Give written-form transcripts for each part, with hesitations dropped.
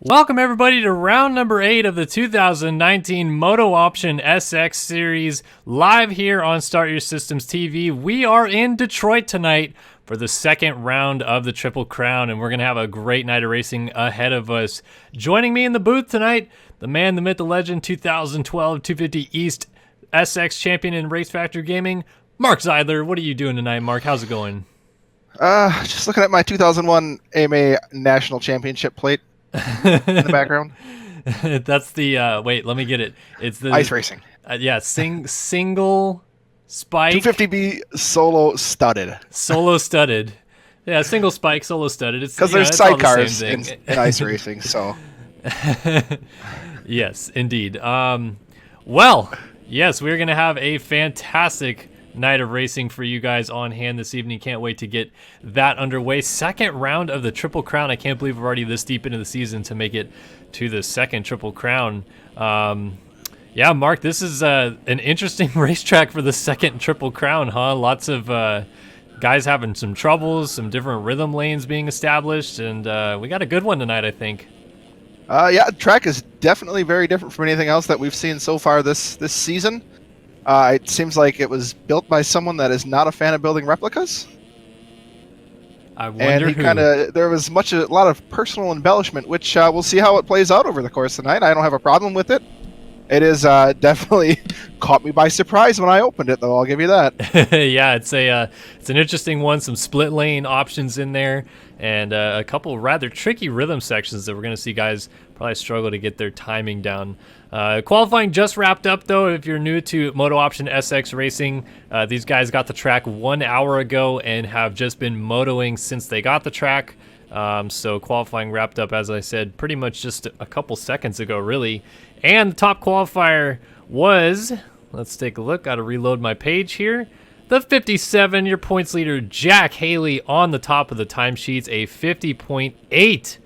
Welcome everybody to round number 8 of the 2019 MotoOption SX Series, live here on Start Your Systems TV. We are in Detroit tonight for the second round of the Triple Crown, and we're going to have a great night of racing ahead of us. Joining me in the booth tonight, the man, the myth, the legend, 2012 250 East SX champion in Race Factor Gaming, Mark Zeidler. What are you doing tonight, Mark? How's it going? Just looking at my 2001 AMA National Championship plate in the background. That's the wait, let me get it. It's the ice racing. Yeah, single spike 250B solo studded. Solo studded. Yeah, single spike solo studded. It's because there's sidecars in ice racing. So yes, indeed. Well, yes, we're gonna have a fantastic night of racing for you guys on hand this evening. Can't wait to get that underway. Second round of the Triple Crown. I can't believe we're already this deep into the season to make it to the second Triple Crown. Yeah, Mark, this is an interesting racetrack for the second Triple Crown, huh? Lots of guys having some troubles, some different rhythm lanes being established, and we got a good one tonight, I think. Yeah, the track is definitely very different from anything else that we've seen so far this season. It seems like it was built by someone that is not a fan of building replicas. I wonder who. There was a lot of personal embellishment, which we'll see how it plays out over the course of the night. I don't have a problem with it. It is definitely caught me by surprise when I opened it, though. I'll give you that. Yeah, it's an interesting one. Some split lane options in there, and a couple rather tricky rhythm sections that we're going to see guys probably struggle to get their timing down. Qualifying just wrapped up, though. If you're new to MotoOption SX Racing, these guys got the track 1 hour ago and have just been motoing since they got the track. So qualifying wrapped up, as I said, pretty much just a couple seconds ago, really. And the top qualifier was, let's take a look, got to reload my page here. The 57, your points leader, Jack Haley, on the top of the timesheets, a 50.8.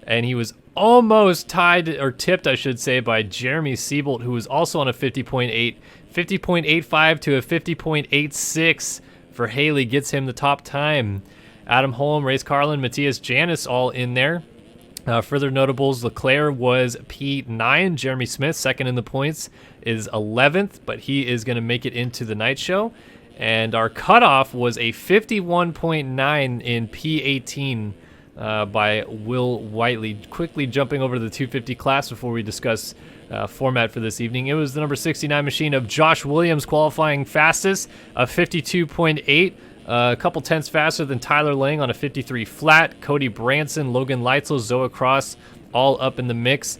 And he was almost tied, or tipped, I should say, by Jeremy Siebold, who was also on a 50.8. 50.85 to a 50.86 for Haley gets him the top time. Adam Holm, Race Carlin, Matthias Janis all in there. Further notables, Leclerc was P9. Jeremy Smith, second in the points, is 11th, but he is going to make it into the night show. And our cutoff was a 51.9 in P18 by Will Whiteley. Quickly jumping over to the 250 class before we discuss format for this evening. It was the number 69 machine of Josh Williams qualifying fastest, a 52.8. A couple tenths faster than Tyler Lang on a 53 flat. Cody Branson, Logan Leitzel, Zoa Cross, all up in the mix.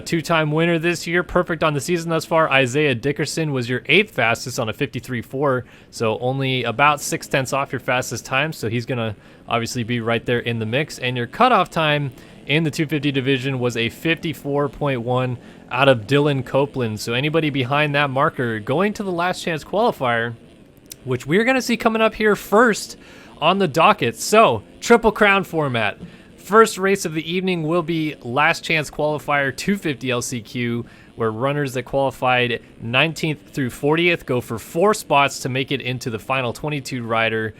Two-time winner this year, perfect on the season thus far. Isaiah Dickerson was your 8th fastest on a 53.4, so only about 6 tenths off your fastest time, so he's going to obviously be right there in the mix. And your cutoff time in the 250 division was a 54.1 out of Dylan Copeland. So anybody behind that marker going to the last chance qualifier, which we're going to see coming up here first on the docket. So, Triple Crown format. First race of the evening will be last chance qualifier 250 LCQ, where runners that qualified 19th through 40th go for 4 spots to make it into the final 22-rider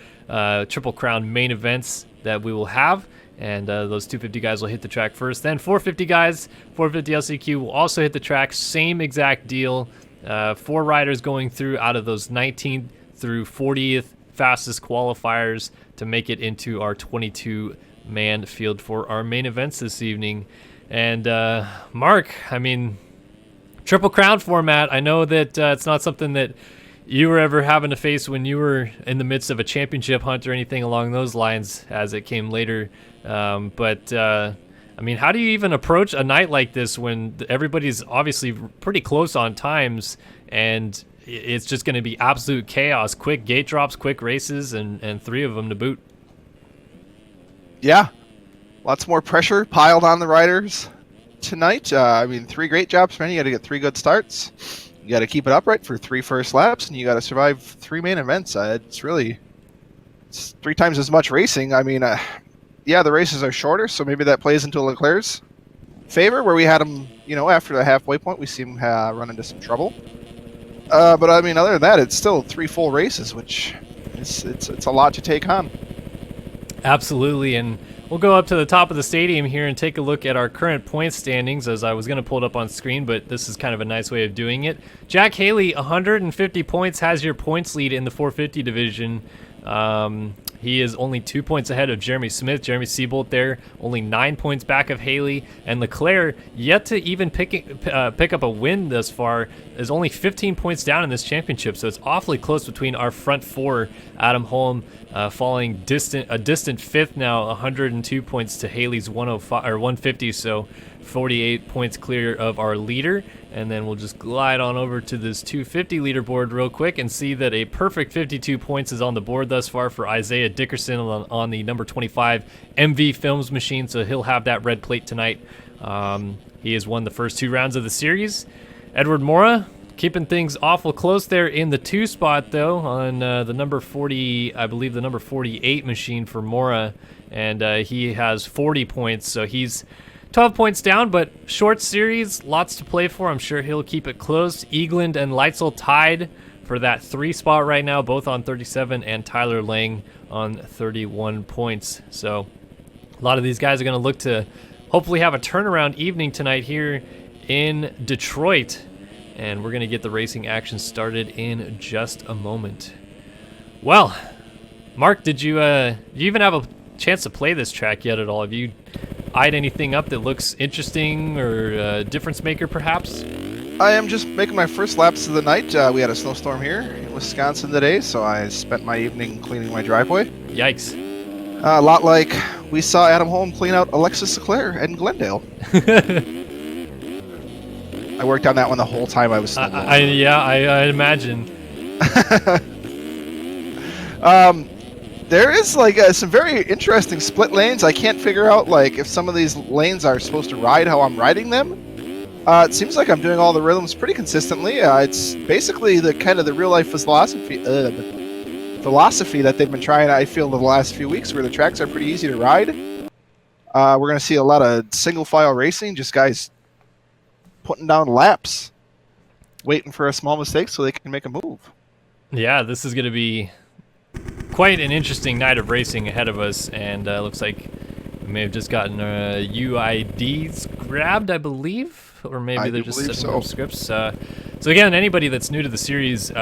Triple Crown main events that we will have. And those 250 guys will hit the track first. Then 450 guys, 450 LCQ will also hit the track. Same exact deal. 4 riders going through out of those 19th through 40th fastest qualifiers to make it into our 22-man field for our main events this evening. And Mark, I mean, Triple Crown format, I know that it's not something that you were ever having to face when you were in the midst of a championship hunt or anything along those lines as it came later. But I mean, how do you even approach a night like this when everybody's obviously pretty close on times and it's just going to be absolute chaos, quick gate drops, quick races, and 3 of them to boot? Yeah, lots more pressure piled on the riders tonight. I mean, 3 great jobs, man. You got to get 3 good starts. You got to keep it upright for 3 first laps, and you got to survive 3 main events. It's 3 times as much racing. I mean, yeah, the races are shorter, so maybe that plays into Leclerc's favor, where we had him, after the halfway point, we see him run into some trouble. But I mean, other than that, it's still 3 full races, which it's a lot to take on. Absolutely, and we'll go up to the top of the stadium here and take a look at our current point standings, as I was going to pull it up on screen, but this is kind of a nice way of doing it. Jack Haley, 150 points, has your points lead in the 450 division. He is only 2 points ahead of Jeremy Smith. Jeremy Seabolt there, only 9 points back of Haley. And Leclerc, yet to even pick up a win thus far, is only 15 points down in this championship. So it's awfully close between our front four. Adam Holm falling a distant fifth now, 102 points to Haley's 105 or 150. So 48 points clear of our leader. And then we'll just glide on over to this 250 leaderboard real quick and see that a perfect 52 points is on the board thus far for Isaiah Dickerson on the number 25 MV Films machine, so he'll have that red plate tonight. He has won the first 2 rounds of the series. Edward Mora keeping things awful close there in the 2 spot, though, on the number 40, I believe the number 48 machine for Mora, and he has 40 points, so he's 12 points down, but short series, lots to play for. I'm sure he'll keep it close. Eagland and Leitzel tied for that 3 spot right now, both on 37, and Tyler Lang on 31 points. So a lot of these guys are going to look to hopefully have a turnaround evening tonight here in Detroit, and we're going to get the racing action started in just a moment. Well, Mark, did you even have a chance to play this track yet at all? Have you eyed anything up that looks interesting or difference maker, perhaps? I am just making my first laps of the night. We had a snowstorm here in Wisconsin today, so I spent my evening cleaning my driveway. Yikes. A lot like we saw Adam Holm clean out Alexis Leclerc in Glendale. I worked on that one the whole time I was snowboarding. Yeah, I imagine. There is like some very interesting split lanes. I can't figure out like if some of these lanes are supposed to ride how I'm riding them. It seems like I'm doing all the rhythms pretty consistently. It's basically the kind of the real life philosophy that they've been trying, I feel, the last few weeks, where the tracks are pretty easy to ride. We're going to see a lot of single file racing, just guys putting down laps, waiting for a small mistake so they can make a move. Yeah, this is going to be quite an interesting night of racing ahead of us, and looks like we may have just gotten UIDs grabbed, I believe, or maybe they're just setting up scripts. So again, anybody that's new to the series,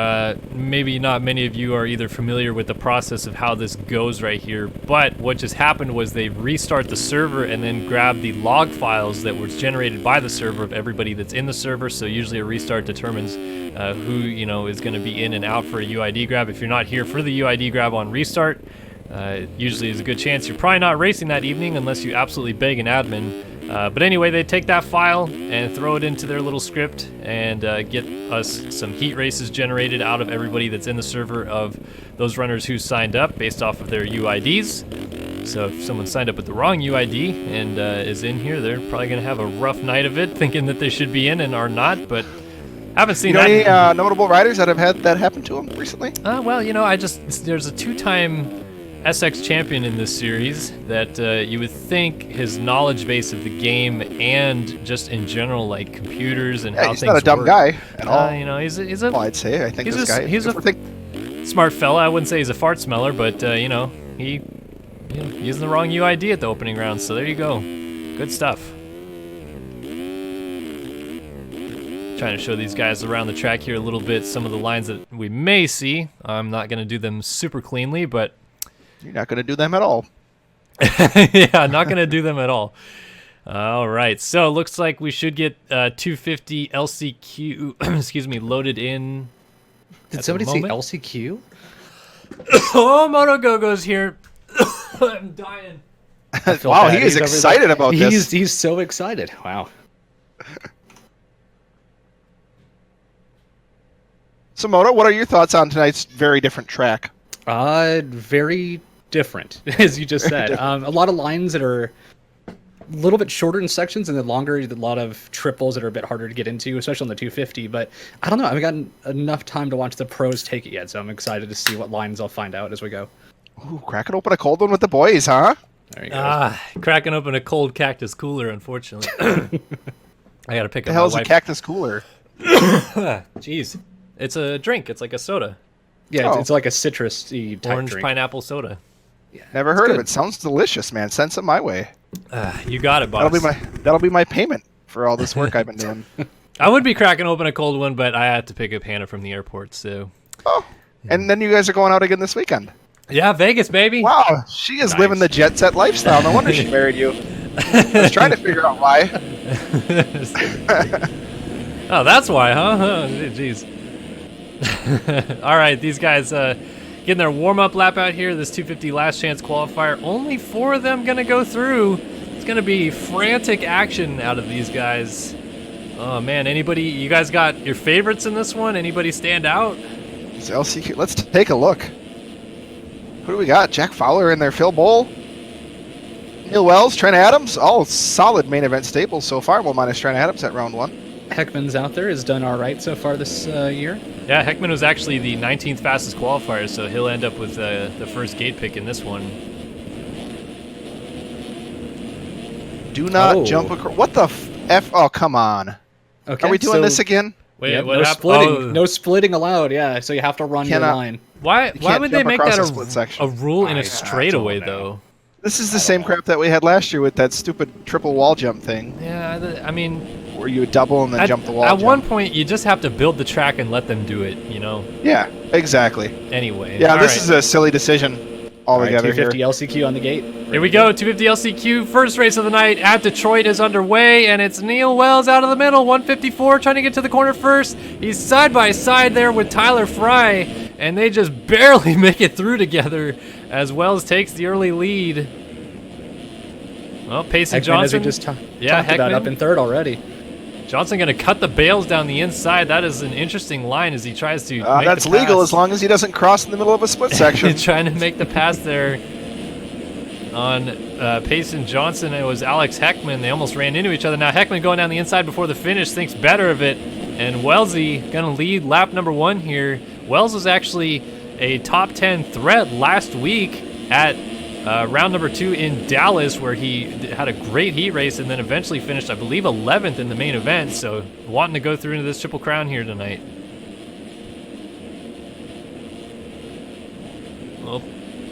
maybe not many of you are either familiar with the process of how this goes right here, but what just happened was they restart the server and then grab the log files that were generated by the server of everybody that's in the server. So usually a restart determines who is going to be in and out for a UID grab. If you're not here for the UID grab on restart, usually there's a good chance you're probably not racing that evening unless you absolutely beg an admin. But anyway, they take that file and throw it into their little script and get us some heat races generated out of everybody that's in the server of those runners who signed up based off of their UIDs. So if someone signed up with the wrong UID and is in here, they're probably going to have a rough night of it, thinking that they should be in and are not, but haven't seen that. Any notable riders that have had that happen to them recently? Well, there's a 2-time SX champion in this series that you would think his knowledge base of the game and just in general, like computers and how things work. He's not a dumb guy at all. He's a. Well, I'd say I think this guy. He's a smart fella. I wouldn't say he's a fart smeller, but he's using the wrong UID at the opening round. So there you go. Good stuff. Trying to show these guys around the track here a little bit. Some of the lines that we may see. I'm not going to do them super cleanly, but. You're not going to do them at all. Yeah, not going to do them at all. All right, so looks like we should get 250 LCQ, excuse me, loaded in. Did somebody say LCQ? Oh, MotoGoGo's here. I'm dying. Wow, he is excited about this. He's so excited. Wow. So, Moto, what are your thoughts on tonight's very different track? Very different, as you just said. A lot of lines that are a little bit shorter in sections and then longer. A lot of triples that are a bit harder to get into, especially on the 250. But I don't know. I haven't gotten enough time to watch the pros take it yet, so I'm excited to see what lines I'll find out as we go. Ooh, cracking open a cold one with the boys, huh? There you go. Cracking open a cold cactus cooler, unfortunately. I got to pick up my wife. The hell's a cactus cooler? Jeez. It's a drink. It's like a soda. Yeah, it's like a citrusy type orange drink. Pineapple soda. Never heard of good. it. Sounds delicious, man. Send some my way. You got it, boss. That'll be my payment for all this work I've been doing. I would be cracking open a cold one, but I had to pick up Hannah from the airport, so. Oh, and then you guys are going out again this weekend. Yeah, Vegas, baby. Wow, she is Nice. living the jet set lifestyle. No wonder she married you. I was trying to figure out why. Oh, that's why, huh? Jeez. All right, these guys getting their warm-up lap out here. This 250 last chance qualifier. Only 4 of them going to go through. It's going to be frantic action out of these guys. Oh, man. Anybody, you guys got your favorites in this one? Anybody stand out? It's LCQ. Let's take a look. Who do we got? Jack Fowler in there. Phil Bowl. Neil Wells. Trent Adams. All solid main event staples so far. Well, minus Trent Adams at round 1. Heckman's out there, has done all right so far this year. Yeah, Heckman was actually the 19th fastest qualifier, so he'll end up with the first gate pick in this one. Do not jump across. What the F? Oh, come on. Okay, Are we doing this again? Wait, Yep, what no happened? splitting. Oh. No splitting allowed, yeah, so you have to run your Cannot- line. Why can't would they jump make across that a split section. a rule in I a straightaway, don't know. though? This is the same crap that we had last year with that stupid triple wall jump thing, Yeah, I mean, where you would double and then jump the wall. at jump. one point, you just have to build the track and let them do it, you know? Yeah, exactly. Anyway. Yeah, all this right. is a silly decision All right, altogether here. 250 LCQ on the gate. Here we go, 250 LCQ, first race of the night at Detroit is underway, and it's Neil Wells out of the middle, 154, trying to get to the corner first. He's side by side there with Tyler Fry, and they just barely make it through together as Wells takes the early lead. Well, Payson Heckman, Johnson. as we just talked about, Heckman. up in third already. Johnson going to cut the bales down the inside. That is an interesting line as he tries to make That's the legal pass. as long as he doesn't cross in the middle of a split section. He's trying to make the pass there on Payson Johnson. It was Alex Heckman. They almost ran into each other. Now Heckman going down the inside before the finish thinks better of it. And Wellesley going to lead lap number 1 here. Wells was actually a top 10 threat last week at round number 2 in Dallas, where he had a great heat race and then eventually finished, I believe, 11th in the main event. So wanting to go through into this Triple Crown here tonight. Well,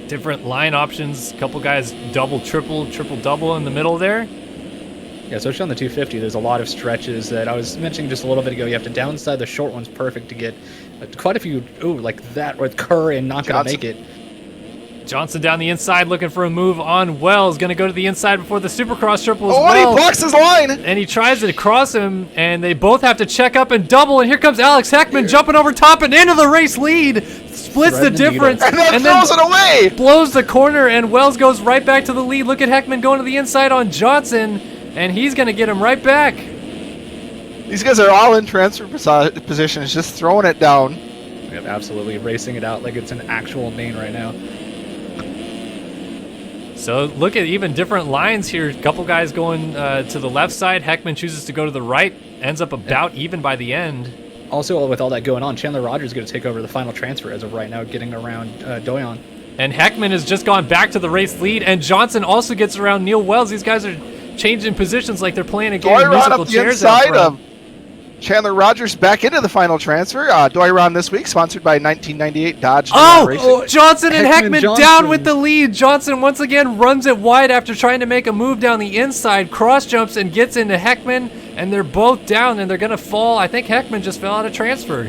different line options. Couple guys double, triple double in the middle there. Yeah, especially on the 250, there's a lot of stretches that I was mentioning just a little bit ago. You have to downside the short ones perfect to get quite a few, like that with Kerr and not going to make it. Johnson down the inside looking for a move on Wells. Going to go to the inside before the Supercross triple as Oh, well. and he blocks his line! And he tries to cross him, and they both have to check up and double. And here comes Alex Heckman jumping over top and into the race lead. Splits the Threading the difference. And then throws it away! Blows the corner, and Wells goes right back to the lead. Look at Heckman going to the inside on Johnson, and he's going to get him right back. These guys are all in transfer positions, just throwing it down. Yep, absolutely racing it out like it's an actual main right now. So look at even different lines here. A couple guys going to the left side. Heckman chooses to go to the right. Ends up about even by the end. Also, with all that going on, Chandler Rogers is going to take over the final transfer as of right now, getting around Doyon. And Heckman has just gone back to the race lead. And Johnson also gets around Neil Wells. These guys are changing positions like they're playing a game of Doyron musical up the chairs out inside front. of Chandler Rogers back into the final transfer. Doyron this week, sponsored by 1998 Dodge Racing. Oh, Johnson and Heckman Johnson. down with the lead. Johnson once again runs it wide after trying to make a move down the inside, cross jumps and gets into Heckman, and they're both down and they're going to fall. I think Heckman just fell out of transfer.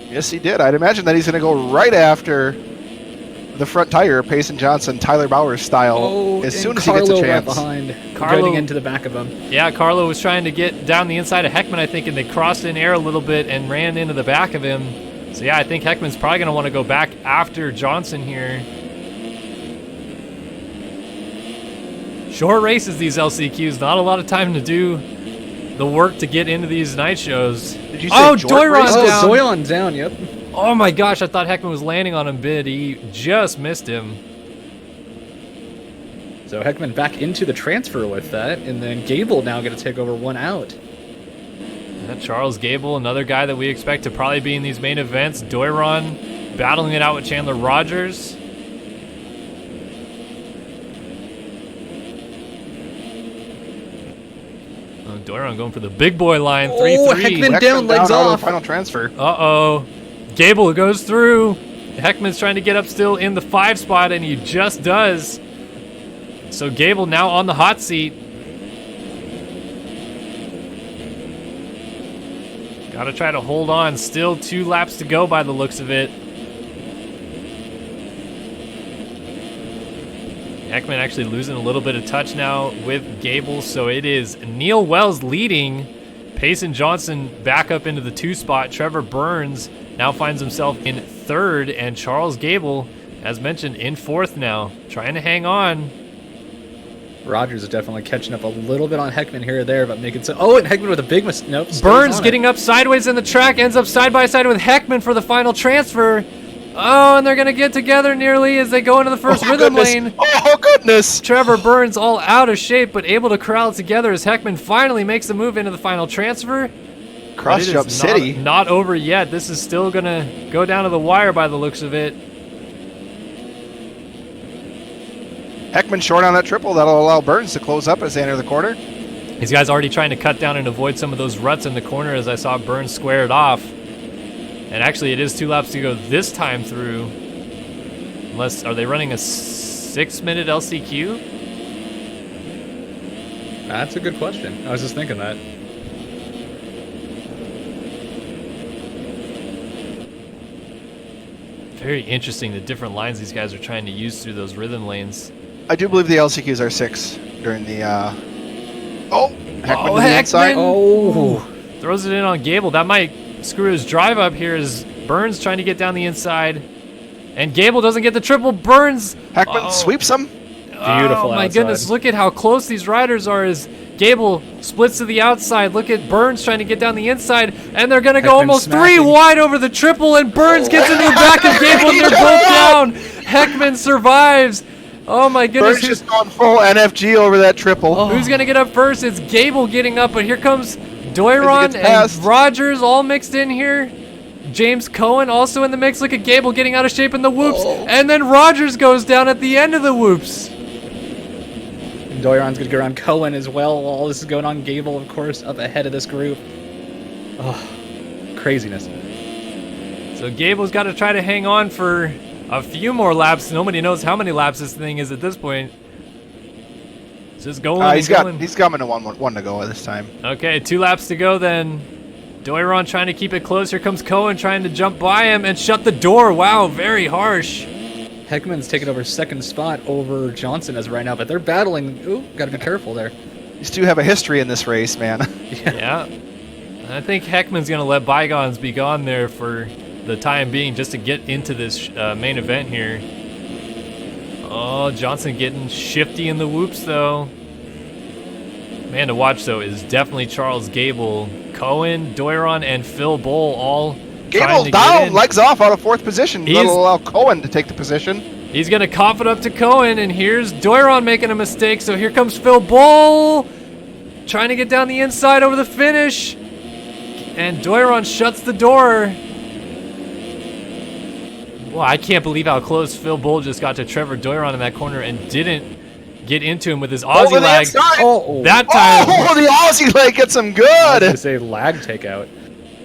Yes, he did. I'd imagine that he's going to go right after the front tire, Payson Johnson, Tyler Bauer style, as soon as he gets a Carlo chance. right behind, Carlo- getting into the back of him. Yeah, Carlo was trying to get down the inside of Heckman, I think, and they crossed in air a little bit and ran into the back of him. So yeah, I think Heckman's probably going to want to go back after Johnson here. Short races, these LCQs. Not a lot of time to do the work to get into these night shows. Did you say Oh, short Doyron's races? down. Doyon's down, yep. Oh my gosh, I thought Heckman was landing on him bid. He just missed him. So Heckman back into the transfer with that, and then Gable now going to take over one out. Yeah, Charles Gable, another guy that we expect to probably be in these main events. Doyron battling it out with Chandler Rogers. Doyron going for the big boy line, 3-3. Heckman down, legs out of off. the final transfer. Uh-oh. Gable goes through. Heckman's trying to get up still in the 5 spot, and he just does. So Gable now on the hot seat. Gotta try to hold on. Still 2 laps to go by the looks of it. Heckman actually losing a little bit of touch now with Gable. So it is Neil Wells leading. Payson Johnson back up into the 2 spot. Trevor Burns now finds himself in 3rd. And Charles Gable, as mentioned, in 4th now. Trying to hang on. Rogers is definitely catching up a little bit on Heckman here or there, but making so. Oh, and Heckman with a big mistake. Nope. Burns getting up sideways in the track, ends up side by side with Heckman for the final transfer. Oh, and they're going to get together nearly as they go into the first rhythm lane. Oh, goodness. Trevor Burns all out of shape, but able to corral it together as Heckman finally makes the move into the final transfer. Cross jump city. Not over yet. This is still going to go down to the wire by the looks of it. Heckman short on that triple. That'll allow Burns to close up as they enter the corner. These guys already trying to cut down and avoid some of those ruts in the corner as I saw Burns square it off. And actually, it is 2 laps to go this time through. Unless, are they running a 6-minute LCQ? That's a good question. I was just thinking that. Very interesting, the different lines these guys are trying to use through those rhythm lanes. I do believe the LCQs are 6 during the. Oh, Heckman to the Heckman! inside. Oh, throws it in on Gable. That might screw his drive up here as Burns trying to get down the inside. And Gable doesn't get the triple. Burns. Heckman sweeps him. Beautiful. Oh my outside. goodness, look at how close these riders are as Gable splits to the outside. Look at Burns trying to get down the inside, and they're going to go Heckman almost smacking. 3 wide over the triple, and Burns gets into the back of Gable, and they're both down. Heckman survives. Oh my goodness. Burns just going full NFG over that triple. Who's going to get up first? It's Gable getting up, but here comes Doiron gets past. and Rogers all mixed in here. James Cohen also in the mix. Look at Gable getting out of shape in the whoops, and then Rogers goes down at the end of the whoops. And Doiron's going to go around Cohen as well while all this is going on. Gable, of course, up ahead of this group. Oh, craziness. So Gable's got to try to hang on for a few more laps. Nobody knows how many laps this thing is at this point. It's just going and going. He's coming to one to go this time. Okay, 2 laps to go then. Doiron trying to keep it close. Here comes Cohen trying to jump by him and shut the door. Wow, very harsh. Heckman's taking over 2nd spot over Johnson as of right now, but they're battling. Ooh, got to be careful there. These two have a history in this race, man. Yeah. I think Heckman's going to let bygones be gone there for the time being just to get into this main event here. Oh, Johnson getting shifty in the whoops, though. Man to watch, though, is definitely Charles Gable. Cohen, Doiron, and Phil Bowl all Gable's down, legs off out of 4th position. That'll allow Cohen to take the position. He's going to cough it up to Cohen, and here's Doiron making a mistake, so here comes Phil Bowl trying to get down the inside over the finish. And Doiron shuts the door. Well, I can't believe how close Phil Bowl just got to Trevor Doiron in that corner and didn't get into him with his Aussie lag. That time. Oh, the Aussie leg gets him I was good. going to say lag takeout.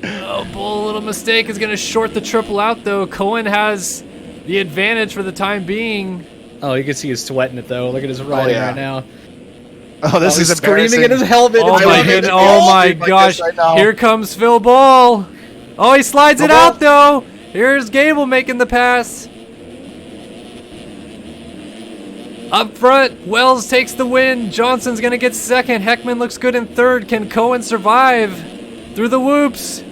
Oh, Bull, a little mistake is going to short the triple out, though. Cohen has the advantage for the time being. Oh, you can see he's sweating it, though. Look at his riding right now. Oh, this is he's screaming embarrassing. in his helmet. Oh, my goodness. Oh, my gosh. Here comes Phil Bull. Oh, he slides it out, though. Here's Gable making the pass. Up front, Wells takes the win. Johnson's going to get 2nd. Heckman looks good in 3rd. Can Cohen survive through the whoops?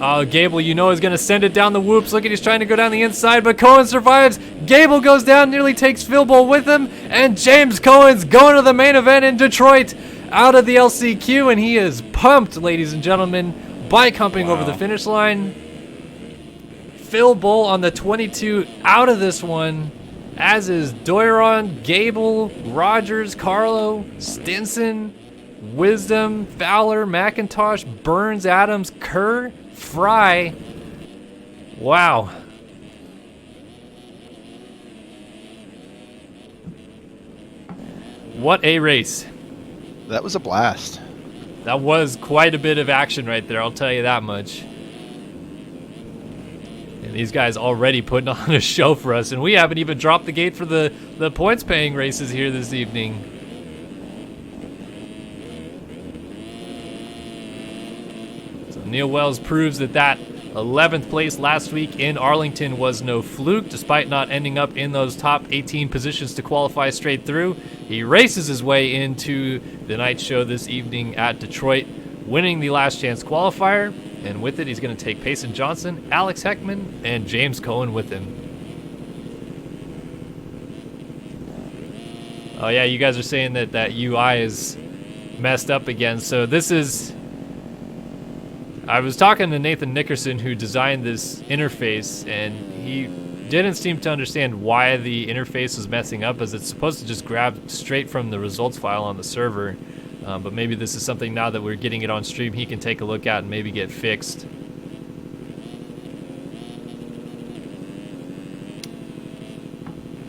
Oh, Gable, you know, is going to send it down the whoops. Look at, he's trying to go down the inside, but Cohen survives. Gable goes down, nearly takes Phil Bowl with him, and James Cohen's going to the main event in Detroit out of the LCQ, and he is pumped, ladies and gentlemen, bike humping over the finish line. Phil Bowl on the 22 out of this one, as is Doiron, Gable, Rogers, Carlo, Stinson, Wisdom, Fowler, McIntosh, Burns, Adams, Kerr, Fry. Wow. What a race. That was a blast. That was quite a bit of action right there, I'll tell you that much. And these guys already putting on a show for us, and we haven't even dropped the gate for the points-paying races here this evening. So Neil Wells proves that 11th place last week in Arlington was no fluke, despite not ending up in those top 18 positions to qualify straight through. He races his way into the night show this evening at Detroit, winning the last chance qualifier, and with it he's going to take Payson Johnson, Alex Heckman, and James Cohen with him. Oh yeah, you guys are saying that UI is messed up again. So this is... I was talking to Nathan Nickerson, who designed this interface, and he didn't seem to understand why the interface was messing up, as it's supposed to just grab straight from the results file on the server. But maybe this is something, now that we're getting it on stream, he can take a look at and maybe get fixed.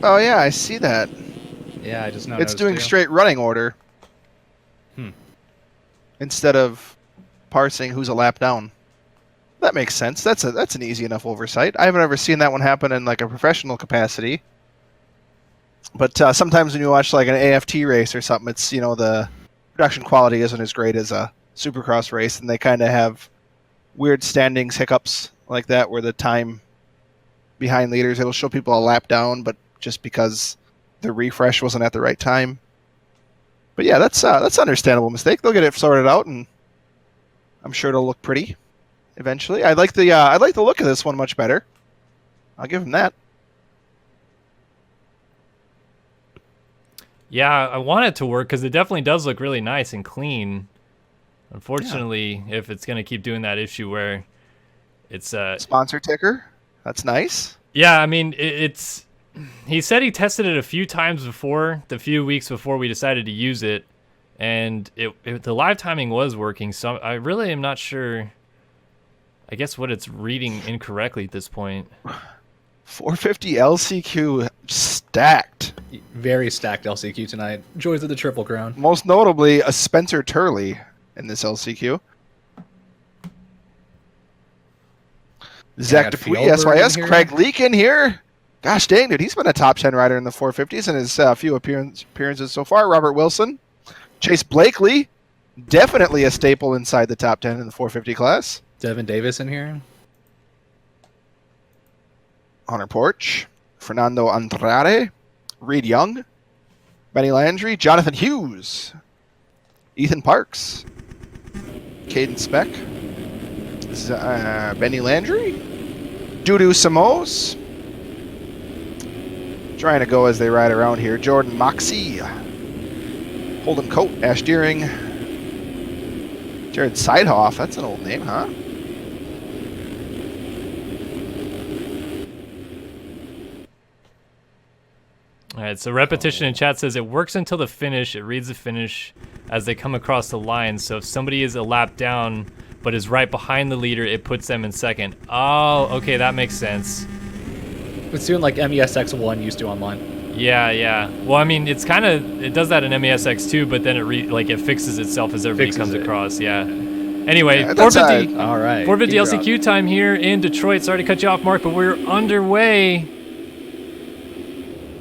Oh yeah, I see that. Yeah, I just noticed. It's doing straight running order. Instead of parsing who's a lap down. That makes sense. That's an easy enough oversight. I haven't ever seen that one happen in like a professional capacity. But sometimes when you watch like an AFT race or something, it's, you know, the production quality isn't as great as a Supercross race, and they kind of have weird standings hiccups like that, where the time behind leaders, it'll show people a lap down, but just because the refresh wasn't at the right time. But yeah, that's an understandable mistake. They'll get it sorted out, and I'm sure it'll look pretty eventually. I like the look of this one much better. I'll give them that. Yeah, I want it to work because it definitely does look really nice and clean. Unfortunately, if it's going to keep doing that issue where it's sponsor ticker, that's nice. Yeah, I mean, it's... He said he tested it a few times before, the few weeks before we decided to use it, and the live timing was working, so I really am not sure, I guess, what it's reading incorrectly at this point. 450 LCQ stacked. Very stacked LCQ tonight. Joys of the Triple Crown. Most notably, a Spencer Turley in this LCQ. Zach Dupuy, SYS, Craig Leak in here. Gosh dang, dude, he's been a top 10 rider in the 450s in his few appearances so far. Robert Wilson. Chase Blakely, definitely a staple inside the top 10 in the 450 class. Devin Davis in here. Hunter Porch. Fernando Andrade. Reed Young. Benny Landry. Jonathan Hughes. Ethan Parks. Caden Speck. Benny Landry. Dudu Samos. Trying to go as they ride around here. Jordan Moxie. Holden Coat. Ash Deering. Jared Seidhoff. That's an old name, huh? All right, so Repetition in chat says it works until the finish. It reads the finish as they come across the line. So if somebody is a lap down but is right behind the leader, it puts them in second. Oh, okay, that makes sense. It's doing like MESX1 used to online. Yeah. Well, I mean, it's kind of, it does that in MESX too, but then it fixes itself as everybody comes across. Yeah. Anyway, 450. All right. 450 LCQ time here in Detroit. Sorry to cut you off, Mark, but we're underway.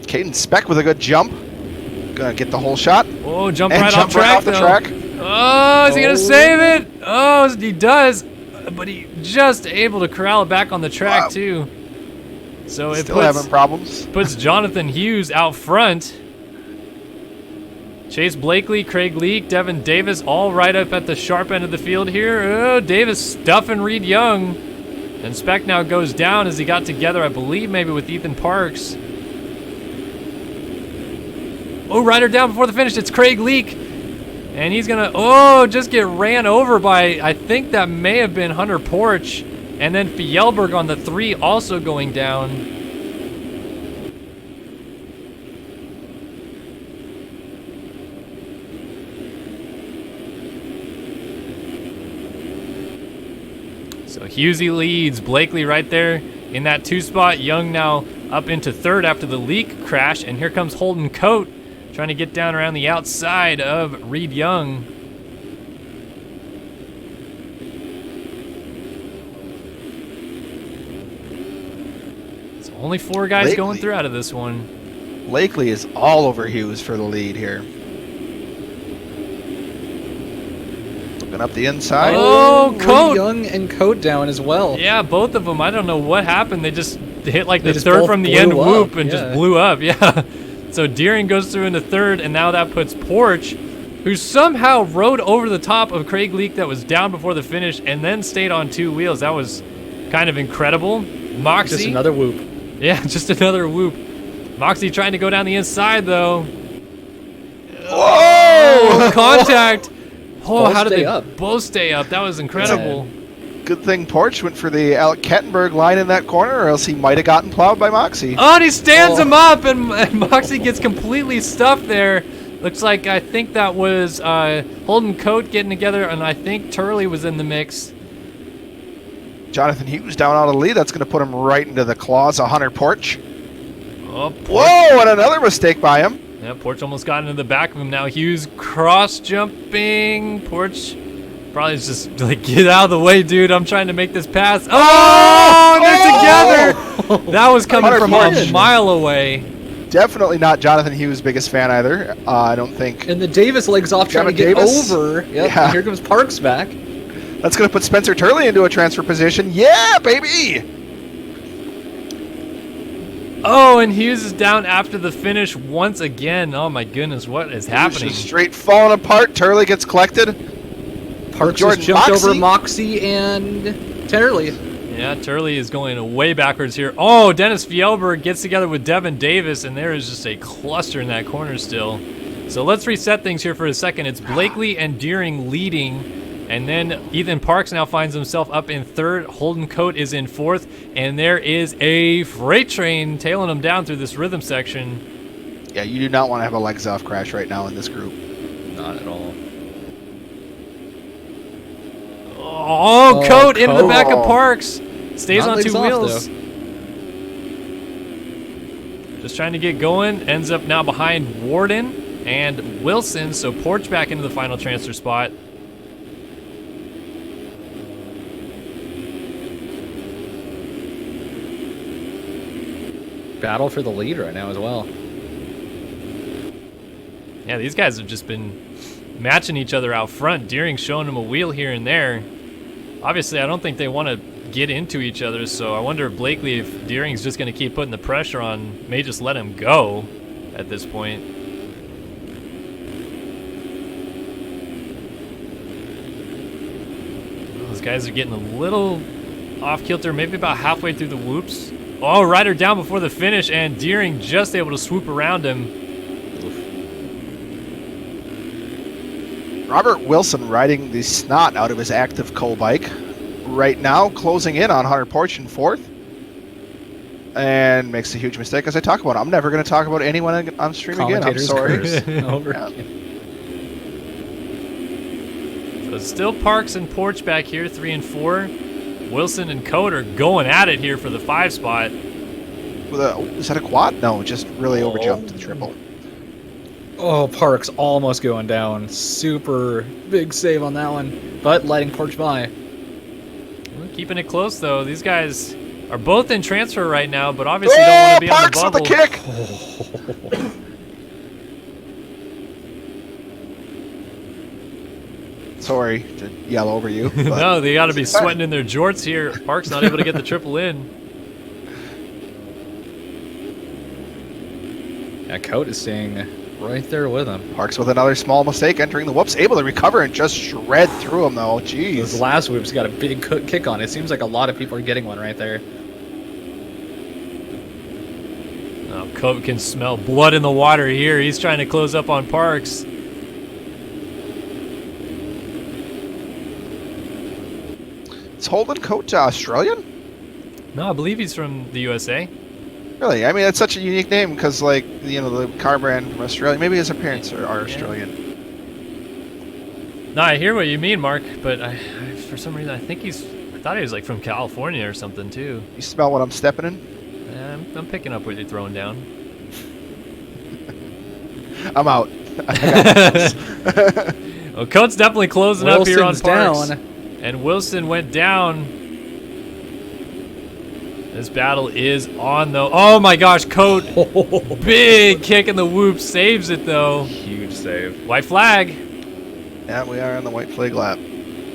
Caden Speck with a good jump. Gonna get the whole shot. Oh, jump and right jump off track. Right off the track. Oh, is he gonna save it? Oh, he does. But he just able to corral it back on the track too. So it still having problems. Puts Jonathan Hughes out front. Chase Blakely, Craig Leak, Devin Davis, all right up at the sharp end of the field here. Oh, Davis stuffing Reed Young. And Speck now goes down as he got together, I believe, maybe with Ethan Parks. Oh, rider down before the finish. It's Craig Leak. And he's going to, just get ran over by, I think that may have been Hunter Porch. And then Fjellberg on the 3 also going down. So Hughesy leads, Blakely right there in that 2 spot. Young now up into 3rd after the Leak crash. And here comes Holden Coat trying to get down around the outside of Reed Young. Only 4 guys going through out of this one. Blakely is all over Hughes for the lead here. Looking up the inside. Oh, Coat! Young and Coat down as well. Yeah, both of them. I don't know what happened. They just hit like the just third both from the blew end up, whoop and yeah. just blew up. Yeah. So Deering goes through into third, and now that puts Porch, who somehow rode over the top of Craig Leak that was down before the finish and then stayed on 2 wheels. That was kind of incredible. Moxie. Just another whoop. Yeah, just another whoop. Moxie trying to go down the inside, though. Whoa! Contact. Oh, Both how did stay they up. both stay up? That was incredible. Good thing Porch went for the Alec Kettenberg line in that corner, or else he might have gotten plowed by Moxie. Oh, and he stands him up, and Moxie gets completely stuffed there. Looks like I think that was Holden Coat getting together, and I think Turley was in the mix. Jonathan Hughes down out of the lead. That's going to put him right into the claws of Hunter Porch. Oh, Porch. Whoa, and another mistake by him. Yeah, Porch almost got into the back of him now. Hughes cross-jumping. Porch probably just like, get out of the way, dude. I'm trying to make this pass. Oh, and they're together. That was coming Hunter from Porch. a mile away. Definitely not Jonathan Hughes' biggest fan either. I don't think. And the Davis legs off trying to get Davis? over. Yep, Yeah. and here comes Parks back. That's going to put Spencer Turley into a transfer position. Yeah, baby! Oh, and Hughes is down after the finish once again. Oh my goodness, what is happening? Just straight falling apart. Turley gets collected. Parks Jordan just jumped Moxie. over Moxie and Turley. Yeah, Turley is going way backwards here. Oh, Dennis Fjellberg gets together with Devin Davis, and there is just a cluster in that corner still. So let's reset things here for a second. It's Blakely and Deering leading, and then Ethan Parks now finds himself up in third. Holden Coat is in fourth, and there is a freight train tailing him down through this rhythm section. Yeah, you do not want to have a legs off crash right now in this group. Not at all. Oh, Coat into the Coat. back of Parks. Stays Not on legs 2 off, wheels. Just trying to get going. Ends up now behind Warden and Wilson. So Porch back into the final transfer spot. Battle for the lead right now as well. Yeah, these guys have just been matching each other out front. Deering's showing him a wheel here and there. Obviously, I don't think they want to get into each other, so I wonder if Blakely, if Deering's just going to keep putting the pressure on, may just let him go at this point. Those guys are getting a little off kilter, maybe about halfway through the whoops. Oh, Ryder down before the finish, and Deering just able to swoop around him. Robert Wilson riding the snot out of his active coal bike right now, closing in on Hunter Porch in fourth. And makes a huge mistake as I talk about it. I'm never going to talk about anyone on stream again. I'm Commentators sorry. curse. Over. Yeah. So it's still Parks and Porch back here, 3 and 4. Wilson and Coat are going at it here for the 5 spot. Is that a quad? No, just really overjumped to the triple. Oh, Parks almost going down. Super big save on that one, but letting Porch by. Well, keeping it close though. These guys are both in transfer right now, but obviously don't want to be Parks on the with bubble. the kick! Sorry to yell over you. But No, they got to be sweating in their jorts here. Parks not able to get the triple in. Yeah, Coat is staying right there with him. Parks with another small mistake entering the whoops, able to recover and just shred through him though. Jeez. Those last whoops got a big kick on. It seems like a lot of people are getting one right there. Oh, Coat can smell blood in the water here. He's trying to close up on Parks. Is Holden Coat Australian? No, I believe he's from the USA. Really? I mean, it's such a unique name because, like, you know, the car brand from Australia. Maybe his parents are Australian. No, I hear what you mean, Mark, but I for some reason I thought he was like from California or something too. You smell what I'm stepping in? Yeah, I'm picking up what you're throwing down. I'm out. Well, Coat's definitely closing up here on Wilson's Parks. down. And Wilson went down. This battle is on, though. Oh my gosh, Coat. Big kick in the whoop. Saves it, though. Huge save. White flag. Yeah, we are on the white flag lap.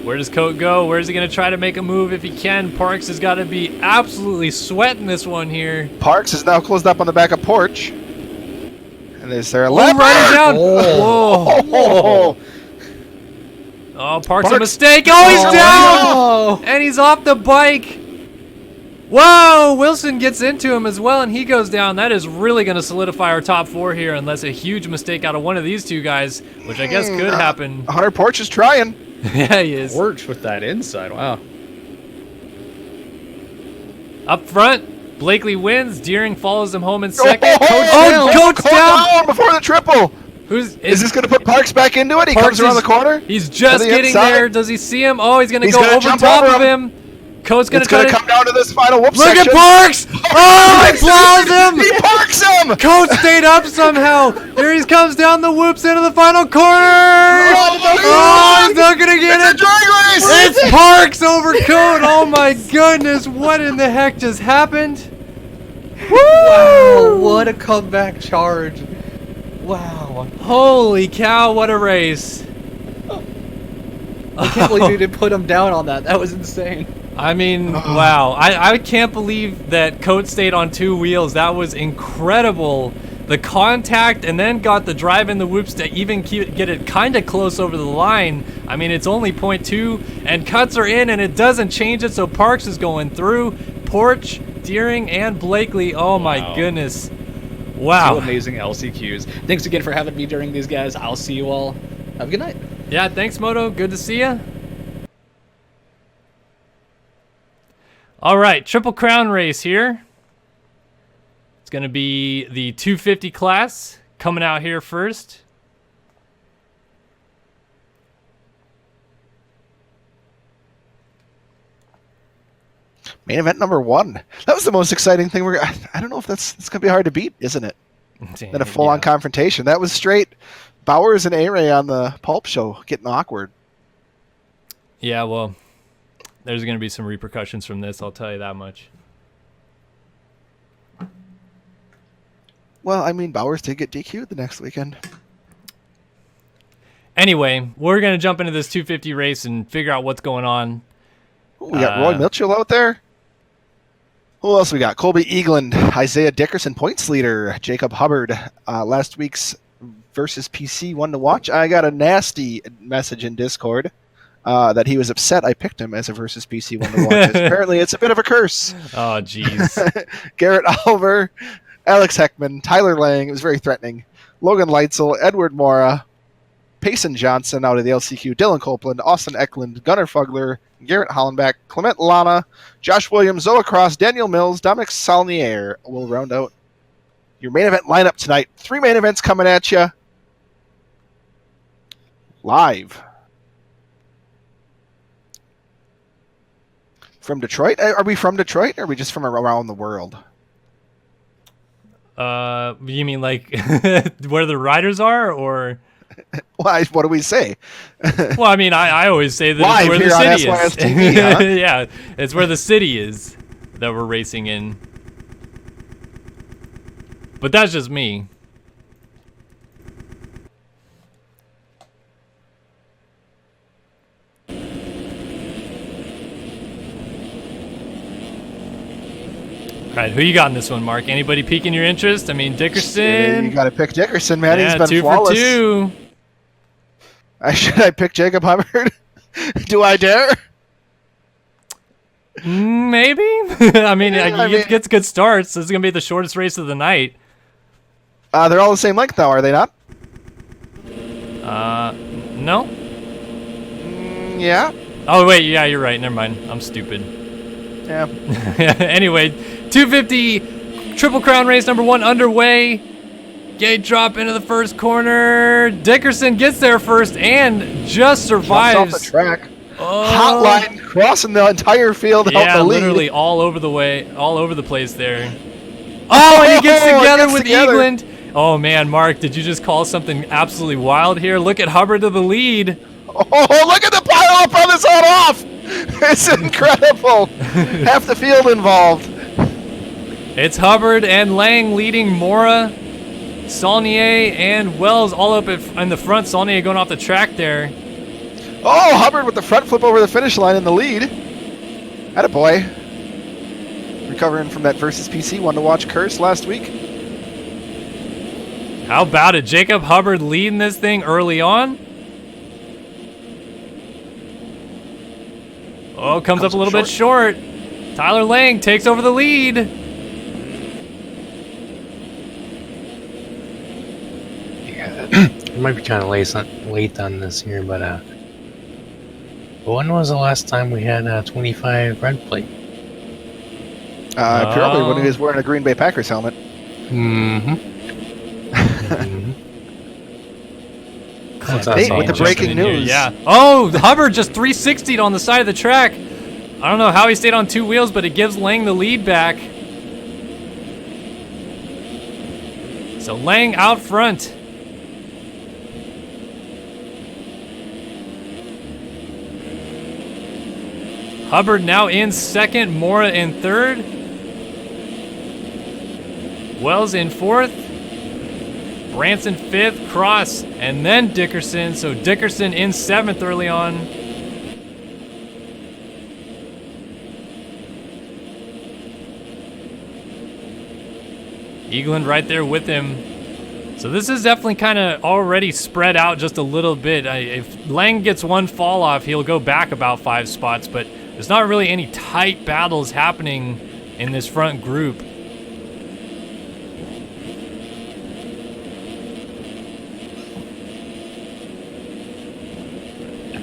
Where does Coat go? Where is he going to try to make a move if he can? Parks has got to be absolutely sweating this one here. Parks is now closed up on the back of Porch. And is there a Oh, lap? right down. Oh. Whoa. Oh, Oh, Parks a Parks- mistake. Oh, he's down. Oh. And he's off the bike. Whoa, Wilson gets into him as well, and he goes down. That is really going to solidify our top 4 here, unless a huge mistake out of one of these two guys, which I guess could happen. Hunter Porch is trying. Yeah, he is. Porch with that inside. Wow. Up front, Blakely wins. Deering follows him home in second. Oh, Coates down. before the triple. Who's Is this going to put Parks back into it? He Parks comes around is- the corner. He's just To the getting inside. there. Does he see him? Oh, he's going to He's go gonna over jump top over of him. Coates going It's to going try to to... come down to this final whoop Look section. at Parks! Oh, he plows him! He parks him! Coates stayed up somehow. Here he comes down the whoops into the final corner. Oh, he's not gonna get It's a it. drag race! It's Parks over Coat. Oh my goodness, what in the heck just happened? Wow, what a comeback charge. Wow. Holy cow, what a race. I can't believe you didn't put him down on that. That was insane. I mean, wow. I can't believe that Coat stayed on 2 wheels. That was incredible. The contact and then got the drive in the whoops to even get it kind of close over the line. I mean, it's only 0.2 and cuts are in and it doesn't change it, so Parks is going through. Porch, Deering, and Blakely. Oh my Wow. goodness. Two Wow. amazing LCQs. Thanks again for having me during these, guys. I'll see you all. Have a good night. Yeah, thanks, Moto. Good to see ya. All right, Triple Crown race here. It's going to be the 250 class coming out here first. Main event number 1. That was the most exciting thing. I don't know if it's going to be hard to beat, isn't it? Than a full-on confrontation. That was straight Bowers and A-Ray on the Pulp Show getting awkward. Yeah, well, there's going to be some repercussions from this, I'll tell you that much. Well, I mean, Bowers did get DQ'd the next weekend. Anyway, we're going to jump into this 250 race and figure out what's going on. Ooh, we got Roy Mitchell out there. Who else we got? Colby Eagland, Isaiah Dickerson, points leader, Jacob Hubbard. Last week's versus PC one to watch. I got a nasty message in Discord that he was upset I picked him as a versus PC one to watch. Apparently, it's a bit of a curse. Oh, jeez. Garrett Oliver, Alex Heckman, Tyler Lang. It was very threatening. Logan Leitzel, Edward Mora, Payson Johnson out of the LCQ, Dylan Copeland, Austin Eklund, Gunnar Fugler, Garrett Hollenbach, Clement Lana, Josh Williams, Zoa Cross, Daniel Mills, Dominic Saulnier will round out your main event lineup tonight. 3 main events coming at you live from Detroit. Are we from Detroit or are we just from around the world? You mean like where the riders are, or? Why? What do we say? Well, I mean, I always say that Live it's where here the on city is. SYStv, huh? Yeah, it's where the city is that we're racing in. But that's just me. All right, who you got in this one, Mark? Anybody piquing your interest? I mean, Dickerson. You got to pick Dickerson, man. Yeah, He's been 2 flawless. for 2. Should I pick Jacob Hubbard? Do I dare? Maybe. I mean, he gets good starts. This is gonna be the shortest race of the night. They're all the same length, though, are they not? No. Yeah. Oh wait, yeah, you're right. Never mind. I'm stupid. Yeah. Anyway, 250 Triple Crown race number 1 underway. Gate drop into the first corner. Dickerson gets there first and just survives. Jumps off the track. Oh. Hotline crossing the entire field. Yeah, out the lead. literally all over the way, all over the place there. Oh, and he gets together with Eagland. Oh man, Mark, did you just call something absolutely wild here? Look at Hubbard to the lead. Oh, look at the pile up on this on off. It's incredible. Half the field involved. It's Hubbard and Lang leading Mora, Saulnier, and Wells all up in the front. Saulnier going off the track there. Oh, Hubbard with the front flip over the finish line in the lead. Attaboy. Recovering from that versus PC one to watch curse last week. How about it? Jacob Hubbard leading this thing early on. Oh, comes up a little bit short. Tyler Lang takes over the lead. Yeah, it might be kind of late on this here, but when was the last time we had 25 red plate? Probably when he was wearing a Green Bay Packers helmet. Nate with the breaking news. Yeah. Oh, Hubbard just 360'd on the side of the track. I don't know how he stayed on two wheels, but it gives Lang the lead back. So Lang out front. Hubbard now in second, Mora in third. Wells in fourth. Branson fifth, Cross, and then Dickerson. So Dickerson in seventh early on. Eagland right there with him. So this is definitely kind of already spread out just a little bit. If Lang gets one fall off, he'll go back about 5 spots, but there's not really any tight battles happening in this front group.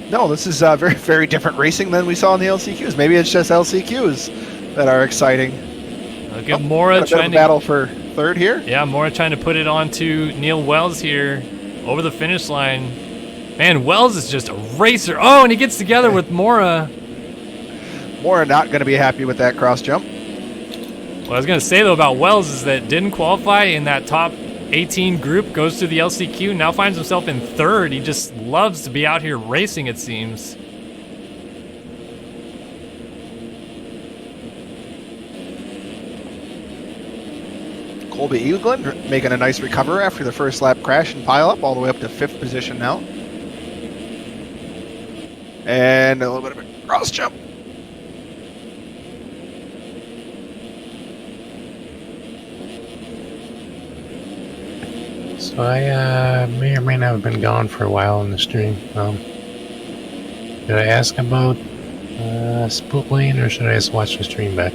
No, this is very, very different racing than we saw in the LCQs. Maybe it's just LCQs that are exciting. Look at Mora trying to battle for third here. Yeah, Mora trying to put it on to Neil Wells here over the finish line. Man, Wells is just a racer. Oh, and he gets together with Mora. Mora not going to be happy with that cross jump. What I was going to say, though, about Wells is that didn't qualify in that top 18 group, goes to the LCQ, now finds himself in third. He just loves to be out here racing, it seems. Colby Eagland making a nice recovery after the first lap crash and pile up all the way up to 5th position now. And a little bit of a cross jump. So I may or may not have been gone for a while on the stream. Did I ask about split lane, or should I just watch the stream back?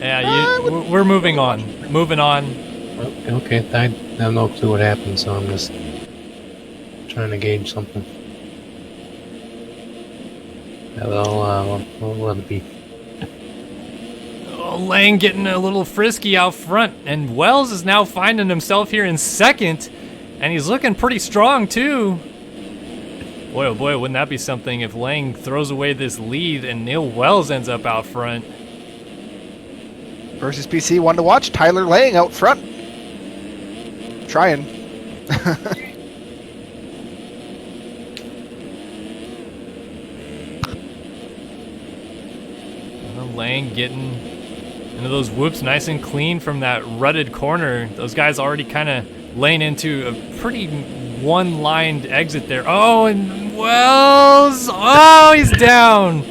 Yeah, we're moving on. Moving on. Okay, I have no clue what happened, so I'm just trying to gauge something. Yeah, we'll let it be. Oh, Lang getting a little frisky out front, and Wells is now finding himself here in second, and he's looking pretty strong too. Boy, oh boy, wouldn't that be something if Lang throws away this lead and Neil Wells ends up out front. Versus PC, one to watch. Tyler Lang out front. Trying. Lang getting into those whoops nice and clean from that rutted corner. Those guys already kind of laying into a pretty one-lined exit there. Oh, and Wells! Oh, he's down!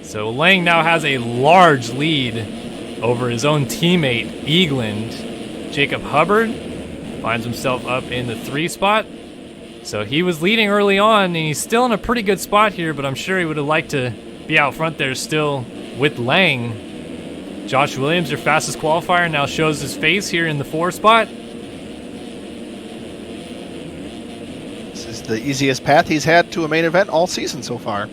So Lang now has a large lead over his own teammate, Eagland. Jacob Hubbard finds himself up in the 3 spot. So he was leading early on, and he's still in a pretty good spot here, but I'm sure he would have liked to be out front there still with Lang. Josh Williams, your fastest qualifier, now shows his face here in the 4 spot. This is the easiest path he's had to a main event all season so far.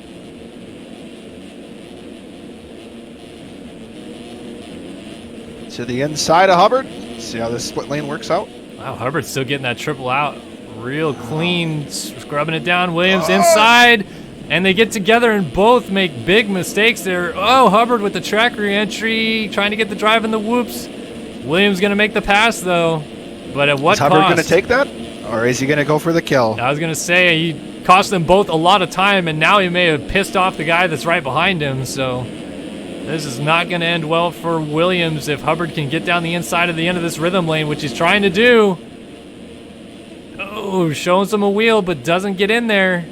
To the inside of Hubbard. See how this split lane works out. Wow, Hubbard's still getting that triple out real clean, scrubbing it down. Williams inside, and they get together and both make big mistakes there. Oh, Hubbard with the track re-entry, trying to get the drive in the whoops. Williams gonna make the pass though. But at what Is Hubbard cost? going to take that? Or is he going to go for the kill? I was going to say, he cost them both a lot of time, and now he may have pissed off the guy that's right behind him, so this is not going to end well for Williams if Hubbard can get down the inside of the end of this rhythm lane, which he's trying to do. Oh, showing some a wheel, but doesn't get in there.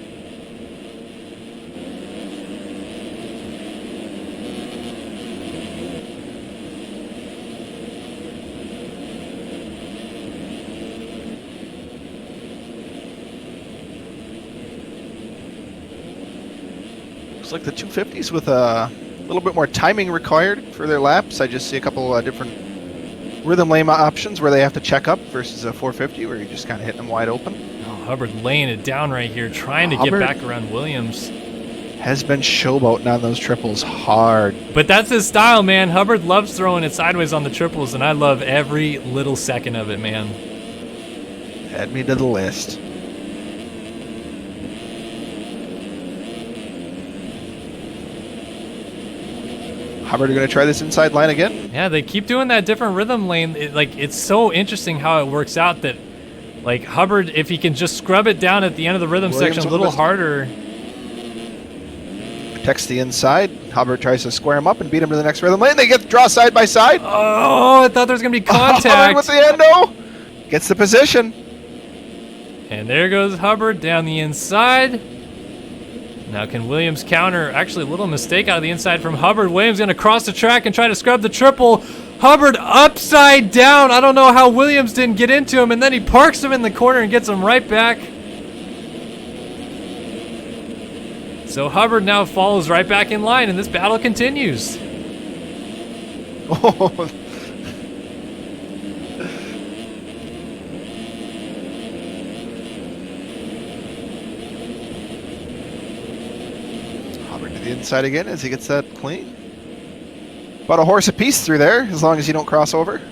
Looks like the 250s with a little bit more timing required for their laps. I just see a couple different rhythm lane options where they have to check up versus a 450 where you're just kind of hitting them wide open. Oh, Hubbard laying it down right here, trying to Hubbard get back around Williams. has been showboating on those triples hard. But that's his style, man. Hubbard loves throwing it sideways on the triples, and I love every little second of it, man. Add me to the list. Hubbard going to try this inside line again? Yeah, they keep doing that different rhythm lane. It's so interesting how it works out that, like, Hubbard, if he can just scrub it down at the end of the rhythm Williams section a little harder. Protects the inside. Hubbard tries to square him up and beat him to the next rhythm lane. They get draw side by side. Oh, I thought there was going to be Hubbard contact. with the endo. Gets the position. And there goes Hubbard down the inside. Now can Williams counter? Actually, a little mistake out of the inside from Hubbard. Williams going to cross the track and try to scrub the triple. Hubbard upside down. I don't know how Williams didn't get into him, and then he parks him in the corner and gets him right back. So Hubbard now follows right back in line, and this battle continues. Oh. Hubbard to the inside again as he gets that clean. About a horse apiece through there, as long as you don't cross over.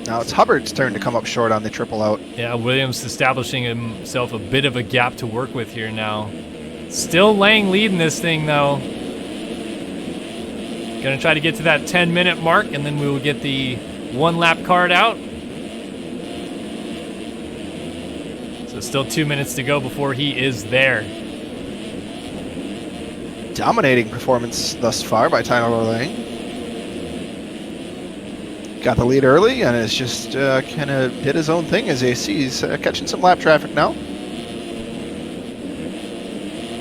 Now it's Hubbard's turn to come up short on the triple out. Yeah, Williams establishing himself a bit of a gap to work with here now. Still Lang leading this thing, though. Gonna try to get to that 10-minute mark, and then we will get the one-lap card out. So still 2 minutes to go before he is there. Dominating performance thus far by Tyler Lang. Got the lead early, and it's just kind of did his own thing as AC. He's catching some lap traffic now.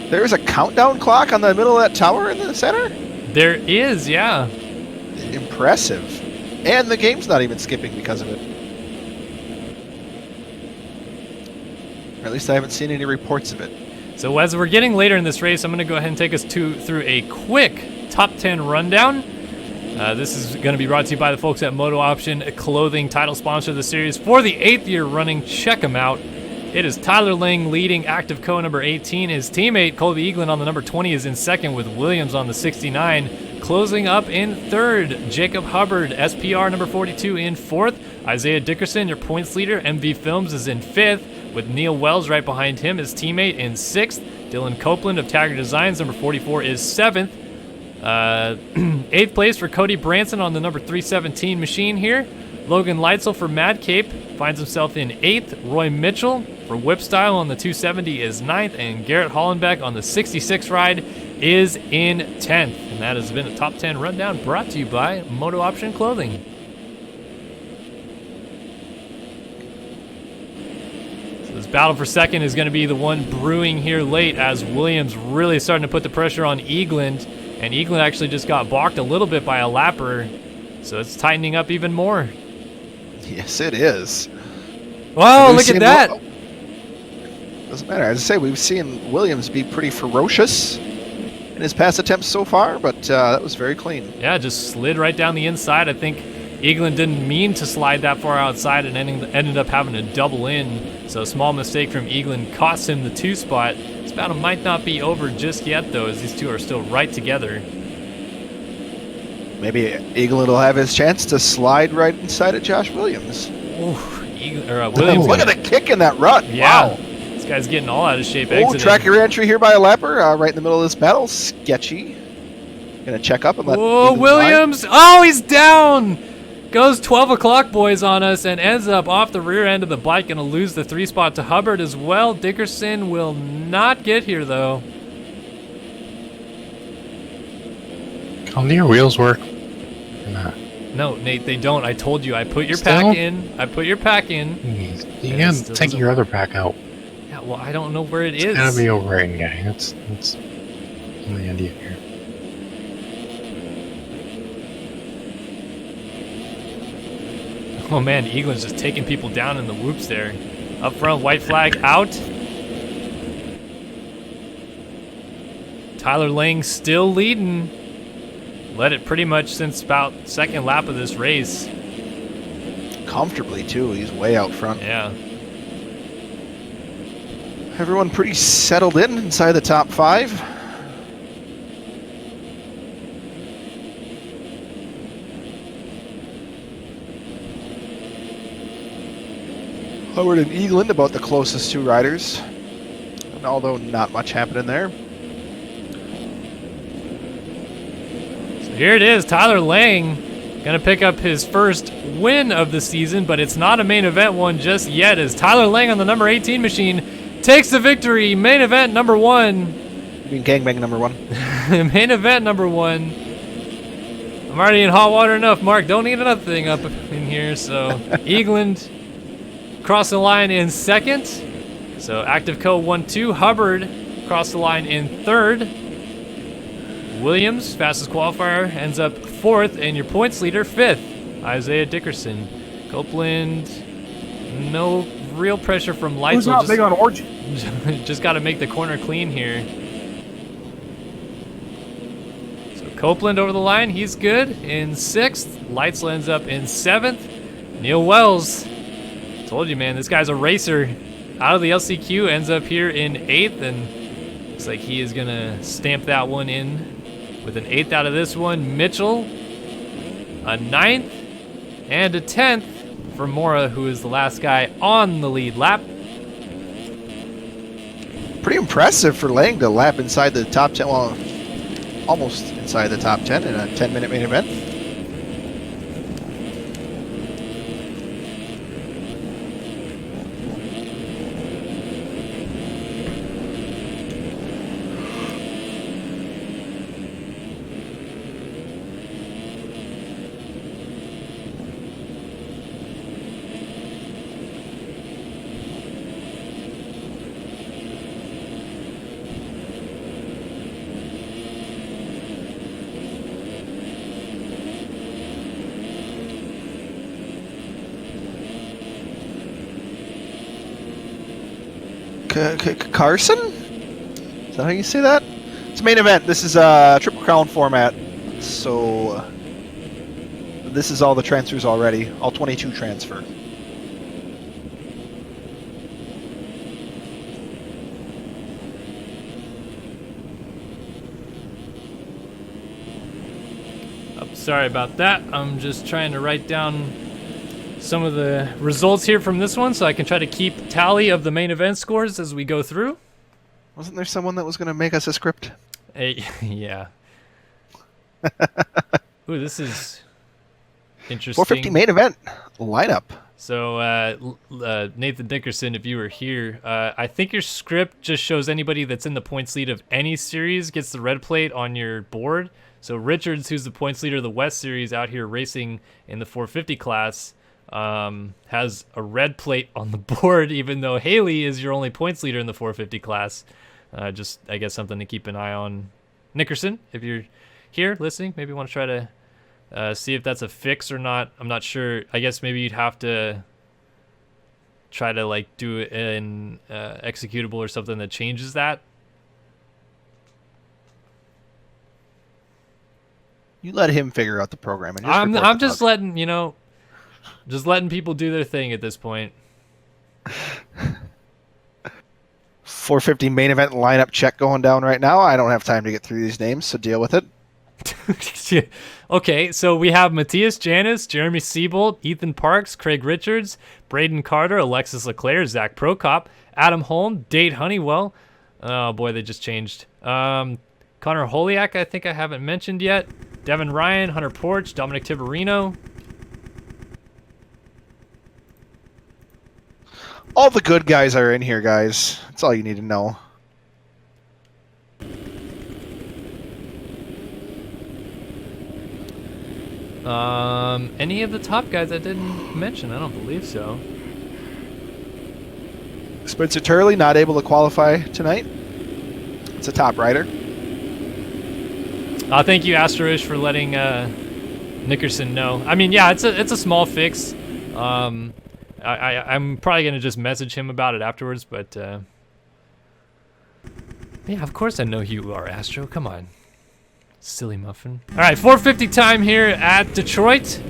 There's a countdown clock on the middle of that tower in the center. There is, yeah. Impressive. And the game's not even skipping because of it. Or at least I haven't seen any reports of it. So as we're getting later in this race, I'm going to go ahead and take us through a quick top 10 rundown. This is going to be brought to you by the folks at MotoOption Clothing, title sponsor of the series for the 8th year running. Check them out. It is Tyler Lang leading, active number 18. His teammate Colby Eaglin on the number 20 is in second with Williams on the 69. Closing up in third, Jacob Hubbard, SPR number 42 in fourth. Isaiah Dickerson, your points leader, MV Films, is in fifth with Neil Wells right behind him, his teammate, in sixth. Dylan Copeland of Tagger Designs, number 44, is seventh. Eighth place for Cody Branson on the number 317 machine here. Logan Leitzel for Mad Cape finds himself in 8th. Roy Mitchell for Whip Style on the 270 is 9th. And Garrett Hollenbeck on the 66 ride is in 10th. And that has been a top 10 rundown brought to you by MotoOption Clothing. So this battle for second is going to be the one brewing here late as Williams really starting to put the pressure on Eagland. And Eagland actually just got balked a little bit by a lapper. So it's tightening up even more. Yes, it is. Wow, look at that. Doesn't matter. As I say, we've seen Williams be pretty ferocious in his pass attempts so far, but that was very clean. Yeah, just slid right down the inside. I think Eagland didn't mean to slide that far outside and ended up having to double in. So a small mistake from Eagland cost him the 2 spot. This battle might not be over just yet, though, as these two are still right together. Maybe Eagland will have his chance to slide right inside of Josh Williams. Williams. Look at the kick in that run. Yeah. Wow. This guy's getting all out of shape. Oh, tracker entry here by a lapper right in the middle of this battle. Sketchy. Gonna check up and let. Whoa, Eagland Williams. Oh, he's down. Goes 12 o'clock boys on us and ends up off the rear end of the bike. Gonna lose the 3 spot to Hubbard as well. Dickerson will not get here though. Oh, do your wheels work? Or not? No, Nate, they don't. I told you. I put your Still? pack in. I put your pack in. You it gotta still take doesn't your work. other pack out. Yeah, well, I don't know where it It's is. gotta be overriding, guy. That's the only idea here. Oh man, Eagle's just taking people down in the whoops there. Up front, white flag out. Tyler Lang still leading. Led it pretty much since about second lap of this race. Comfortably, too. He's way out front. Yeah. Everyone pretty settled in inside the top 5. Howard and Eagland about the closest 2 riders. And although not much happening there. So here it is, Tyler Lang gonna pick up his first win of the season, but it's not a main event one just yet as Tyler Lang on the number 18 machine takes the victory. Main event number 1. I mean, gangbang number 1. Main event number 1. I'm already in hot water enough, Mark. Don't need another thing up in here. So Eagland crossed the line in second. So Active Co 1-2. Hubbard crossed the line in third. Williams, fastest qualifier, ends up fourth, and your points leader fifth, Isaiah Dickerson. Copeland, no real pressure from Leitzel. Who's not big on orgy? Just got to make the corner clean here. So Copeland over the line, he's good in sixth. Leitzel ends up in seventh. Neil Wells, told you, man, this guy's a racer. Out of the LCQ, ends up here in eighth, and looks like he is gonna stamp that one in with an eighth out of this one. Mitchell, a ninth, and a 10th for Mora, who is the last guy on the lead lap. Pretty impressive for Lang to lap inside the top 10, well, almost inside the top 10 in a 10-minute main event. Carson? Is that how you say that? It's a main event. This is a Triple Crown format. So this is all the transfers already. All 22 transfer. Oh, sorry about that. I'm just trying to write down some of the results here from this one so I can try to keep tally of the main event scores as we go through. Wasn't there someone that was going to make us a script? Hey, yeah. Ooh, this is interesting. 450 main event lineup. So, Nathan Dickerson, if you were here, I think your script just shows anybody that's in the points lead of any series gets the red plate on your board. So Richards, who's the points leader of the West Series out here racing in the 450 class, has a red plate on the board, even though Haley is your only points leader in the 450 class. Just, I guess, something to keep an eye on. Nickerson, if you're here listening, maybe want to try to see if that's a fix or not. I'm not sure. I guess maybe you'd have to try to like do an executable or something that changes that. You let him figure out the program. And I'm just letting, just letting people do their thing at this point. 450 main event lineup check going down right now. I don't have time to get through these names, so deal with it. Okay, so we have Matthias Janis, Jeremy Siebold, Ethan Parks, Craig Richards, Braden Carter, Alexis Leclerc, Zach Prokop, Adam Holm, Dade Honeywell. Oh boy, they just changed. Connor Holiak, I think I haven't mentioned yet. Devin Ryan, Hunter Porch, Dominic Tiberino. All the good guys are in here, guys. That's all you need to know. Any of the top guys I didn't mention? I don't believe so. Spencer Turley not able to qualify tonight. It's a top rider. Thank you, Asterish, for letting Nickerson know. I mean, yeah, it's a small fix. I'm probably gonna just message him about it afterwards, but yeah, of course I know who you are, Astro. Come on, silly muffin. All right, 450 time here at Detroit.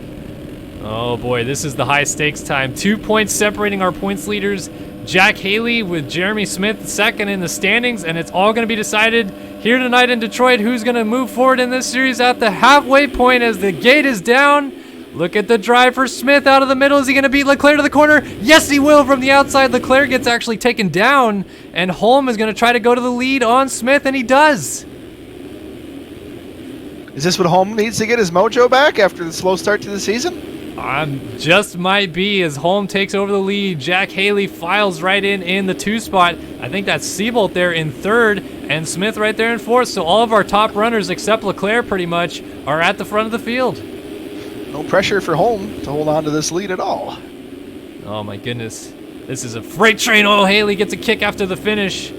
Oh boy, this is the high stakes time. 2 points separating our points leaders. Jack Haley with Jeremy Smith second in the standings, and it's all going to be decided here tonight in Detroit who's going to move forward in this series at the halfway point as the gate is down. Look at the drive for Smith out of the middle. Is he going to beat Leclerc to the corner? Yes, he will from the outside. Leclerc gets actually taken down, and Holm is going to try to go to the lead on Smith, and he does. Is this what Holm needs to get his mojo back after the slow start to the season? Just might be as Holm takes over the lead. Jack Haley files right in the 2 spot. I think that's Seabolt there in 3rd and Smith right there in 4th. So all of our top runners except Leclerc pretty much are at the front of the field. No pressure for Holm to hold on to this lead at all. Oh my goodness. This is a freight train. Oh, Haley gets a kick after the finish.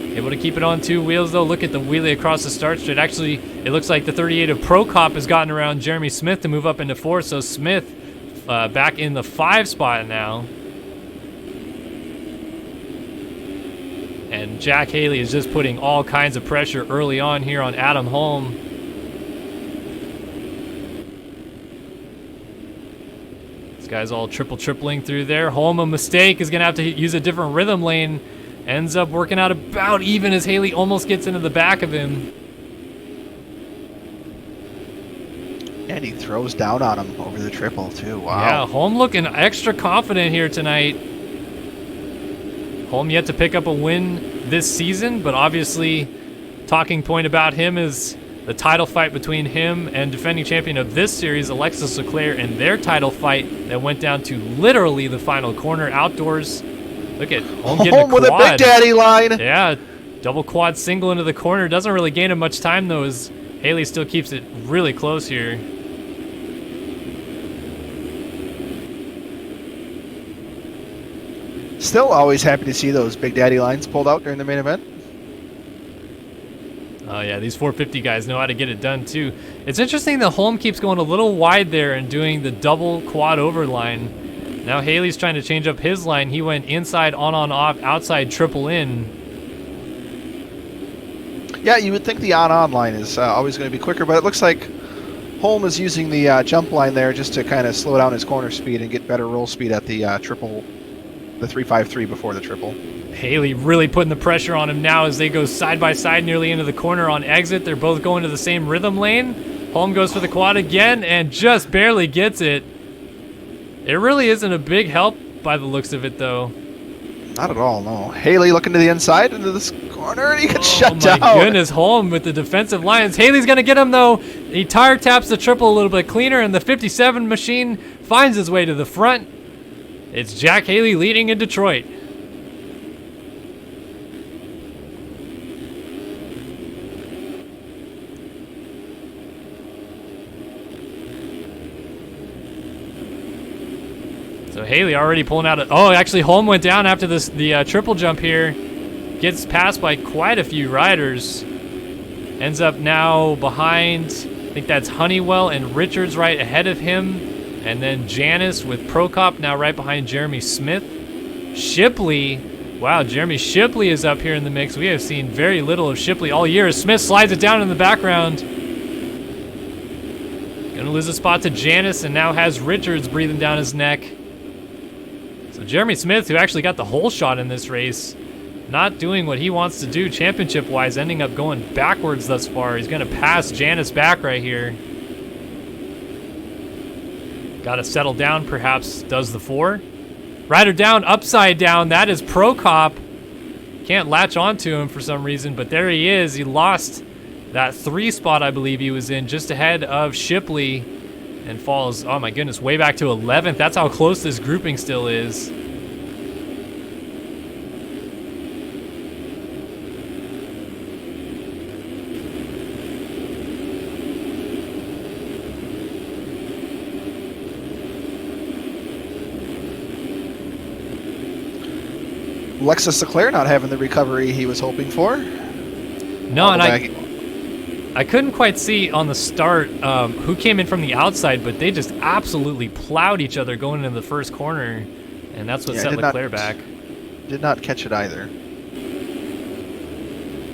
Able to keep it on 2 wheels though. Look at the wheelie across the start straight. Actually, it looks like the 38 of ProCop has gotten around Jeremy Smith to move up into 4th. So Smith back in the 5 spot now. And Jack Haley is just putting all kinds of pressure early on here on Adam Holm. This guy's all tripling through there. Holm, a mistake, is going to have to use a different rhythm lane. Ends up working out about even as Haley almost gets into the back of him. And he throws down on him over the triple, too. Wow. Yeah, Holm looking extra confident here tonight. Holm yet to pick up a win this season, but obviously talking point about him is the title fight between him and defending champion of this series, Alexis Leclerc, and their title fight that went down to literally the final corner outdoors. Look at Holm getting a quad. With a Big Daddy line. Yeah, double quad single into the corner. Doesn't really gain him much time, though, as Haley still keeps it really close here. Still always happy to see those Big Daddy lines pulled out during the main event. Oh, yeah, these 450 guys know how to get it done, too. It's interesting that Holm keeps going a little wide there and doing the double quad over line. Now Haley's trying to change up his line. He went inside, on, off, outside, triple in. Yeah, you would think the on line is always going to be quicker, but it looks like Holm is using the jump line there just to kind of slow down his corner speed and get better roll speed at the triple, the 353 before the triple. Haley really putting the pressure on him now as they go side by side nearly into the corner on exit. They're both going to the same rhythm lane. Holm goes for the quad again and just barely gets it. It really isn't a big help by the looks of it, though. Not at all, no. Haley looking to the inside into this corner, and he gets shut down. Oh my goodness, Holm with the defensive lines. Haley's going to get him, though. He tire taps the triple a little bit cleaner, and the 57 machine finds his way to the front. It's Jack Haley leading in Detroit. So Haley already pulling out. Oh, actually, Holm went down after the triple jump here. Gets passed by quite a few riders. Ends up now behind, I think that's Honeywell and Richards right ahead of him. And then Janice with Prokop now right behind Jeremy Smith. Shipley, wow, Jeremy Shipley is up here in the mix. We have seen very little of Shipley all year. Smith slides it down in the background. Gonna lose a spot to Janice and now has Richards breathing down his neck. So Jeremy Smith, who actually got the whole shot in this race, not doing what he wants to do championship-wise, ending up going backwards thus far. He's going to pass Janice back right here. Got to settle down, perhaps. Does the 4. Rider down, upside down. That is Prokop. Can't latch onto him for some reason, but there he is. He lost that 3 spot, I believe he was in, just ahead of Shipley. And falls, oh my goodness, way back to 11th. That's how close this grouping still is. Lexus Leclerc not having the recovery he was hoping for. No, and I couldn't quite see on the start who came in from the outside, but they just absolutely plowed each other going into the first corner, and that's what set Leclerc back. Did not catch it either.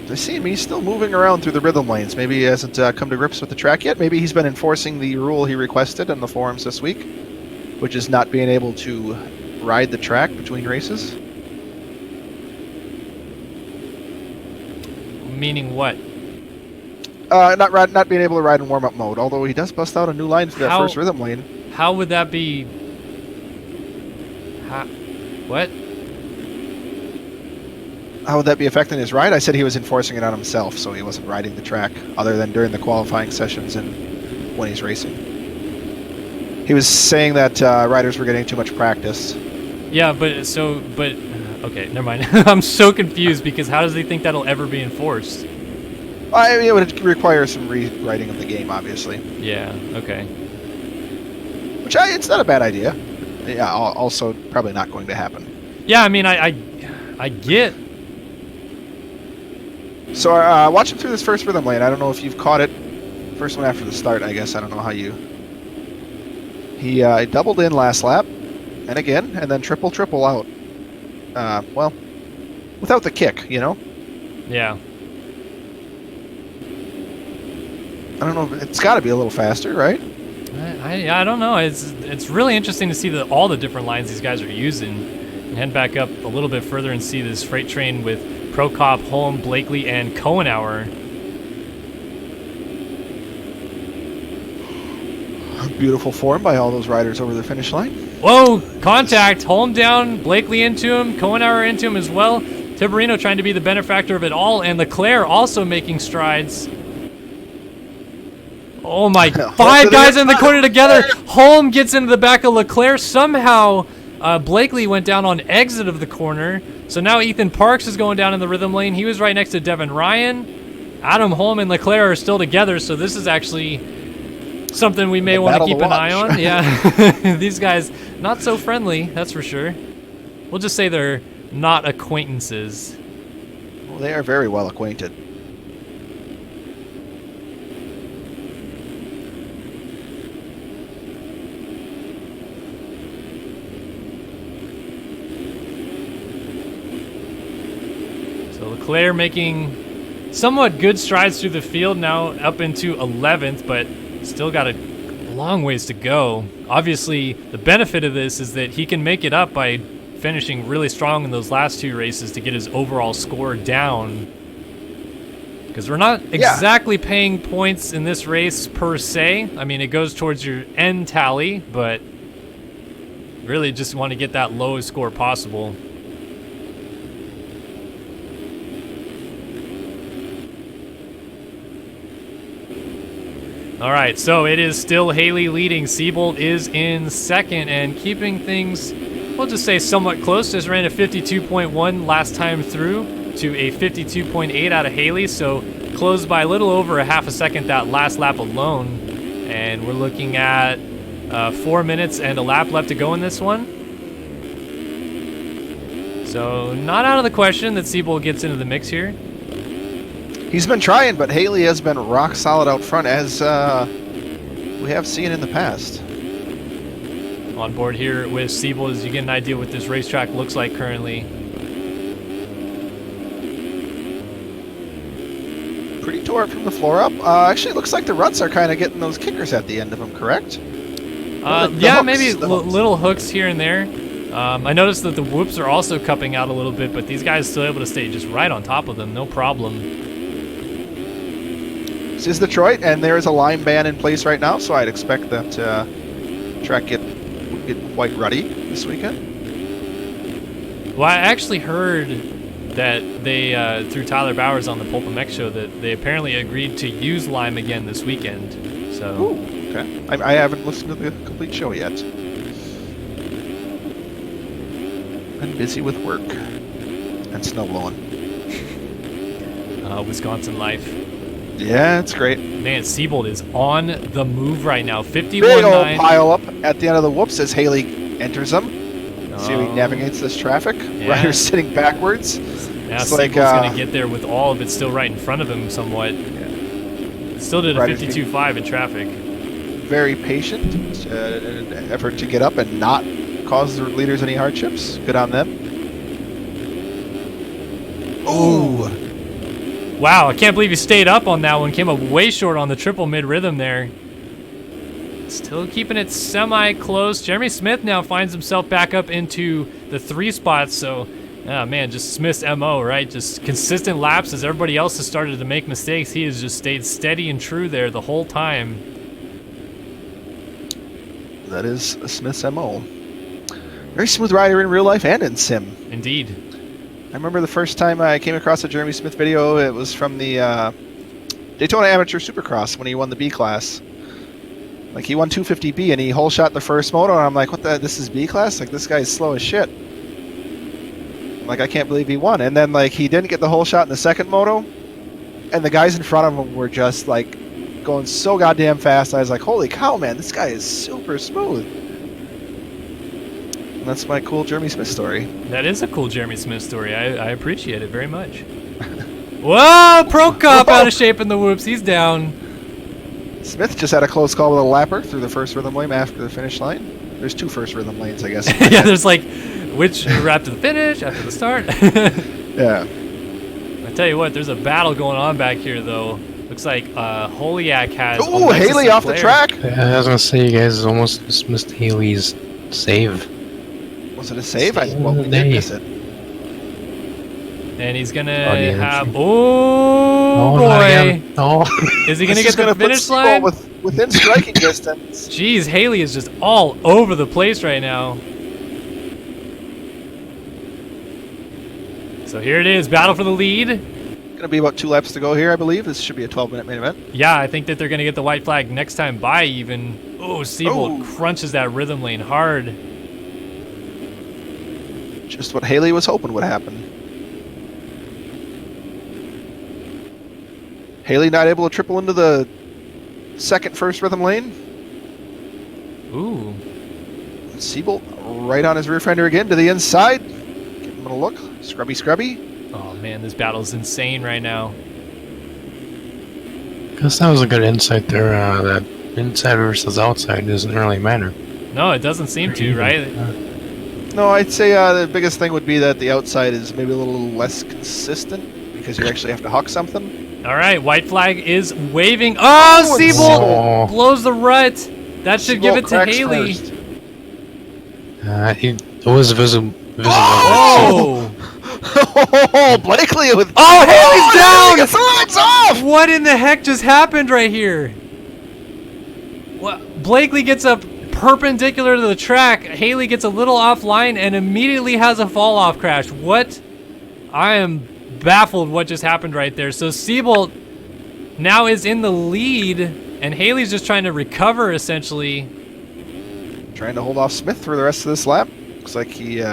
I see him. He's still moving around through the rhythm lanes. Maybe he hasn't come to grips with the track yet. Maybe he's been enforcing the rule he requested in the forums this week, which is not being able to ride the track between races. Meaning what? Not being able to ride in warm-up mode, although he does bust out a new line for that first rhythm lane. How would that be? What? How would that be affecting his ride? I said he was enforcing it on himself, so he wasn't riding the track, other than during the qualifying sessions and when he's racing. He was saying that riders were getting too much practice. Yeah, but okay, never mind. I'm so confused because how does he think that'll ever be enforced? I mean, it would require some rewriting of the game, obviously. Yeah, okay. Which, it's not a bad idea. Yeah, also probably not going to happen. Yeah, I mean, I get. So, watch him through this first rhythm lane. I don't know if you've caught it. First one after the start, I guess. I don't know how you... He doubled in last lap, and again, and then triple out. Well, without the kick, you know? Yeah. I don't know. It's got to be a little faster, right? I don't know. It's really interesting to see all the different lines these guys are using. And head back up a little bit further and see this freight train with Prokop, Holm, Blakely, and Cohenauer. Beautiful form by all those riders over the finish line. Whoa! Contact! Holm down, Blakely into him, Cohenauer into him as well. Tiberino trying to be the benefactor of it all, and Leclerc also making strides. Oh my, 5 guys in the corner together. Holm gets into the back of Leclerc. Somehow, Blakely went down on exit of the corner. So now Ethan Parks is going down in the rhythm lane. He was right next to Devin Ryan. Adam Holm and Leclerc are still together, so this is actually something we may want to keep an eye on. Yeah, these guys, not so friendly, that's for sure. We'll just say they're not acquaintances. Well, they are very well acquainted. Leclerc making somewhat good strides through the field, now up into 11th, but still got a long ways to go. Obviously, the benefit of this is that he can make it up by finishing really strong in those last 2 races to get his overall score down. Because we're not exactly paying points in this race per se. I mean, it goes towards your end tally, but really just want to get that lowest score possible. All right, so it is still Haley leading. Seabolt is in second and keeping things, we'll just say somewhat close. Just ran a 52.1 last time through to a 52.8 out of Haley. So closed by a little over a half a second that last lap alone. And we're looking at 4 minutes and a lap left to go in this one. So not out of the question that Seabolt gets into the mix here. He's been trying, but Haley has been rock solid out front, as we have seen in the past. On board here with Seabolt as you get an idea what this racetrack looks like currently. Pretty tore it from the floor up. Actually, it looks like the ruts are kind of getting those kickers at the end of them, correct? Yeah, maybe little hooks here and there. I noticed that the whoops are also cupping out a little bit, but these guys still able to stay just right on top of them, no problem. This is Detroit, and there is a line ban in place right now, so I'd expect that track get quite ruddy this weekend. Well, I actually heard that they, through Tyler Bowers on the Pulp MX show, that they apparently agreed to use lime again this weekend. So. Ooh, okay. I haven't listened to the complete show yet. Been busy with work and snow blowing. Wisconsin life. Yeah, it's great. Man, Seabolt is on the move right now. 51.9. Big old pile up at the end of the whoops as Haley enters them. See how he navigates this traffic. Yeah. rider's sitting backwards. Yeah, It's Siebel's like, going to get there with all of it still right in front of him somewhat. Still did a Riders 52.5 in traffic. Very patient in an effort to get up and not cause the leaders any hardships. Good on them. Ooh! Wow, I can't believe he stayed up on that one. Came up way short on the triple mid-rhythm there. Still keeping it semi-close. Jeremy Smith now finds himself back up into the 3 spots, so... Oh man, just Smith's MO, right? Just consistent laps as everybody else has started to make mistakes. He has just stayed steady and true there the whole time. That is Smith's MO. Very smooth rider in real life and in sim. Indeed. I remember the first time I came across a Jeremy Smith video, it was from the Daytona Amateur Supercross when he won the B class. Like, he won 250B and he hole shot the first moto, and I'm like, what the, this is B class? Like, this guy's slow as shit. Like, I can't believe he won. And then, like, he didn't get the whole shot in the second moto, and the guys in front of him were just, like, going so goddamn fast. I was like, holy cow, man, this guy is super smooth. And that's my cool Jeremy Smith story. That is a cool Jeremy Smith story. I appreciate it very much. Whoa, Pro Cup out of shape in the whoops. He's down. Smith just had a close call with a lapper through the first rhythm lane after the finish line. There's 2 first rhythm lanes, I guess. Yeah, there's like, which after the finish, after the start. Yeah. I tell you what, there's a battle going on back here, though. Looks like Holiak has... Ooh, Haley off the track! Yeah, I was gonna say, you guys almost dismissed Haley's save. Was it a save? Well, we did miss it. And he's gonna yeah, have... not Oh, boy! again. Oh. Is he gonna This is get the put finish Seagull line? within striking distance. Jeez, Haley is just all over the place right now. So here it is, battle for the lead. Gonna be about 2 laps to go here, I believe. This should be a 12-minute main event. Yeah, I think that they're gonna get the white flag next time by even. Oh, Siebold crunches that rhythm lane hard. Just what Haley was hoping would happen. Haley not able to triple into the first rhythm lane. Ooh. Siebold right on his rear fender again to the inside. Give him a look. Scrubby. Oh man, this battle is insane right now. Guess that was a good insight there, that inside versus outside doesn't really matter. No, it doesn't seem to, right? No, I'd say the biggest thing would be that the outside is maybe a little less consistent because you actually have to huck something. All right, white flag is waving. Oh, Siebold Oh. blows the rut. That should give it to cracks Haley. first. It was visible. Oh! Oh, Blakely with... Oh, Haley's down! Gets the lights off! What in the heck just happened right here? What? Blakely gets up perpendicular to the track. Haley gets a little offline and immediately has a fall-off crash. What? I am baffled what just happened right there. So Siebold now is in the lead, and Haley's just trying to recover, essentially. Trying to hold off Smith for the rest of this lap. Looks like he...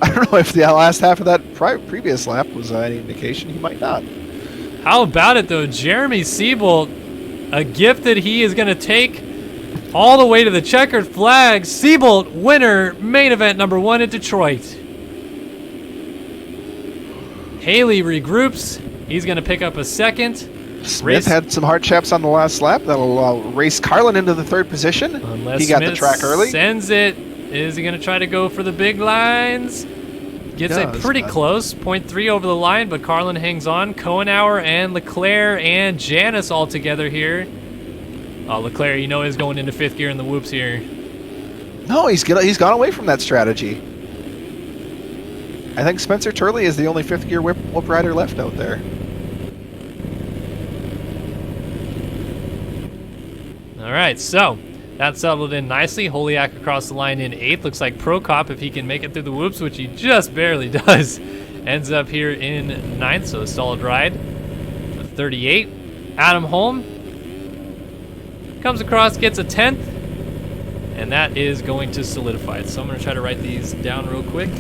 I don't know if the last half of that previous lap was any indication. He might not. How about it, though? Jeremy Siebold, a gift that he is going to take all the way to the checkered flag. Siebold, winner, main event number 1 at Detroit. Haley regroups. He's going to pick up a second. Smith had some hard chaps on the last lap. That'll race Carlin into the 3rd position. Unless He got Smith the track early. sends it. Is he going to try to go for the big lines? Gets it pretty close. 0.3 over the line, but Carlin hangs on. Cohenauer and Leclerc and Janice all together here. Oh, Leclerc, you know, is going into 5th gear in the whoops here. No, he's gone away from that strategy. I think Spencer Turley is the only 5th gear whip rider left out there. All right, so that settled in nicely. Holiak across the line in 8th. Looks like Prokop, if he can make it through the whoops, which he just barely does, ends up here in 9th, so a solid ride. 38. Adam Holm comes across, gets a 10th, and that is going to solidify it. So I'm going to try to write these down real quick.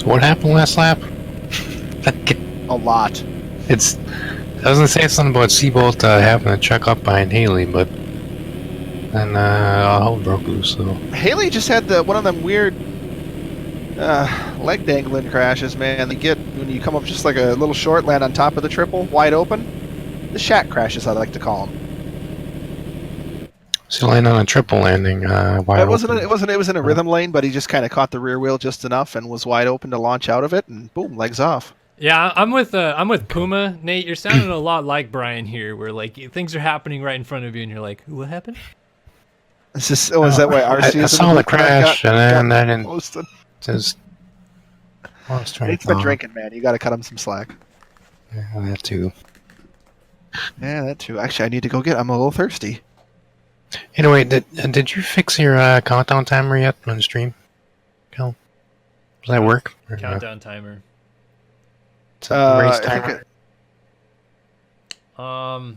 So what happened last lap? A lot. It's. I was gonna say something about Seabolt having to check up behind Haley, but then all hell broke loose. So Haley just had one of them weird leg dangling crashes, man. They get when you come up just like a little short, land on top of the triple, wide open. The shack crashes, I like to call them. she landed on a triple landing. Wide It wasn't. open. It was in a rhythm lane, but he just kind of caught the rear wheel just enough and was wide open to launch out of it, and boom, legs off. Yeah, I'm with Puma, Nate. You're sounding a lot like Brian here, where like things are happening right in front of you, and you're like, "What happened?" It's just. Oh, is that why RC? I saw the crash, and then I didn't. Posted. Just. I was trying He's to been drinking, man. You got to cut him some slack. Yeah, that too. Yeah, that too. Actually, I need to go get. I'm a little thirsty. Anyway, did you fix your countdown timer yet on the stream? Cal? Does that work? Or no? Countdown timer. It's a race I think timer.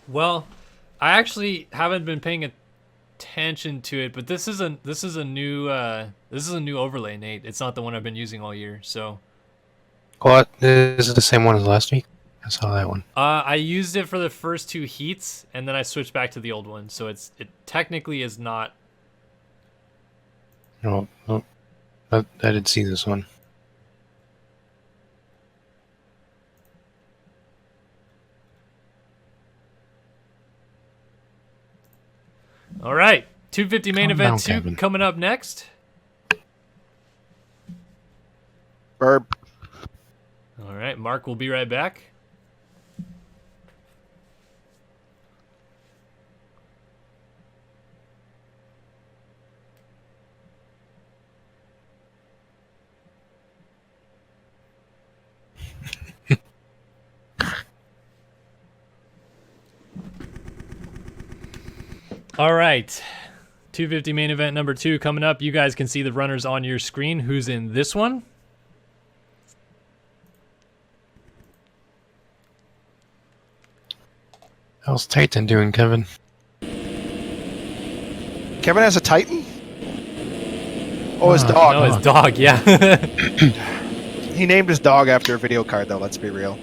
Well, I actually haven't been paying attention to it, but this is a new overlay, Nate. It's not the one I've been using all year. So, What is it the same one as last week? I saw that one. I used it for the first 2 heats, and then I switched back to the old one. So it technically is not. No, I did see this one. All right, 250 main Calm event down, 2 Kevin. coming up next. Burp. All right, Mark will be right back. All right, 250 main event number 2 coming up. You guys can see the runners on your screen. Who's in this one? How's Titan doing, Kevin? Kevin has a Titan. Oh, his dog. No, his dog. Yeah. He named his dog after a video card, though. Let's be real.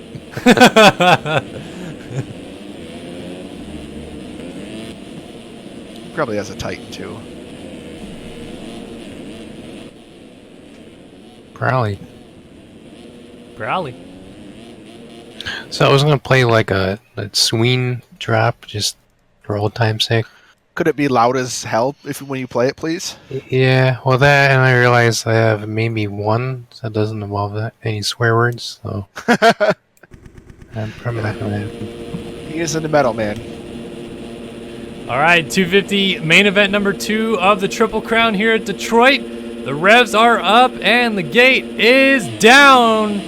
Probably has a Titan too. Probably. Probably. So I was gonna play like a swing drop just for old time's sake. Could it be loud as hell when you play it, please? Yeah, well that, and I realized I have maybe one that doesn't involve any swear words, so I'm probably not gonna happen. He is in the metal, man. All right, 250 main event number 2 of the Triple Crown here at Detroit. The revs are up and the gate is down.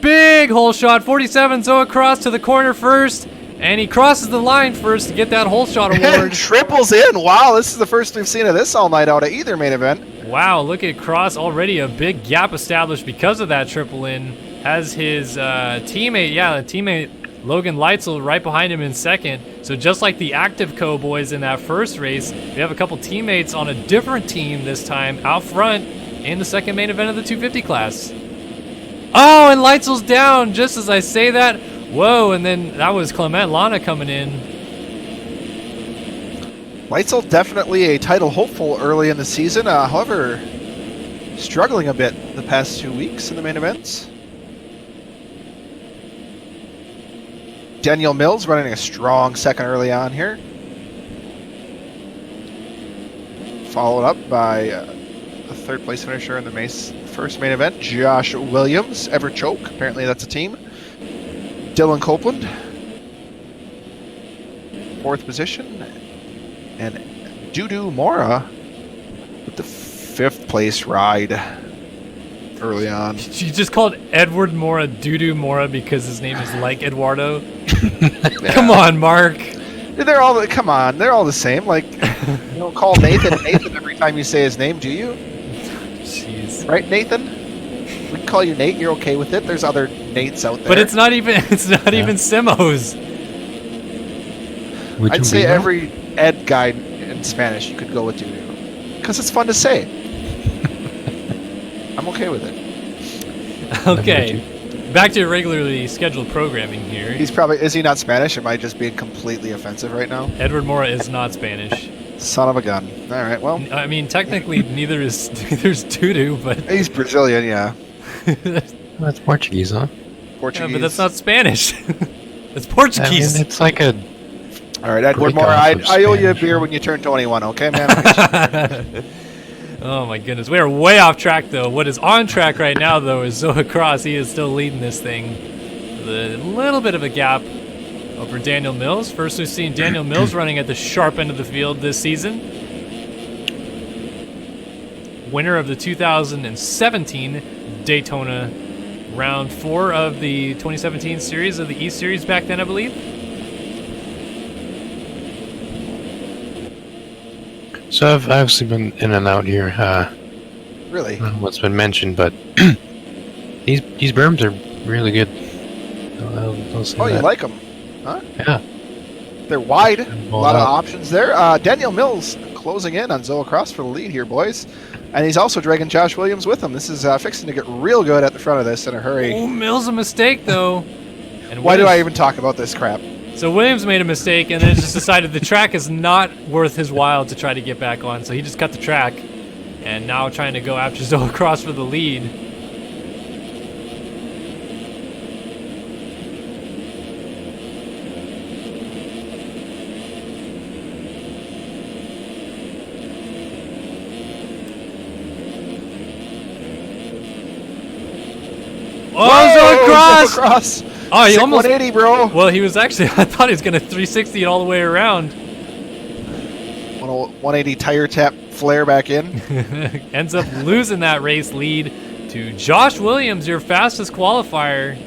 Big hole shot, 47, so across to the corner first. And he crosses the line first to get that hole shot award. Triples in. Wow, this is the first we've seen of this all night out at either main event. Wow, look at Cross, already a big gap established because of that triple in. Has his teammate Logan Leitzel right behind him in second. So just like the Active Co boys in that first race, we have a couple teammates on a different team this time out front in the second main event of the 250 class. Oh, and Leitzel's down just as I say that. Whoa, and then that was Clement Lana coming in. Leitzel definitely a title hopeful early in the season. However, struggling a bit the past 2 weeks in the main events. Daniel Mills running a strong second early on here. Followed up by a third place finisher in the first main event, Josh Williams, Everchoke. Apparently that's a team. Dylan Copeland, fourth position. And Dudu Mora with the fifth place ride early on. You just called Edward Mora Dudu Mora because his name is like Eduardo. Yeah. Come on, Mark. They're all come on. They're all the same. Like you don't call Nathan Nathan every time you say his name, do you? Jeez. Right, Nathan? We can call you Nate. You're okay with it. There's other Nates out there. But it's not even even Simos. Would I'd you say be every Ed guy in Spanish you could go with Dudu because it's fun to say. I'm okay with it. Okay, back to regularly scheduled programming here. Is he not Spanish? Am I just being completely offensive right now? Edward Mora is not Spanish. Son of a gun. All right, well, I mean, technically, neither's Tudu, but he's Brazilian, yeah. That's Portuguese, huh? Portuguese. but that's not Spanish. It's I mean, Portuguese. it's like a. All right, Edward Greek Moore, off of I owe you a Spanish. beer when you turn 21, okay, man? Oh my goodness, we are way off track though. What is on track right now though is Zoa Cross. He is still leading this thing with a little bit of a gap over Daniel Mills. First we've seen Daniel Mills running at the sharp end of the field this season. Winner of the 2017 Daytona round 4 of the 2017 series of the East Series back then, I believe. So I've obviously been in and out here. Really? What's been mentioned, but these berms are really good. I'll say Oh, you that. like them? Huh? Yeah. They're wide. A Ball lot of out. options there. Daniel Mills closing in on Zoa Cross for the lead here, boys. And he's also dragging Josh Williams with him. This is fixing to get real good at the front of this in a hurry. Oh, Mills a mistake though. And Why do Williams- I even talk about this crap? So Williams made a mistake and then just decided the track is not worth his while to try to get back on. So he just cut the track and now trying to go after Zoa Cross for the lead. Oh, Zoa Cross! Zoa Cross! Oh, he Sick almost 180, bro. Well, he was actually, I thought he was going to 360 it all the way around. 180 tire tap flare back in. Ends up losing that race lead to Josh Williams, your fastest qualifier.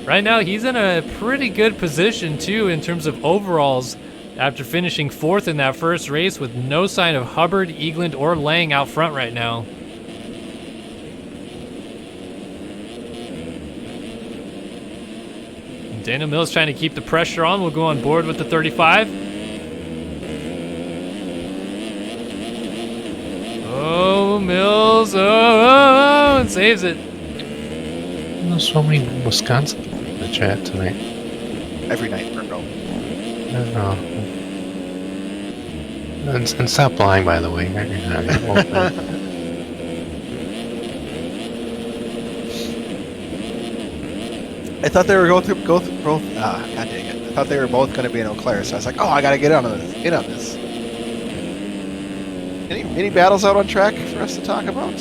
Right now, he's in a pretty good position, too, in terms of overalls after finishing 4th in that first race with no sign of Hubbard, Eagland, or Lang out front right now. Daniel Mills trying to keep the pressure on. We'll go on board with the 35. Oh, Mills. Oh, and saves it. There's so many Wisconsin in the chat tonight. Every night, Bruno. I don't know. And stop lying, by the way. I thought they were both. God dang it! I thought they were both going to be in Eau Claire, so I was like, "Oh, I got to get on this." Any battles out on track for us to talk about?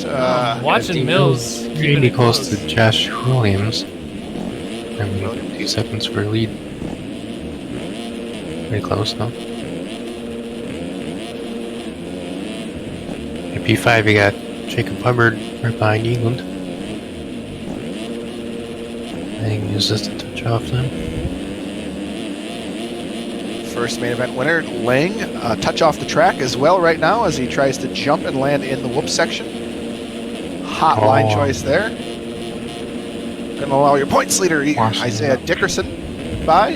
Watching Mills. keeping really it close to Josh Williams. I mean, 2 seconds for a lead. Pretty close, though. At P5, you got Jacob Hubbard right behind Eagland. I think use this to touch off them. First main event winner, Lang, touch off the track as well right now as he tries to jump and land in the whoop section. Hot line choice there. Gonna allow your points leader, Isaiah Dickerson, by,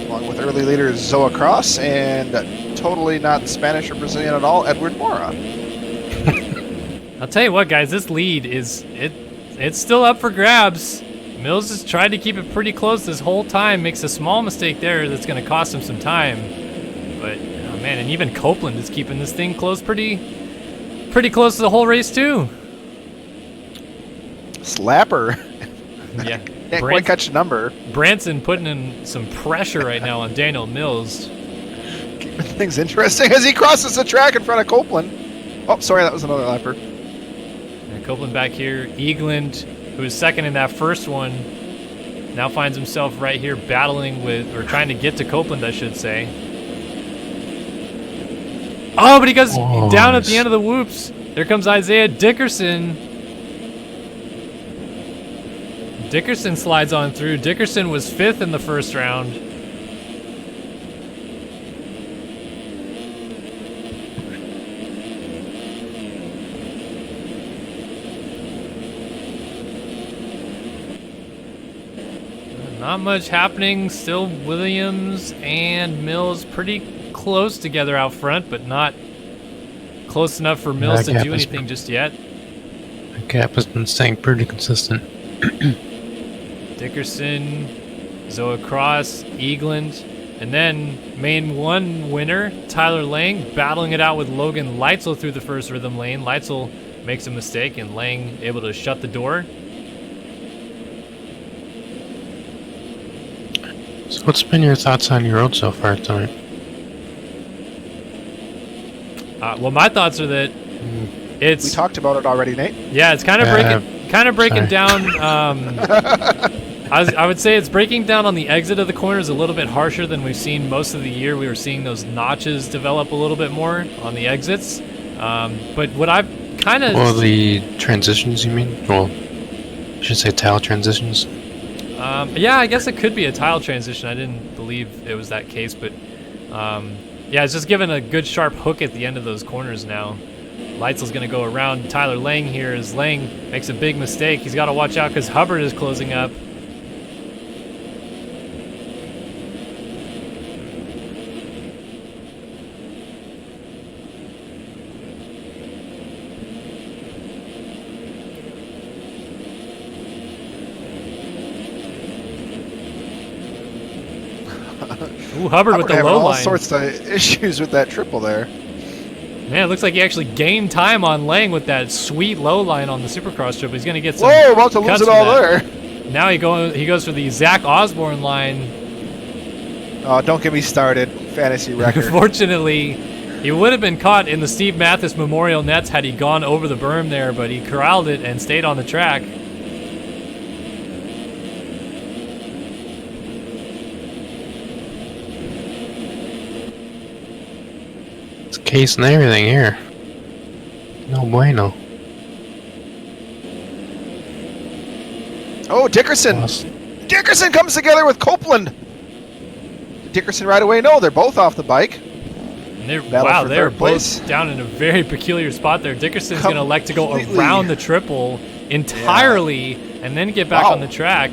along with early leader Zoa Cross, and totally not Spanish or Brazilian at all, Edward Mora. I'll tell you what, guys, this lead it's still up for grabs. Mills has tried to keep it pretty close this whole time, makes a small mistake there that's going to cost him some time. But, oh man, and even Copeland is keeping this thing close pretty close to the whole race too. Slapper. Yeah. Can't quite catch the number. Branson putting in some pressure right now on Daniel Mills. Keeping things interesting as he crosses the track in front of Copeland. Oh, sorry, that was another lapper. And Copeland back here. Eagland, who was second in that first one, now finds himself right here battling with, or trying to get to Copeland, I should say. Oh, but he goes down at the end of the whoops. There comes Isaiah Dickerson. Dickerson slides on through. Dickerson was 5th in the first round. Not much happening. Still Williams and Mills pretty close together out front, but not close enough for Mills to do anything just yet. The gap has been staying pretty consistent. Dickerson, Zoe Cross, Eagland, and then main one winner, Tyler Lang, battling it out with Logan Leitzel through the first rhythm lane. Leitzel makes a mistake, and Lang able to shut the door. So what's been your thoughts on your road so far tonight? Well, my thoughts are that it's... We talked about it already, Nate. Yeah, it's kind of breaking down. I would say it's breaking down on the exit of the corners a little bit harsher than we've seen most of the year. We were seeing those notches develop a little bit more on the exits. But what I've kind of... Well, the transitions, you mean? Well, I should say tile transitions. Yeah, I guess it could be a tile transition. I didn't believe it was that case, but yeah, it's just giving a good sharp hook at the end of those corners now. Leitzel's going to go around Tyler Lang here as Lang makes a big mistake. He's got to watch out because Hubbard is closing up. Ooh, Hubbard with the low all line. Sorts of issues with that triple there. Man, it looks like he actually gained time on Lang with that sweet low line on the Supercross triple. He's going to get some. Whoa, about to lose cuts it from all that. there. Now he goes for the Zach Osborne line. Oh, don't get me started. Fantasy record. Fortunately, he would have been caught in the Steve Mathis Memorial nets had he gone over the berm there, but he corralled it and stayed on the track. It's a case and everything here. No bueno. Oh, Dickerson. Lost. Dickerson comes together with Copeland. Dickerson right away. No, they're both off the bike. And Battle for they're third place. both down in a very peculiar spot there. Dickerson's going to elect to go Completely. around the triple entirely and then get back Wow. on the track.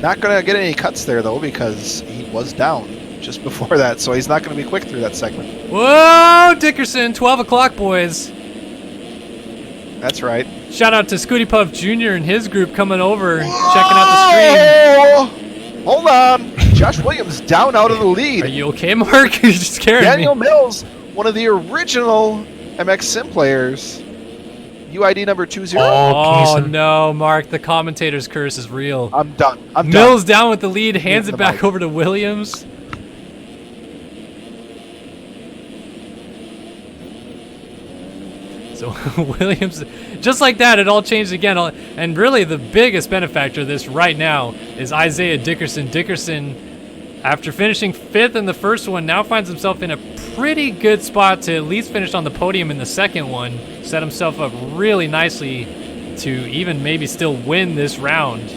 Not going to get any cuts there, though, because he was down just before that, so he's not going to be quick through that segment. Whoa, Dickerson, 12 o'clock, boys. That's right. Shout out to Scooty Puff Jr. and his group coming over, checking out the stream. Hold on. Josh Williams down out of the lead. Are you okay, Mark? You're just scaring Daniel me. Mills, one of the original MX Sim players. UID number 20. Oh, Keeson. no, Mark, the commentator's curse is real. I'm done. I'm Mills down with the lead, hands Give it the back mic. over to Williams. So Williams, just like that, it all changed again. And really the biggest benefactor of this right now is Isaiah Dickerson. Dickerson, after finishing 5th in the first one, now finds himself in a pretty good spot to at least finish on the podium in the second one. Set himself up really nicely to even maybe still win this round.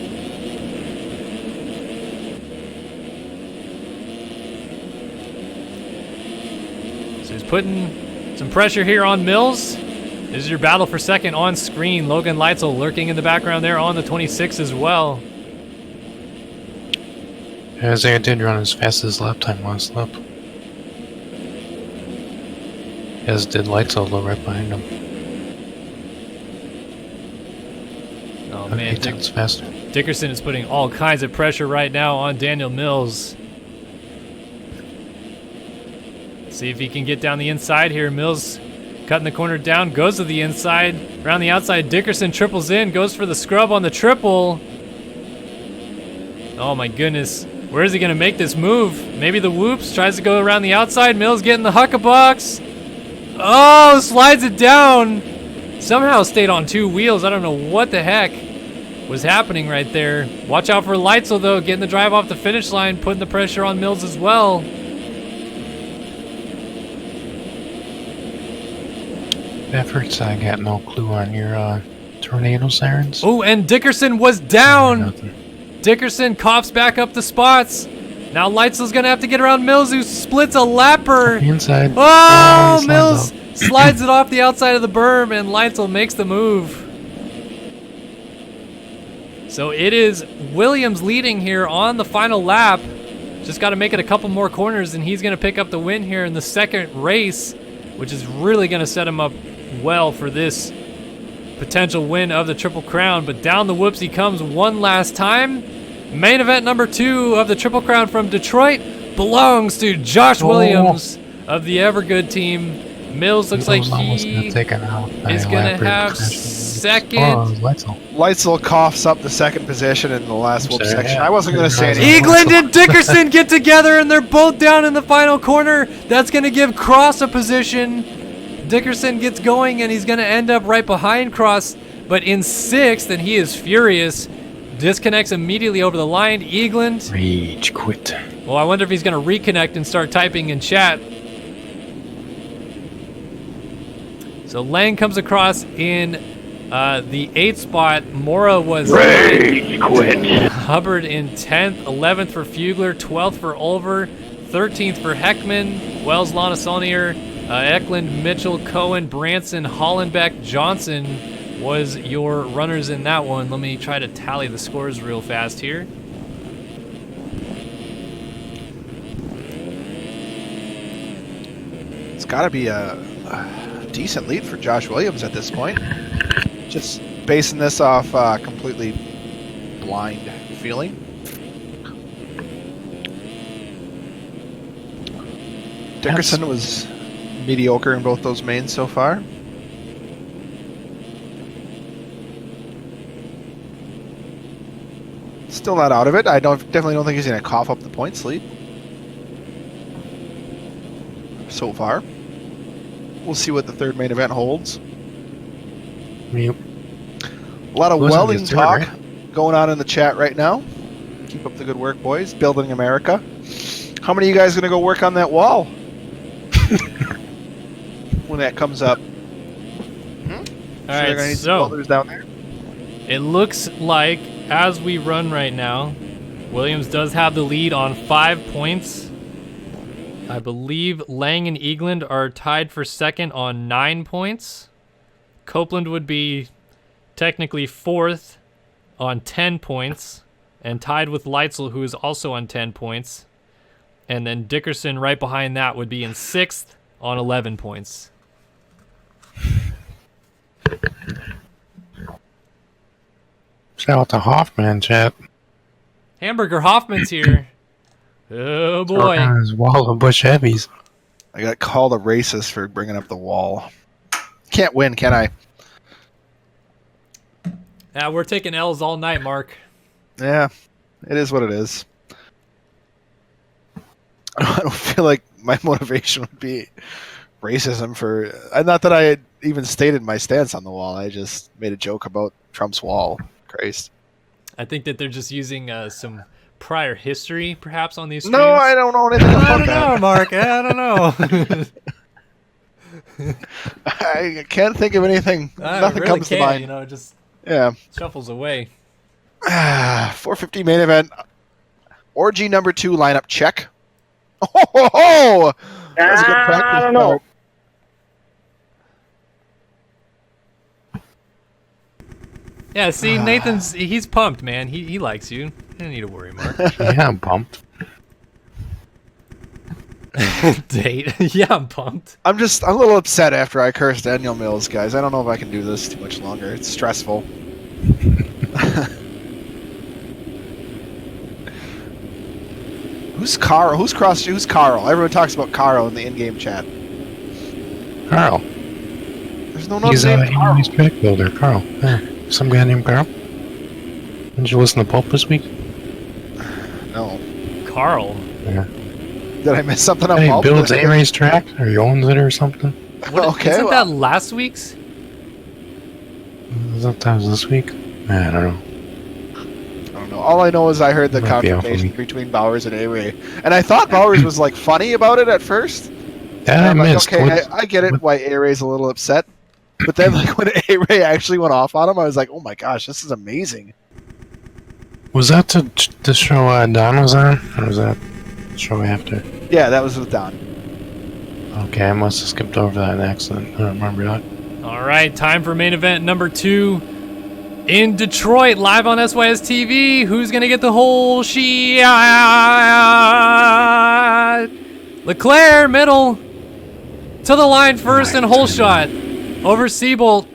So he's putting some pressure here on Mills. This is your battle for second on screen. Logan Leitzel lurking in the background there on the 26 as well. Isaiah did run as fast as lap time last lap. As did Leitzel, though, right behind him. Oh Okay, man, it's faster. Dickerson is putting all kinds of pressure right now on Daniel Mills. See if he can get down the inside here. Mills cutting the corner down, goes to the inside. Around the outside, Dickerson triples in, goes for the scrub on the triple. Oh my goodness. Where is he going to make this move? Maybe the whoops, tries to go around the outside. Mills getting the huckabucks. Oh, slides it down. Somehow stayed on 2 wheels. I don't know what the heck was happening right there. Watch out for Leitzel, though, getting the drive off the finish line, putting the pressure on Mills as well. Efforts, I got no clue on your tornado sirens. Oh, and Dickerson was down. Nothing. Dickerson coughs back up the spots. Now Leitzel's going to have to get around Mills, who splits a lapper. The inside. Oh, he Mills slides out. slides it off the outside of the berm, and Leitzel makes the move. So it is Williams leading here on the final lap. Just got to make it a couple more corners, and he's going to pick up the win here in the second race, which is really going to set him up well for this potential win of the Triple Crown, but down the whoops he comes one last time. Main event number 2 of the Triple Crown from Detroit belongs to Josh Williams of the Evergood team. Mills looks like he is going to have second. Leitzel coughs up the second position in the last whoop section. I wasn't going to say anything. Eagland and Dickerson get together, and they're both down in the final corner. That's going to give Cross a position. Dickerson gets going, and he's going to end up right behind Cross, but in 6th, and he is furious. Disconnects immediately over the line. Eagland. Rage quit. Well, I wonder if he's going to reconnect and start typing in chat. So Lang comes across in the 8th spot. Mora was Rage quit. Hubbard in 10th, 11th for Fugler, 12th for Ulver, 13th for Heckman, Wells, Lana-Saunier, Eklund, Mitchell, Cohen, Branson, Hollenbeck, Johnson was your runners in that one. Let me try to tally the scores real fast here. It's got to be a decent lead for Josh Williams at this point. Just basing this off completely blind feeling. Dickerson was mediocre in both those mains so far. Still not out of it. I definitely don't think he's going to cough up the points lead so far. We'll see what the third main event holds. Yep. A lot of welding third, talk right? going on in the chat right now. Keep up the good work, boys. Building America. How many of you guys going to go work on that wall when that comes up? All right, so welders down there. it looks like as we run right now, Williams does have the lead on 5 points. I believe Lang and Eagland are tied for second on 9 points. Copeland would be technically 4th on 10 points and tied with Leitzel, who is also on 10 points. And then Dickerson right behind that would be in 6th on 11 points. Shout out to Hoffman in chat. Hamburger Hoffman's here. Oh boy. On his wall of Bush Heavies. I got called a racist for bringing up the wall. Can't win, can I? Yeah, we're taking L's all night, Mark. Yeah, it is what it is. I don't feel like my motivation would be racism for... Not that I had even stated my stance on the wall. I just made a joke about Trump's wall. Christ. I think that they're just using some prior history, perhaps, on these streams. No, I don't know anything about that. I don't know, Mark. I don't know. I can't think of anything. Nothing really comes to mind. You know, it just Yeah. shuffles away. 450 main event. Orgy number 2 lineup check. Oh, that was a good practice. I don't know. Yeah, see, he's pumped, man. He likes you. You don't need to worry, Mark. Yeah, I'm pumped. Date. Yeah, I'm pumped. I'm a little upset after I cursed Daniel Mills, guys. I don't know if I can do this too much longer. It's stressful. Who's Carl? Who's Carl? Everyone talks about Carl in the in-game chat. Carl. There's no He's name Carl. He's track builder, Carl. Yeah. Some guy named Carl. Didn't you listen to Pulp this week? No. Carl. Yeah. Did I miss something on He Pulp? builds A-Race track, or he owns it or something. Okay, Isn't well, that last week's? Sometimes this week. I don't know. I don't know. All I know is I heard the Might be off confrontation of me. between Bowers and A-Ray. And I thought Bowers was like funny about it at first. That I I'm like, missed. okay, What- I get it why A-Ray's a little upset. But then like when A-Ray actually went off on him, I was like, oh my gosh, this is amazing. Was that the show Don was on? Or was that the show after? Yeah, that was with Don. Okay, I must have skipped over that in accident. I don't remember that. All right, time for main event number 2 in Detroit, live on SYStv. Who's gonna get the whole shot? Leclerc, middle, to the line first and whole shot over Seabolt.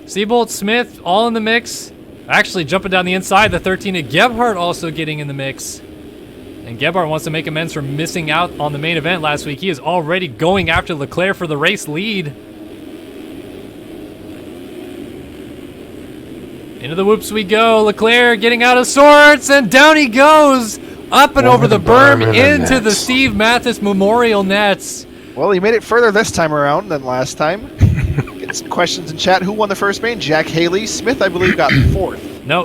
Seabolt, Smith, all in the mix. Actually, jumping down the inside, the 13 of Gebhardt also getting in the mix. And Gebhardt wants to make amends for missing out on the main event last week. He is already going after Leclerc for the race lead. Into the whoops we go. Leclerc getting out of sorts, and down he goes. Up and over the berm into the Steve Mathis Memorial nets. Well, he made it further this time around than last time. Get some questions in chat. Who won the first main? Jack Haley. Smith, I believe, got 4th. No,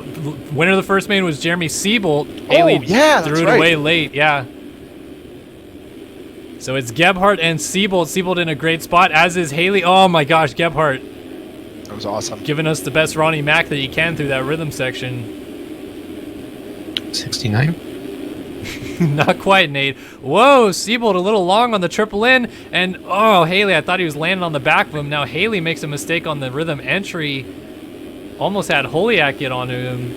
winner of the first main was Jeremy Seabolt. Haley threw it away late, yeah. So it's Gebhardt and Seabolt. Seabolt in a great spot, as is Haley. Oh my gosh, Gebhardt. That was awesome. Giving us the best Ronnie Mac that he can through that rhythm section. 69? Not quite, Nate. Whoa, Seabolt a little long on the triple in, and oh, Haley, I thought he was landing on the back of him. Now Haley makes a mistake on the rhythm entry. Almost had Holiak get onto him.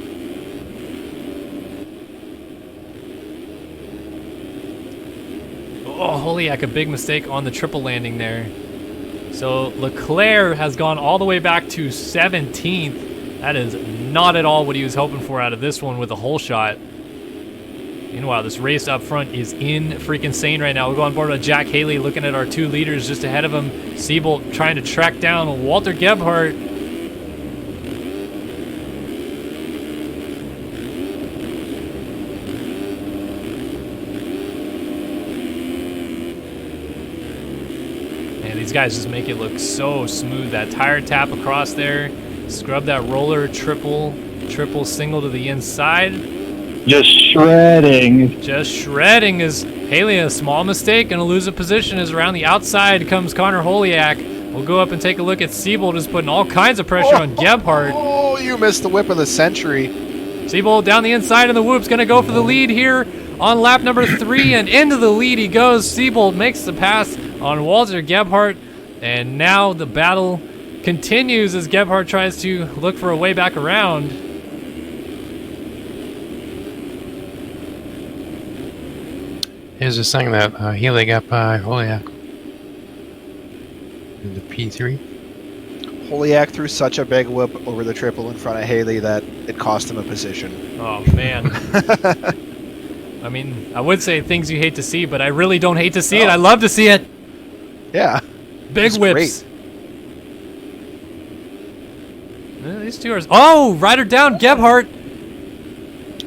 Oh, Holiak, a big mistake on the triple landing there. So Leclerc has gone all the way back to 17th. That is not at all what he was hoping for out of this one with a hole shot. Meanwhile, this race up front is in freaking insane right now. We go on board with Jack Haley looking at our 2 leaders just ahead of him. Seabolt trying to track down Walter Gebhardt. These guys just make it look so smooth. That tire tap across there, scrub that roller, triple, single to the inside. Just shredding. Just shredding is Haley. A small mistake, gonna lose a position as around the outside comes Connor Holiak. We'll go up and take a look at Seabolt, just putting all kinds of pressure on Gebhardt. Oh, you missed the whip of the century. Seabolt down the inside, and the whoop's gonna go for the lead here on lap number 3, and into the lead he goes. Seabolt makes the pass on Walter Gebhardt, and now the battle continues as Gebhardt tries to look for a way back around. Here's a sign that Healy got by Holiak in the P3. Holiak threw such a big whip over the triple in front of Haley that it cost him a position. Oh, man. I mean, I would say things you hate to see, but I really don't hate to see it. I love to see it. Yeah. Big It's whips. These two are... Oh, Ryder down, Gebhardt.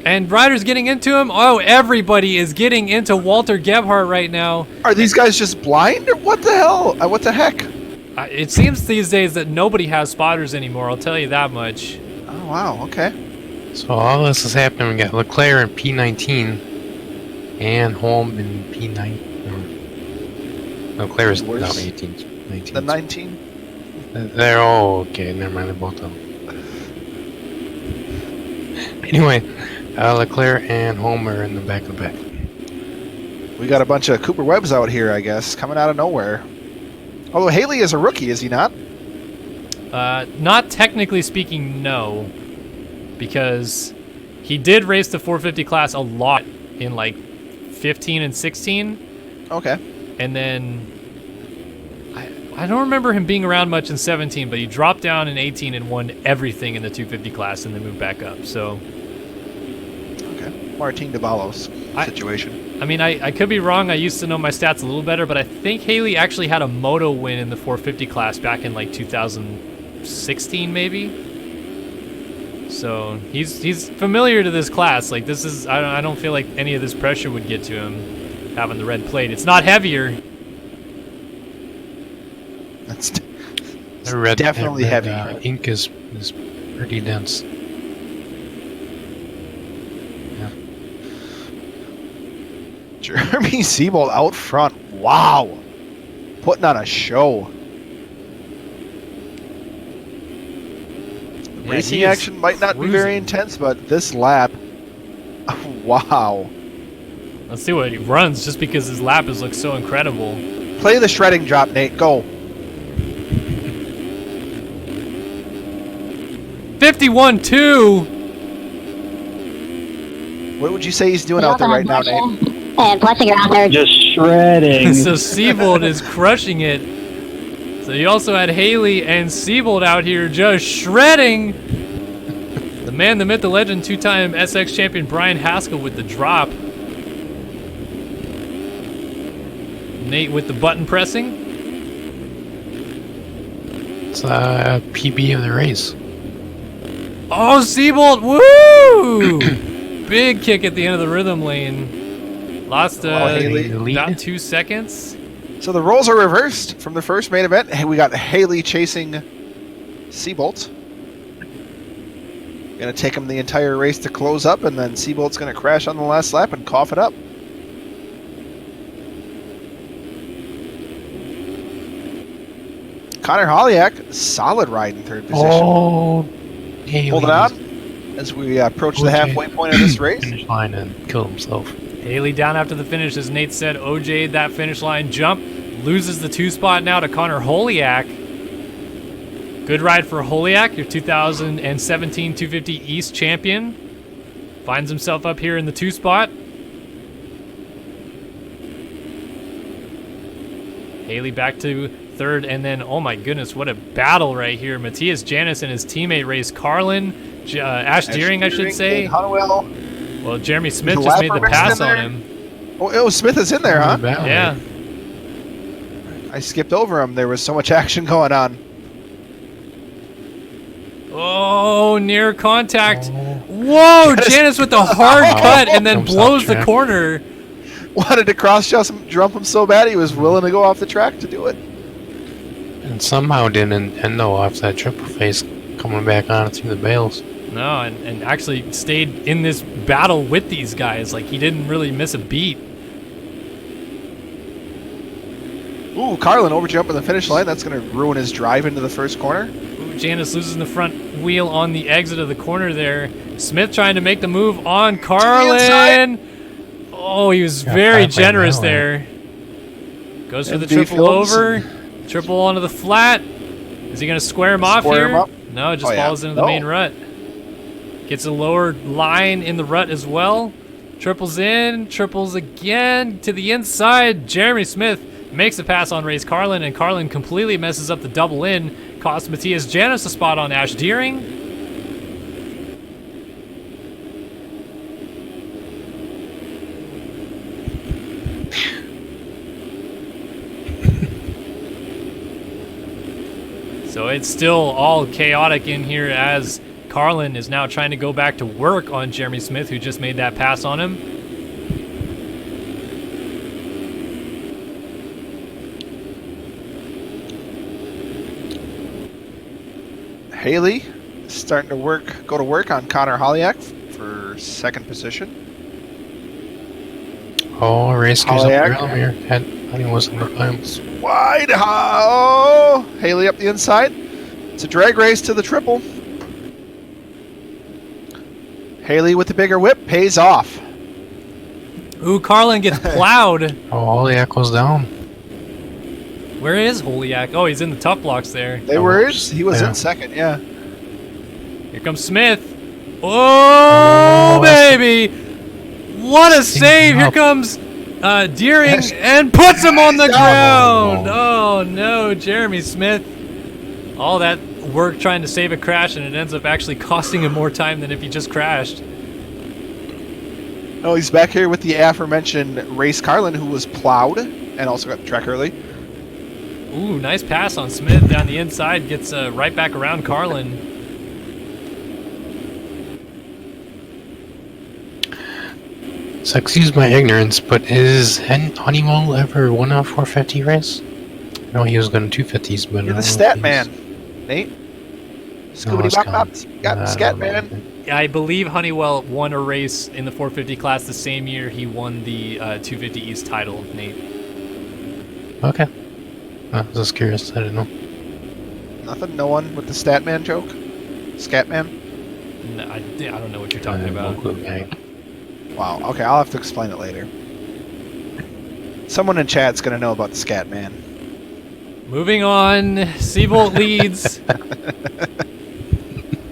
And Ryder's getting into him. Oh, everybody is getting into Walter Gebhardt right now. Are these guys just blind or what the hell? What the heck? It seems these days that nobody has spotters anymore, I'll tell you that much. Oh, wow. Okay. So all this is happening. We got Leclerc in P19 and Holm in P9. Leclerc is now 18. 19. The 19? They're all okay. Never mind. They're both up. Anyway, Leclerc and Holm are in the back of the back. We got a bunch of Cooper Webbs out here, I guess, coming out of nowhere. Although Haley is a rookie, is he not? Not technically speaking, no. Because he did race the 450 class a lot in like 15 and 16. Okay. And then I don't remember him being around much in 17, but he dropped down in 18 and won everything in the 250 class and then moved back up. So Okay. Martin DeBalos situation. I mean, I could be wrong. I used to know my stats a little better, but I think Haley actually had a moto win in the 450 class back in like 2016 maybe. So he's familiar to this class. Like this is I don't feel like any of this pressure would get to him having the red plate. It's not heavier. That's The red, definitely red, heavy. Ink is pretty dense. Jeremy Seabolt out front. Wow. Putting on a show. Yeah, Racing he is action might not be very cruising. intense, but this lap, wow. Let's see what he runs just because his lap has looked so incredible. Play the shredding drop, Nate. Go. 51-2. What would you say he's doing out there right now, Nate? And Blessing are out there. Just shredding. So Seabolt is crushing it. So So you also had Haley and Siebold out here just shredding. The man, the myth, the legend, two-time SX champion Brian Haskell with the drop. Nate with the button pressing. It's a PB of the race. Oh, Siebold, woo! Big kick at the end of the rhythm lane. Lost Haley. about 2 seconds. So the roles are reversed from the first main event. We got Haley chasing Seabolt. Gonna take him the entire race to close up, and then Seabolt's gonna crash on the last lap and cough it up. Connor Holliak, solid ride in third position. Oh, Haley. Hold it on as we approach the halfway point of this race. Finish line and kill himself. Haley down after the finish, as Nate said. OJ that finish line jump. Loses the 2 spot now to Connor Holiak. Good ride for Holiak, your 2017 250 East champion. Finds himself up here in the 2 spot. Haley back to third, and then, oh my goodness, what a battle right here. Matthias Janis and his teammate Race Carlin. Ash Deering, I should say. Honeywell. Well, Jeremy Smith just made the pass on him. Oh, Smith is in there, huh? Yeah. I skipped over him. There was so much action going on. Oh, near contact. Whoa, Janis with the hard cut and then blows the corner. Wanted to jump him so bad he was willing to go off the track to do it. And somehow didn't end though off that triple face coming back on through the bales. No, and actually stayed in this battle with these guys. Like, he didn't really miss a beat. Ooh, Carlin overjumping the finish line. That's going to ruin his drive into the first corner. Ooh, Janis loses the front wheel on the exit of the corner there. Smith trying to make the move on Carlin. Oh, he was very generous there. Goes for the triple over. Triple onto the flat. Is he going to square him off here? No, just falls into the main rut. Gets a lower line in the rut as well. Triples in, triples again to the inside. Jeremy Smith makes a pass on Race Carlin, and Carlin completely messes up the double in. Costs Matthias Janis a spot on Ash Deering. So it's still all chaotic in here as Carlin is now trying to go back to work on Jeremy Smith, who just made that pass on him. Haley starting to go to work on Connor Holliak for second position. Oh, race goes up the rail here. He wasn't the time. Wide. Oh, Haley up the inside. It's a drag race to the triple. Haley with the bigger whip pays off. Ooh, Carlin gets plowed. Oh, Holiak goes down. Where is Holiak? Oh, he's in the tough blocks there. He was in second, yeah. Here comes Smith. Oh, baby. What a save. Here comes Deering and puts him on the ground. Oh, no, Jeremy Smith. All that work trying to save a crash, and it ends up actually costing him more time than if he just crashed. Oh, he's back here with the aforementioned Race Carlin, who was plowed and also got the track early. Ooh, nice pass on Smith down the inside. Gets right back around Carlin. So excuse my ignorance, but is Honeywell ever won a 450 race? No, he was going to 250s, but you're the stat man, Nate. Scoobity bop bop. Got the scat man. I believe Honeywell won a race in the 450 class the same year he won the 250 East title, Nate. Okay. I was just curious. I didn't know. Nothing? No one with the stat man joke? Scat man? No, I don't know what you're talking about. Wow. Okay, I'll have to explain it later. Someone in chat's going to know about the scat man. Moving on. Seabolt leads.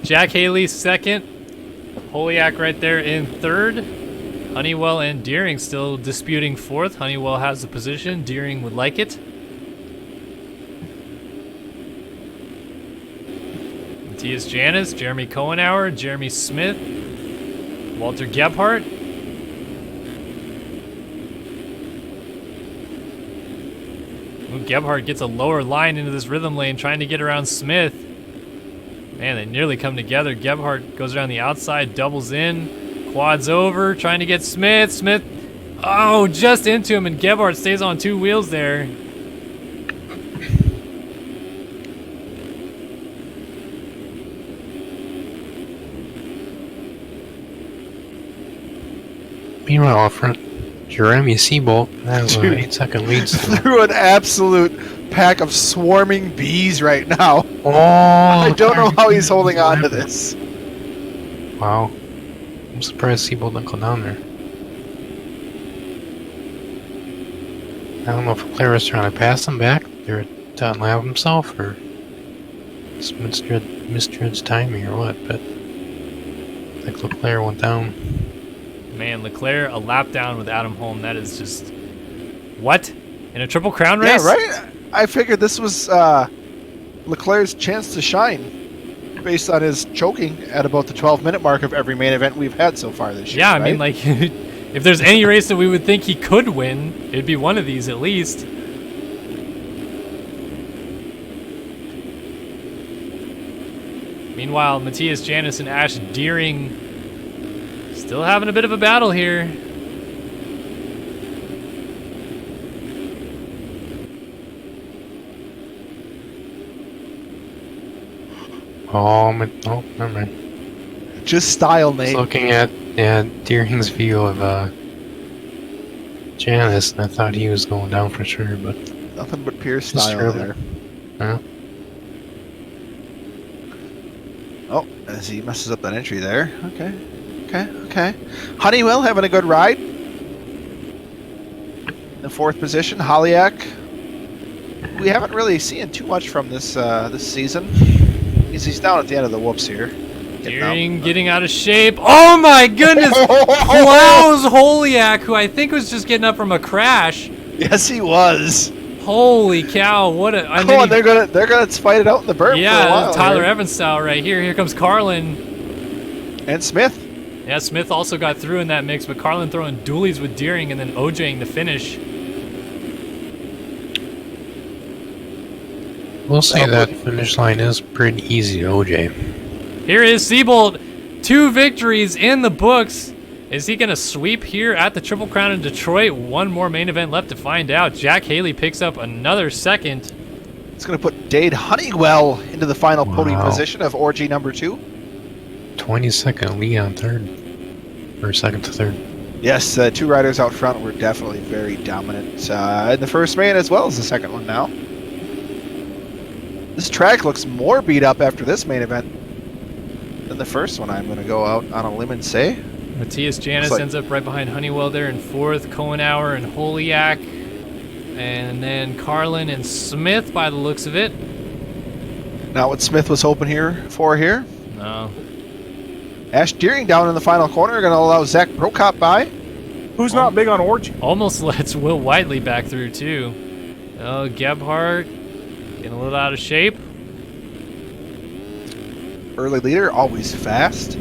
Jack Haley second. Holiak right there in third. Honeywell and Deering still disputing fourth. Honeywell has the position. Deering would like it. Matthias Janis, Jeremy Cohenauer, Jeremy Smith, Walter Gebhardt. Ooh, Gebhardt gets a lower line into this rhythm lane, trying to get around Smith. Man, they nearly come together. Gebhardt goes around the outside, doubles in, quads over, trying to get Smith. Smith, oh, just into him, and Gebhardt stays on 2 wheels there. Meanwhile, up front, Jeremy Seabolt has an 8-second lead still. Through an absolute pack of swarming bees right now. Oh, I don't know how he's holding on to this. Wow. I'm surprised Seabolt didn't go down there. I don't know if Leclerc was trying to pass him back there to unlap himself, or just misjudged timing, or what, but I think Leclerc went down. Man, Leclerc, a lap down with Adam Holm. That is just... What? In a Triple Crown race? Yeah, right? I figured this was Leclerc's chance to shine based on his choking at about the 12-minute mark of every main event we've had so far this year. Yeah, I right? mean, like, if there's any race that we would think he could win, it'd be one of these at least. Meanwhile, Matthias Janis and Ash Deering still having a bit of a battle here. Oh, never mind. Just style, I was Nate. looking at Deering's view of Janice, and I thought he was going down for sure, but Nothing but pure Just style drove there. yeah. Oh, as he messes up that entry there. Okay. Honeywell having a good ride. In the 4th position, Holliak. We haven't really seen too much from this season. He's down at the end of the whoops here. Deering getting out of shape. Oh my goodness! Plows Holiak, who I think was just getting up from a crash. Yes, he was. Holy cow! What a! I Oh, mean, and they're gonna fight it out in the berm for a yeah, while. Tyler here. Evans style right here. Here comes Carlin. And Smith. Yeah, Smith also got through in that mix, but Carlin throwing dualies with Deering and then OJing the finish. We'll say that finish line is pretty easy to OJ. Here is Seabolt, 2 victories in the books. Is he going to sweep here at the Triple Crown in Detroit? One more main event left to find out. Jack Haley picks up another second. It's going to put Dade Honeywell into the final podium Wow. position of orgy number 2. 20-second lead on third, or second to third. Yes, 2 riders out front were definitely very dominant in the first main as well as the second one now. This track looks more beat up after this main event than the first one, I'm going to go out on a limb and say. Matthias Janis like- ends up right behind Honeywell there in 4th. Cohenauer and Holiak. And then Carlin and Smith by the looks of it. Not what Smith was hoping for here. No. Ash Deering down in the final corner, going to allow Zach Prokop by. Who's not big on orgy? Almost lets Will Whiteley back through too. Oh, Gebhardt getting a little out of shape. Early leader, always fast.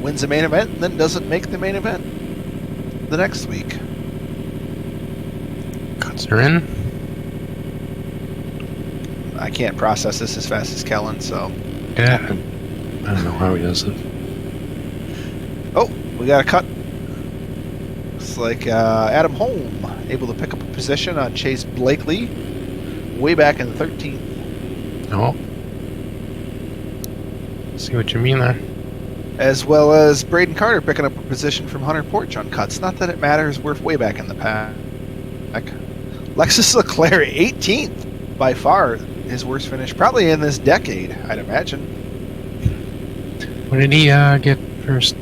Wins the main event and then doesn't make the main event the next week. Cuts are in. I can't process this as fast as Kellen, so. Yeah, I don't know how he does it. Oh, we got a cut. Looks like Adam Holm able to pick up a position on Chase Blakely way back in the 13th. Oh. See what you mean there. As well as Braden Carter picking up a position from Hunter Porch on cuts. Not that it matters, we're way back in the pack. Lexus Leclerc, 18th, by far his worst finish, probably in this decade, I'd imagine. What did he get first?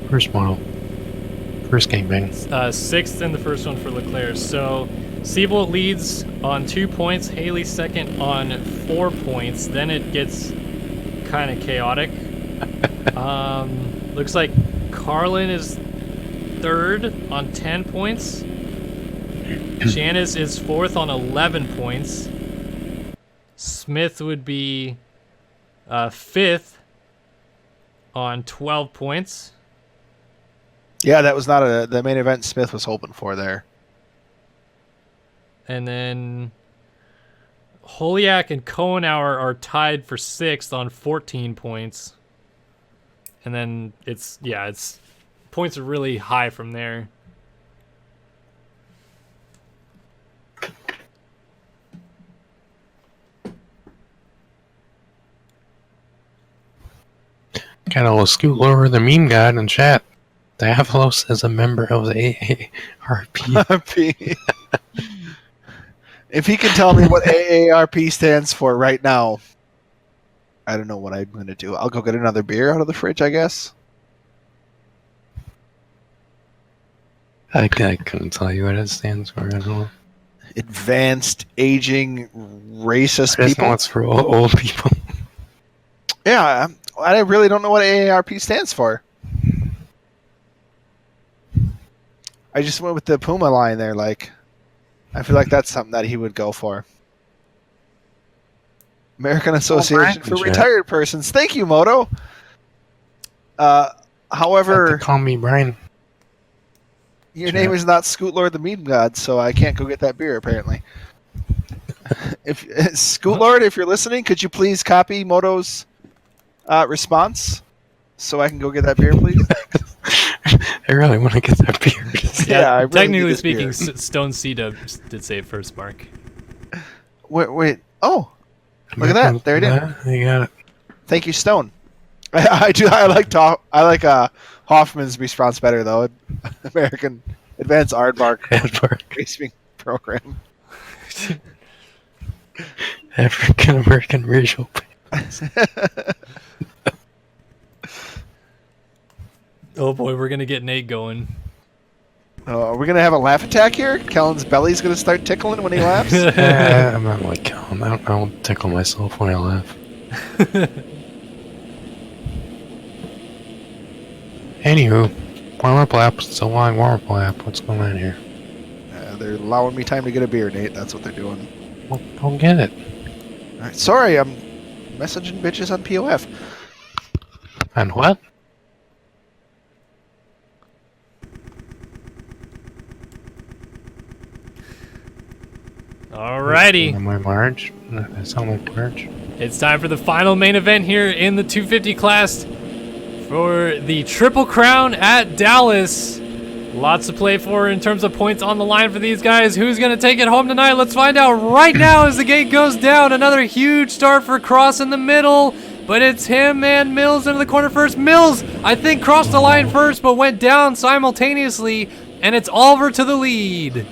First model. First gangbang. 6th in the first one for Leclerc. So Seabolt leads on 2 points, Haley second on 4 points. Then it gets kind of chaotic. Looks like Carlin is 3rd on 10 points. Janice is 4th on 11 points. Smith would be 5th on 12 points. Yeah, that was not the main event Smith was hoping for there. And then Holiak and Kohenauer are tied for 6th on 14 points. And then it's points are really high from there. Got a little scoot lower the meme god in chat. Diavolos is a member of the AARP. If he can tell me what AARP stands for right now, I don't know what I'm going to do. I'll go get another beer out of the fridge, I guess. I couldn't tell you what it stands for. I don't know. Advanced aging racist I just know people. it's for old people. Yeah, I really don't know what AARP stands for. I just went with the Puma line there. Like, I feel like that's something that he would go for. American Association for Retired Persons. Thank you, Moto. However, call me Brian. Your name is not Scoot Lord the Meme God, so I can't go get that beer, apparently. If Scoot Lord, if you're listening, could you please copy Moto's response so I can go get that beer, please? I really want to get that beer. Yeah, I really technically need this speaking, beer. Stone C-Dub did say it first, Mark. Wait. Oh, look at that. There it is. You got it. Thank you, Stone. I like Hoffman's response better, though. American Advanced Aardvark Racing Program. African American racial. Oh boy, we're gonna get Nate going. Are we gonna have a laugh attack here? Kellen's belly's gonna start tickling when he laughs. I'm not like Kellen. I don't tickle myself when I laugh. Anywho, warm-up lap. It's a long warm-up lap. What's going on here? They're allowing me time to get a beer, Nate. That's what they're doing. Well, go get it. All right, sorry, I'm messaging bitches on POF. On what? Alrighty. Am I Marge? I sound like Marge. It's time for the final main event here in the 250 class for the Triple Crown at Dallas. Lots to play for in terms of points on the line for these guys. Who's going to take it home tonight? Let's find out right now as the gate goes down. Another huge start for Cross in the middle, but it's him and Mills into the corner first. Mills, I think, crossed the line first, but went down simultaneously, and it's Oliver to the lead.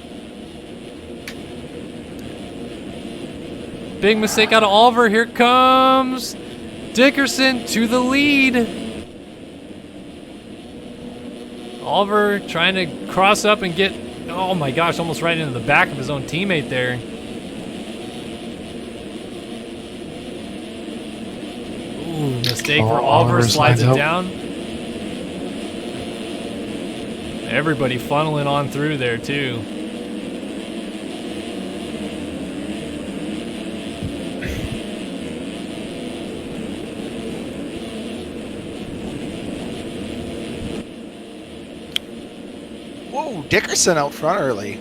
Big mistake out of Oliver. Here comes Dickerson to the lead. Oliver trying to cross up and get, oh my gosh, almost right into the back of his own teammate there. Ooh, mistake for Oliver, slides it down. Everybody funneling on through there too. Whoa, Dickerson out front early.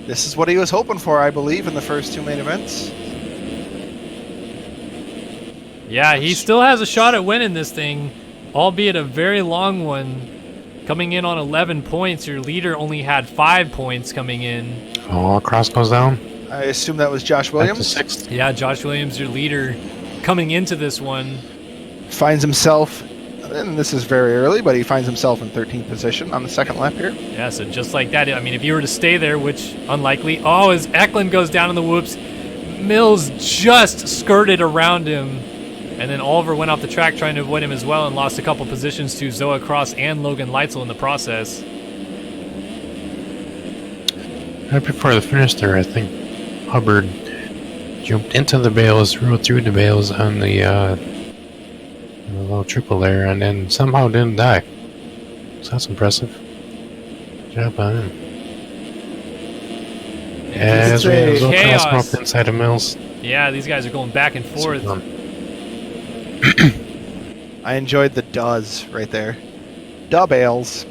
This is what he was hoping for, I believe, in the first two main events. Yeah, he still has a shot at winning this thing, albeit a very long one. Coming in on 11 points, your leader only had 5 points coming in. Oh, Cross goes down. I assume that was Josh Williams. Back to 6th. Yeah, Josh Williams, your leader, coming into this one. Finds himself, and this is very early, but he finds himself in 13th position on the second lap here. Yeah, so just like that, I mean, if you were to stay there, which unlikely. Oh, as Eklund goes down in the whoops, Mills just skirted around him. And then Oliver went off the track trying to avoid him as well and lost a couple positions to Zoa Cross and Logan Leitzel in the process. Right before the finish there, I think Hubbard jumped into the bales, rode through the bales on the little triple there, and then somehow didn't die. So that's impressive. Good job on him. Yeah, It's as well chaos. cross them up inside of Mills. Yeah, these guys are going back and forth. I enjoyed the does right there. Dub ales.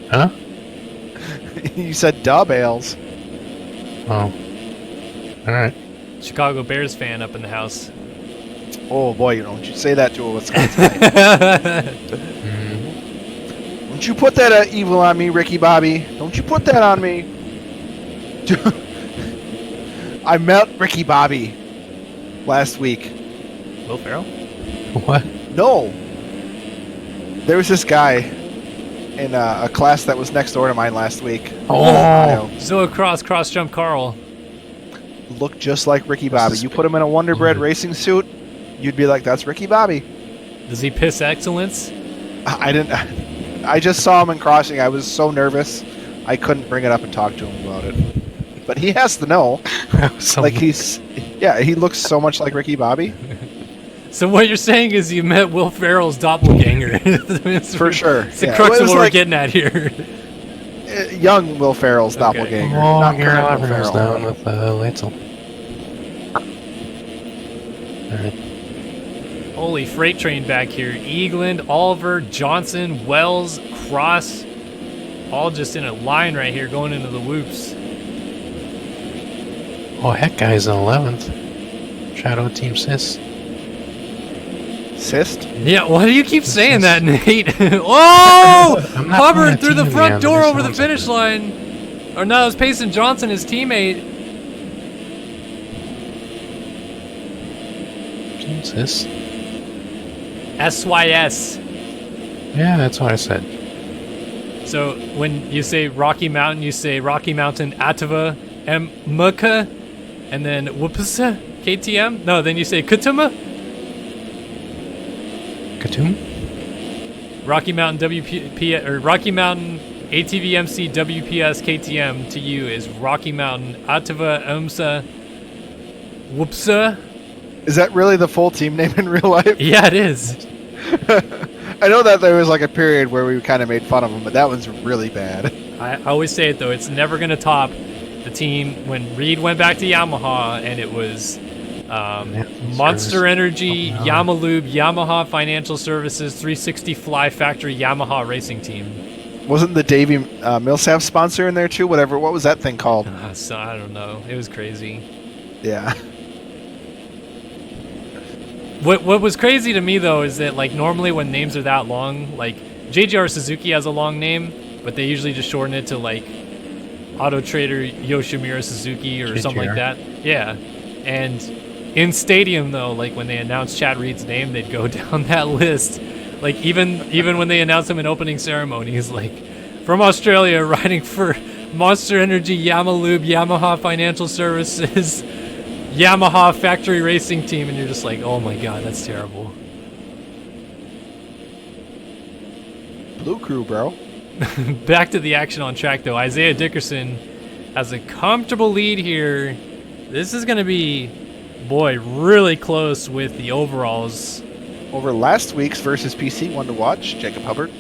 Huh? You said dub ales. Oh. Alright. Chicago Bears fan up in the house. Oh boy, you don't you say that to a Wisconsin. Don't you put that evil on me, Ricky Bobby. Don't you put that on me. I met Ricky Bobby last week. Will Ferrell? What? No. There was this guy in a class that was next door to mine last week. Oh! Zoocross cross jump Carl. Looked just like Ricky Bobby. You put him in a Wonder Bread racing suit, you'd be like, that's Ricky Bobby. Does he piss excellence? I didn't. I just saw him in crossing. I was so nervous, I couldn't bring it up and talk to him about it. But he has to know. Like he looks so much like Ricky Bobby. So what you're saying is you met Will Ferrell's doppelganger. For sure. It's the Yeah, crux it of was what we're like- getting at here. Young Will Ferrell's Okay. doppelganger. Oh, not Gary current Will Oliver goes Ferrell. down with Leitzel. Alright. Holy freight train back here. Eagland, Oliver, Johnson, Wells, Cross. All just in a line right here going into the whoops. Oh, heck, guy's in 11th. Shout out Team Sis. Cyst? Yeah, why do you keep saying that, Nate? Oh! I'm not Hubbard putting through the a team front together, door this over the sounds finish like line. Or no, it was Payson Johnson, his teammate. Team Sis? SYS. Yeah, that's what I said. So when you say Rocky Mountain, you say Rocky Mountain Atava Muka, and then Wupasa KTM? No, then you say Kutuma? Katoom? Rocky Mountain WP or Rocky Mountain ATVMC WPS KTM to you is Rocky Mountain Atava Umsa Whoopsa. Is that really the full team name in real life? Yeah, it is. I know that there was like a period where we kind of made fun of him, but that one's really bad. I always say it though, it's never gonna top the team when Reed went back to Yamaha and it was Monster Service. Energy, Oh, no. Yamalube, Yamaha Financial Services, 360 Fly Factory, Yamaha Racing Team. Wasn't the Davey Millsap sponsor in there too? Whatever. What was that thing called? So I don't know. It was crazy. Yeah. What was crazy to me though is that like normally when names are that long, like JGR Suzuki has a long name, but they usually just shorten it to like Auto Trader Yoshimura Suzuki or something like JGR. that. Yeah. And in Stadium though, like when they announced Chad Reed's name, they'd go down that list. Like even when they announced him in opening ceremonies, like from Australia riding for Monster Energy, Yamalube, Yamaha Financial Services, Yamaha Factory Racing Team, and you're just like, oh my god, that's terrible. Blue Crew, bro. Back to the action on track though. Isaiah Dickerson has a comfortable lead here. This is going to be, boy, really close with the overalls. Over last week's versus PC one to watch, Jacob Hubbard.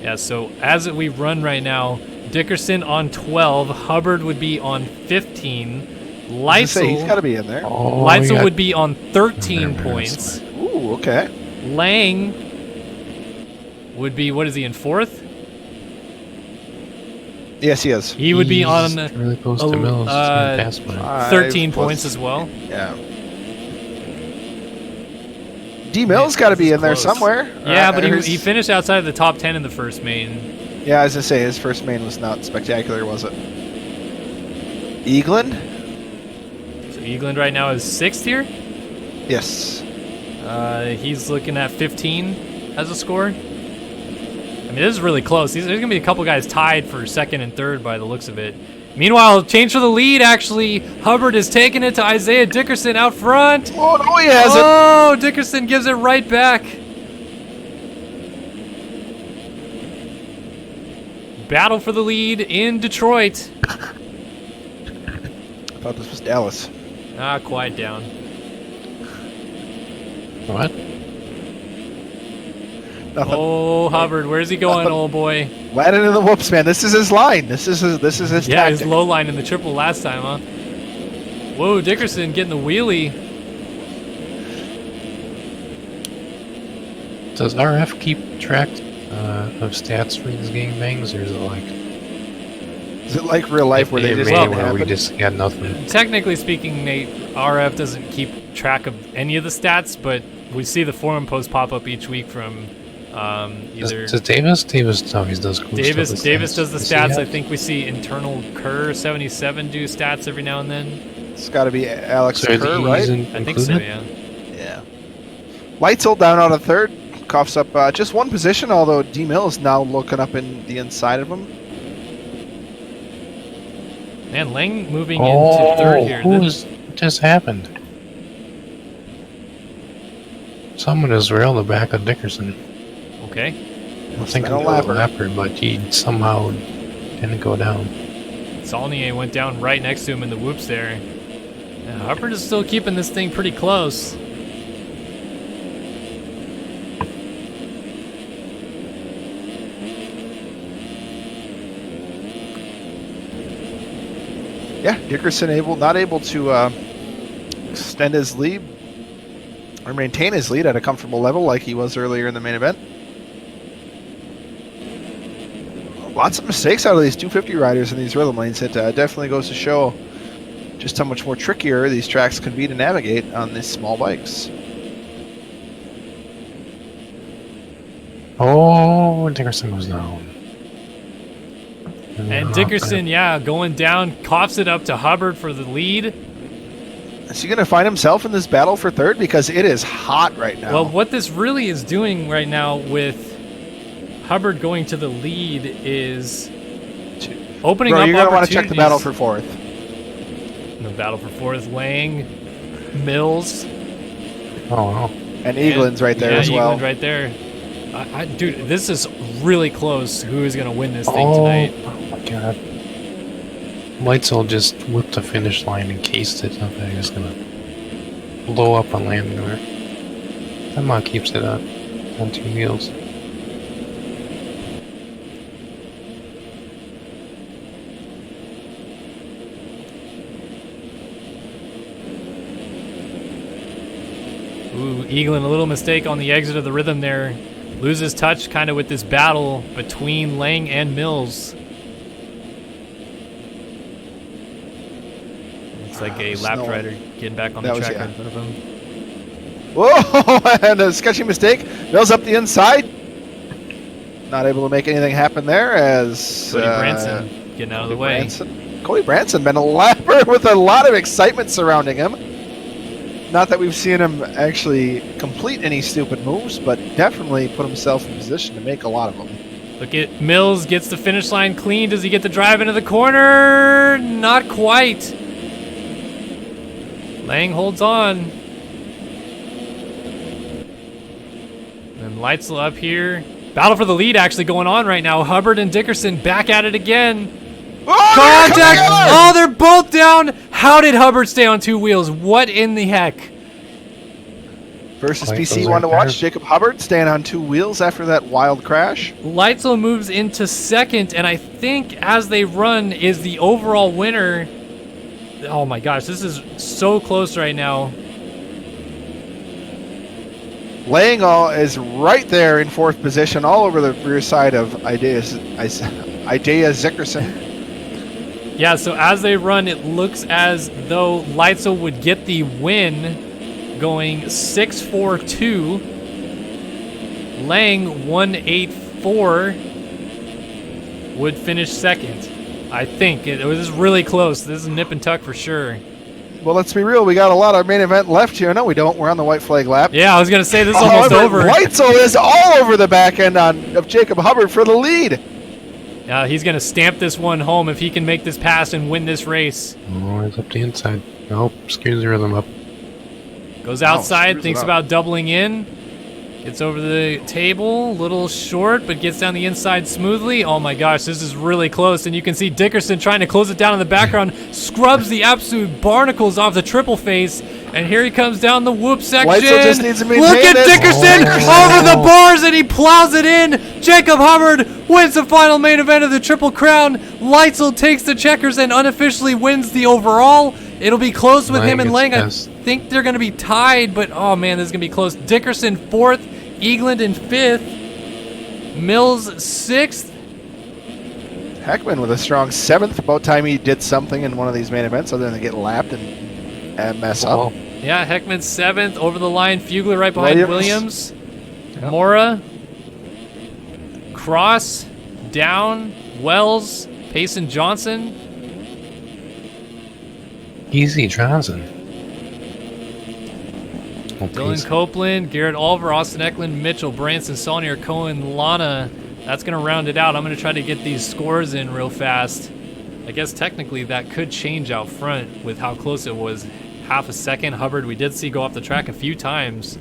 Yeah, so as we run right now, Dickerson on 12, Hubbard would be on 15, I was gonna say, he's got to Leitzel, be in there. Oh, Leitzel we got- would be on 13 Remember points. Ooh, okay. Lang would be, what is he, in 4th? Yes, he is. He would be He's on really close to Mills. He's gonna pass by. 13 plus- points as well. Yeah. D Mills got to be in there Close. somewhere. Yeah, but Or he finished outside of the top 10 in the first main. Yeah, I was gonna say his first main was not spectacular, was it? Eagland? So Eagland right now is 6th here. Yes. He's looking at 15 as a score. I mean, this is really close. There's going to be a couple guys tied for 2nd and 3rd by the looks of it. Meanwhile, change for the lead, actually. Hubbard is taking it to Isaiah Dickerson out front. Oh no, he hasn't. Oh, Dickerson gives it right back. Battle for the lead in Detroit. I thought this was Dallas. Ah, quiet down. What? Oh, Hubbard, where's he going, old boy? Landing in the whoops, man. This is his line. This is his Yeah, his tactic. low line in the triple last time, huh? Whoa, Dickerson getting the wheelie. Does RF keep track of stats for these gangbangs, or is it like Is it like real life where they just MMA don't where we happen? just got nothing? Technically speaking, Nate, RF doesn't keep track of any of the stats, but we see the forum posts pop up each week from either Does Davis? Davis always does cool Davis. stuff with Davis stats. does the You see stats. that? I think we see internal Kerr 77 do stats every now and then. It's got to be Alex So are Kerr, these right? I think so, included? yeah. Yeah. Lightsold down on a third. Coughs up just one position, although D Mill is now looking up in the inside of him. Man, Lang moving into third here. What just happened? Someone has railed the back of Dickerson. Okay. I think been it a was a lapper. lapper, but he somehow didn't go down. Saulnier went down right next to him in the whoops there. Yeah, Hubbard is still keeping this thing pretty close. Yeah, Dickerson not able to extend his lead or maintain his lead at a comfortable level like he was earlier in the main event. Lots of mistakes out of these 250 riders in these rhythm lanes. It definitely goes to show just how much more trickier these tracks can be to navigate on these small bikes. Oh, Dickerson goes down. And Dickerson, yeah, going down, coughs it up to Hubbard for the lead. Is he going to find himself in this battle for third? Because it is hot right now. Well, what this really is doing right now with Hubbard going to the lead is opening Bro, up you're going to want to check the opportunities. battle for fourth. The battle for fourth. Lang, Mills, Oh, wow. And Eaglin's right there as well. Eagland right there. Dude, this is really close. Who is going to win this thing Oh, tonight? my God. Lightsol just whipped the finish line and cased it. I thought he was going to blow up on landing there. Somehow keeps it up on two wheels. Ooh, Eaglin, a little mistake on the exit of the rhythm there. Loses touch kind of with this battle between Lang and Mills. Looks like a lapped Snow. rider getting back on That the was- track yeah. in front of him. Whoa! And a sketchy mistake. Mills up the inside. Not able to make anything happen there as Cody Branson getting out of the way. Cody Branson been a lapper with a lot of excitement surrounding him. Not that we've seen him actually complete any stupid moves, but definitely put himself in position to make a lot of them. Look at Mills, gets the finish line clean. Does he get the drive into the corner? Not quite. Lang holds on. And Leitzel up here. Battle for the lead actually going on right now. Hubbard and Dickerson back at it again. Oh, Contact! Oh, they're both down. How did Hubbard stay on two wheels? What in the heck? Versus Like PC those one to right watch. there. Jacob Hubbard staying on two wheels after that wild crash. Leitzel moves into second, and I think as they run is the overall winner. Oh my gosh, this is so close right now. Lang is right there in fourth position, all over the rear side of Idea Zickerson. Yeah, so as they run, it looks as though Leitzel would get the win, going 6-4-2. Lang 1-8-4 would finish second. I think it was really close. This is nip and tuck for sure. Well, let's be real. We got a lot of main event left here. No, we don't. We're on the white flag lap. Yeah, I was gonna say this is almost However, over. Leitzel is all over the back end of Jacob Hubbard for the lead. He's gonna stamp this one home if he can make this pass and win this race. Oh, it's up the inside. Nope, screws the rhythm up. Goes outside, screws it thinks up. about doubling in. Gets over the table, little short, but gets down the inside smoothly. Oh my gosh, this is really close, and you can see Dickerson trying to close it down in the background, scrubs the absolute barnacles off the triple face, And here he comes down the whoop section. Weitzel just needs to maintain Look at it. Dickerson over the bars, and he plows it in. Jacob Hubbard wins the final main event of the Triple Crown. Leitzel takes the checkers and unofficially wins the overall. It'll be close with him and Lang. I think they're going to be tied, but oh man, this is going to be close. Dickerson 4th, Eagland in 5th, Mills 6th. Heckman with a strong 7th. About time he did something in one of these main events other than get lapped and mess up. Yeah, Heckman 7th, over the line. Fugler right behind Williams. Mora. Cross. Down. Wells. Payson Johnson. Easy Johnson. Dylan Copeland, Garrett Oliver, Austin Eklund, Mitchell, Branson, Saunier, Cohen, Lana. That's going to round it out. I'm going to try to get these scores in real fast. I guess technically that could change out front with how close it was. Half a second. Hubbard, we did see go off the track a few times.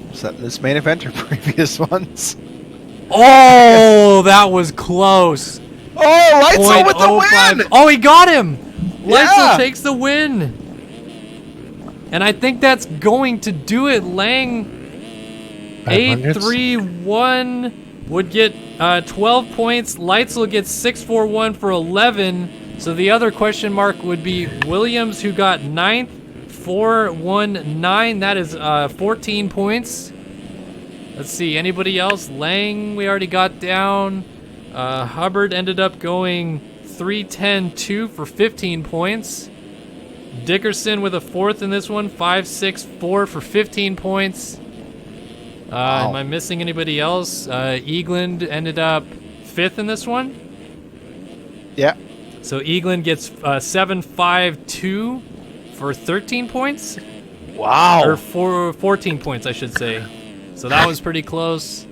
Was that this main event or previous ones? Oh, that was close. Oh, Leitzel with the win! Oh, he got him. Yeah. Leitzel takes the win. And I think that's going to do it. Lang 8-3-1 would get 12 points. Leitzel gets 6-4-1 for 11. So the other question mark would be Williams, who got 9th, 4-1-9. That is 14 points. Let's see, anybody else? Lang, we already got down. Hubbard ended up going 3-10-2 for 15 points. Dickerson with a 4th in this one, 5-6-4 for 15 points. Wow. Am I missing anybody else? Eagland ended up 5th in this one. Yeah. So Eagland gets 7-5-2 for 13 points. Wow. Or 14 points, I should say. So that was pretty close.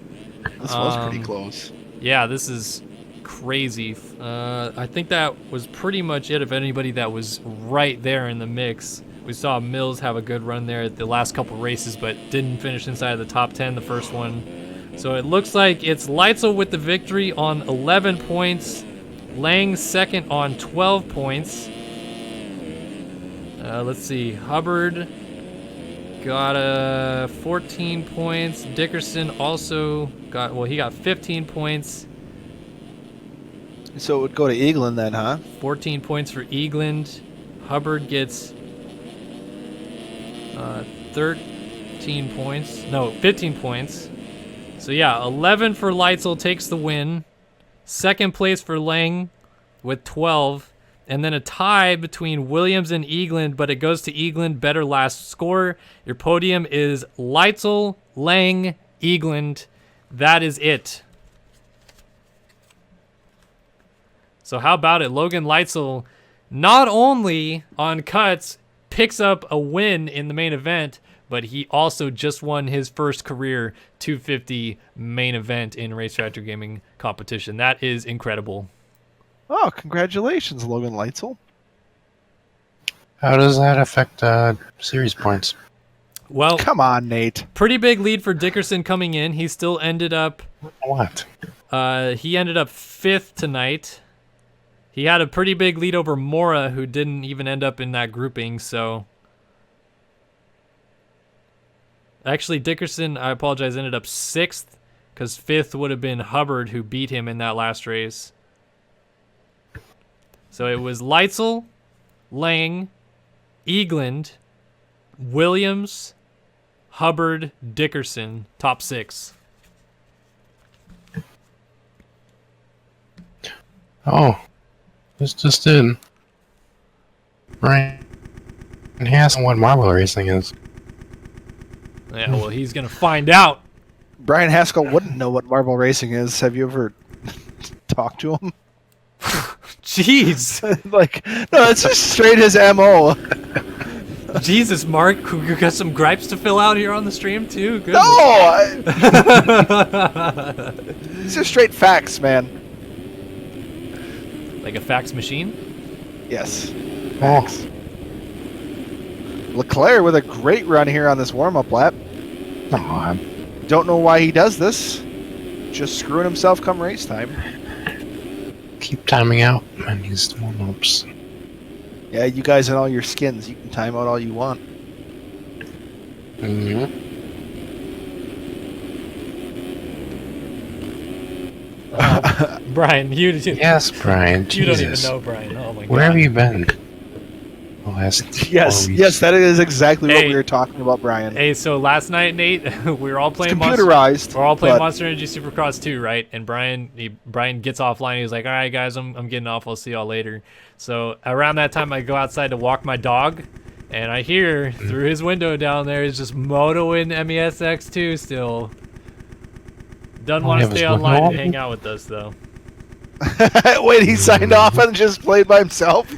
This was pretty close. Yeah, this is crazy. I think that was pretty much it of anybody that was right there in the mix. We saw Mills have a good run there at the last couple races, but didn't finish inside of the top 10 the first one. So it looks like it's Leitzel with the victory on 11 points. Lang second on 12 points. Let's see. Hubbard got 14 points. Dickerson also got, well, he got 15 points. So it would go to Eagland then, huh? 14 points for Eagland. Hubbard gets 13 points. No, 15 points. So yeah, 11 for Leitzel takes the win. Second place for Lang with 12. And then a tie between Williams and Eagland, but it goes to Eagland, better last score. Your podium is Leitzel, Lang, Eagland. That is it. So how about it? Logan Leitzel, not only on cuts, picks up a win in the main event, but he also just won his first career 250 main event in Race Factor Gaming competition. That is incredible. Oh, congratulations, Logan Leitzel. How does that affect series points? Well, Come on, Nate. pretty big lead for Dickerson coming in. He still ended up What? he ended up 5th tonight. He had a pretty big lead over Mora, who didn't even end up in that grouping, so actually Dickerson, I apologize, ended up 6th, because 5th would have been Hubbard, who beat him in that last race. So it was Leitzel, Lang, Eagland, Williams, Hubbard, Dickerson, top 6. Oh, this just did. Brian Haskell, what marble racing is. Yeah, well, he's going to find out. Brian Haskell wouldn't know what marble racing is. Have you ever talked to him? Jeez. Like, no, it's just straight his MO. Jesus, Mark, you got some gripes to fill out here on the stream, too? Good. No! These are straight facts, man. Like a fax machine? Yes. Facts. Leclerc with a great run here on this warm-up lap. Come on. Don't know why he does this. Just screwing himself come race time. Keep timing out on these warm-ups. Yeah, you guys and all your skins. You can time out all you want. Mm-hmm. Brian, you Yes, Brian. you don't even Jesus. know Brian. Oh my god. Where have you been? The last Yes, 4 weeks? yes, that is exactly what Hey. we were talking about, Brian. Hey, so last night, Nate, we were all It's playing computerized. We're all playing but- Monster Energy Supercross 2, right? And Brian gets offline. He's like, "All right, guys, I'm getting off. I'll see y'all later." So around that time, I go outside to walk my dog, and I hear through his window down there is just motoing MES X2 still. Doesn't want to yeah, stay was online and motoing? hang out with us though. Wait, he signed off and just played by himself?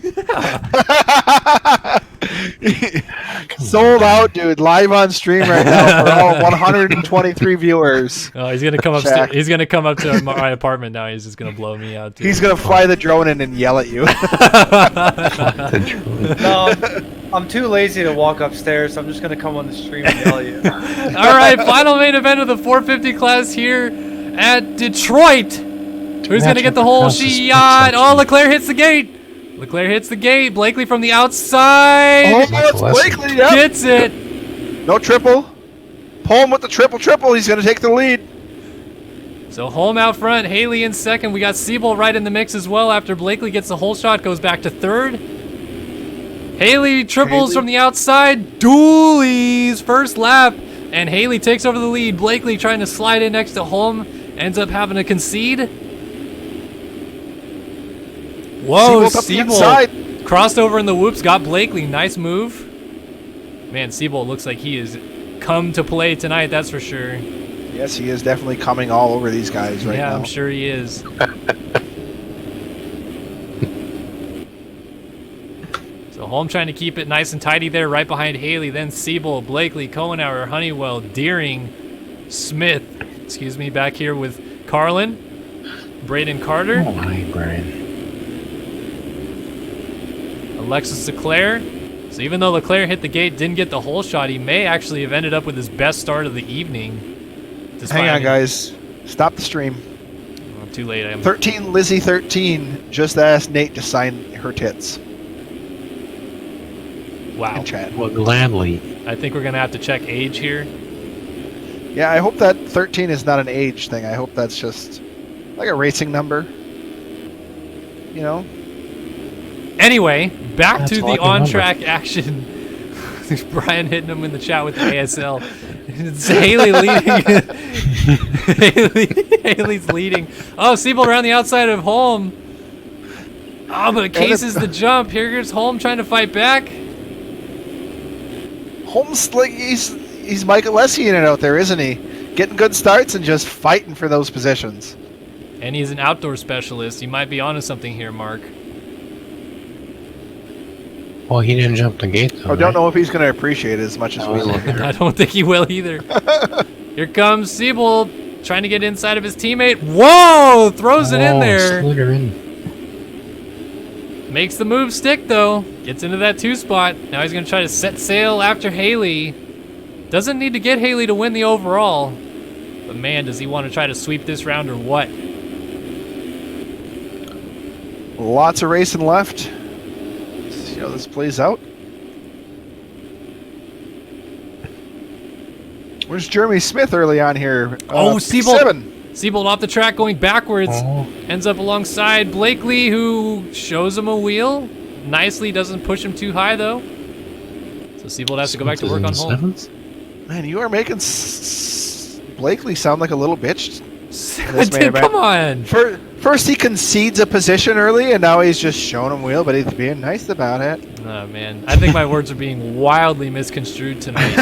Sold out, dude. Live on stream right now for all 123 viewers. Oh, he's gonna come up. Shaq. He's gonna come up to my apartment now. He's just gonna blow me out. Too. He's gonna fly the drone in and yell at you. No, I'm too lazy to walk upstairs, so I'm just gonna come on the stream and yell at you. All right, final main event of the 450 class here at Detroit. Who's gonna get the whole shot? Oh, Leclerc hits the gate. Leclerc hits the gate. Blakely from the outside Oh, it's Blakely. Yep. gets it. No triple. Pull him with the triple. He's gonna take the lead. So Holm out front, Haley in second. We got Siebel right in the mix as well after Blakely gets the whole shot, goes back to third. Haley triples from the outside. Dooley's first lap. And Haley takes over the lead. Blakely trying to slide in next to Holm. Ends up having to concede. Whoa, Siebel's up the Siebel inside. crossed over in the whoops, got Blakely. Nice move. Man, Siebel looks like he has come to play tonight, that's for sure. Yes, he is definitely coming all over these guys right Yeah, now. I'm sure he is. So Holm trying to keep it nice and tidy there, right behind Haley. Then Siebel, Blakely, Cohenauer, Honeywell, Deering, Smith. Excuse me, back here with Carlin, Braden Carter, Oh my, Brian. Alexis Leclerc. So even though Leclerc hit the gate, didn't get the whole shot, he may actually have ended up with his best start of the evening. Hang on, guys. Stop the stream. Oh, too late. I'm 13 Lizzie 13 just asked Nate to sign her tits wow. in chat. Well, gladly. I think we're gonna have to check age here. Yeah, I hope that 13 is not an age thing. I hope that's just like a racing number. You know? Anyway, back That's to a the lucky number. on-track action. Brian hitting him in the chat with the ASL. It's Haley leading. Haley's leading. Oh, Siebel around the outside of Holm. Oh, but it cases the jump. Here's Holm trying to fight back. Holmes, like, he's Michael Lessian it out there, isn't he? Getting good starts and just fighting for those positions. And he's an outdoor specialist. You might be onto something here, Mark. Well, he didn't jump the gate, though. I don't know if he's going to appreciate it as much as I we was do looking here. I don't think he will either. Here comes Siebel trying to get inside of his teammate. Whoa! Throws it in there. Slid her in. Makes the move stick though. Gets into that 2 spot. Now he's gonna try to set sail after Haley. Doesn't need to get Haley to win the overall. But man, does he want to try to sweep this round or what? Lots of racing left. Let's see how this plays out. Where's Jeremy Smith early on here? Oh, Siebel. P7. Siebold off the track going backwards. Oh. Ends up alongside Blakely, who shows him a wheel. Nicely, doesn't push him too high though. So Siebold has to go back to work on home. Seventh? Man, you are making Blakely sound like a little bitch. This main event. Come on. First he concedes a position early, and now he's just showing him wheel, but he's being nice about it. Oh man, I think my words are being wildly misconstrued tonight.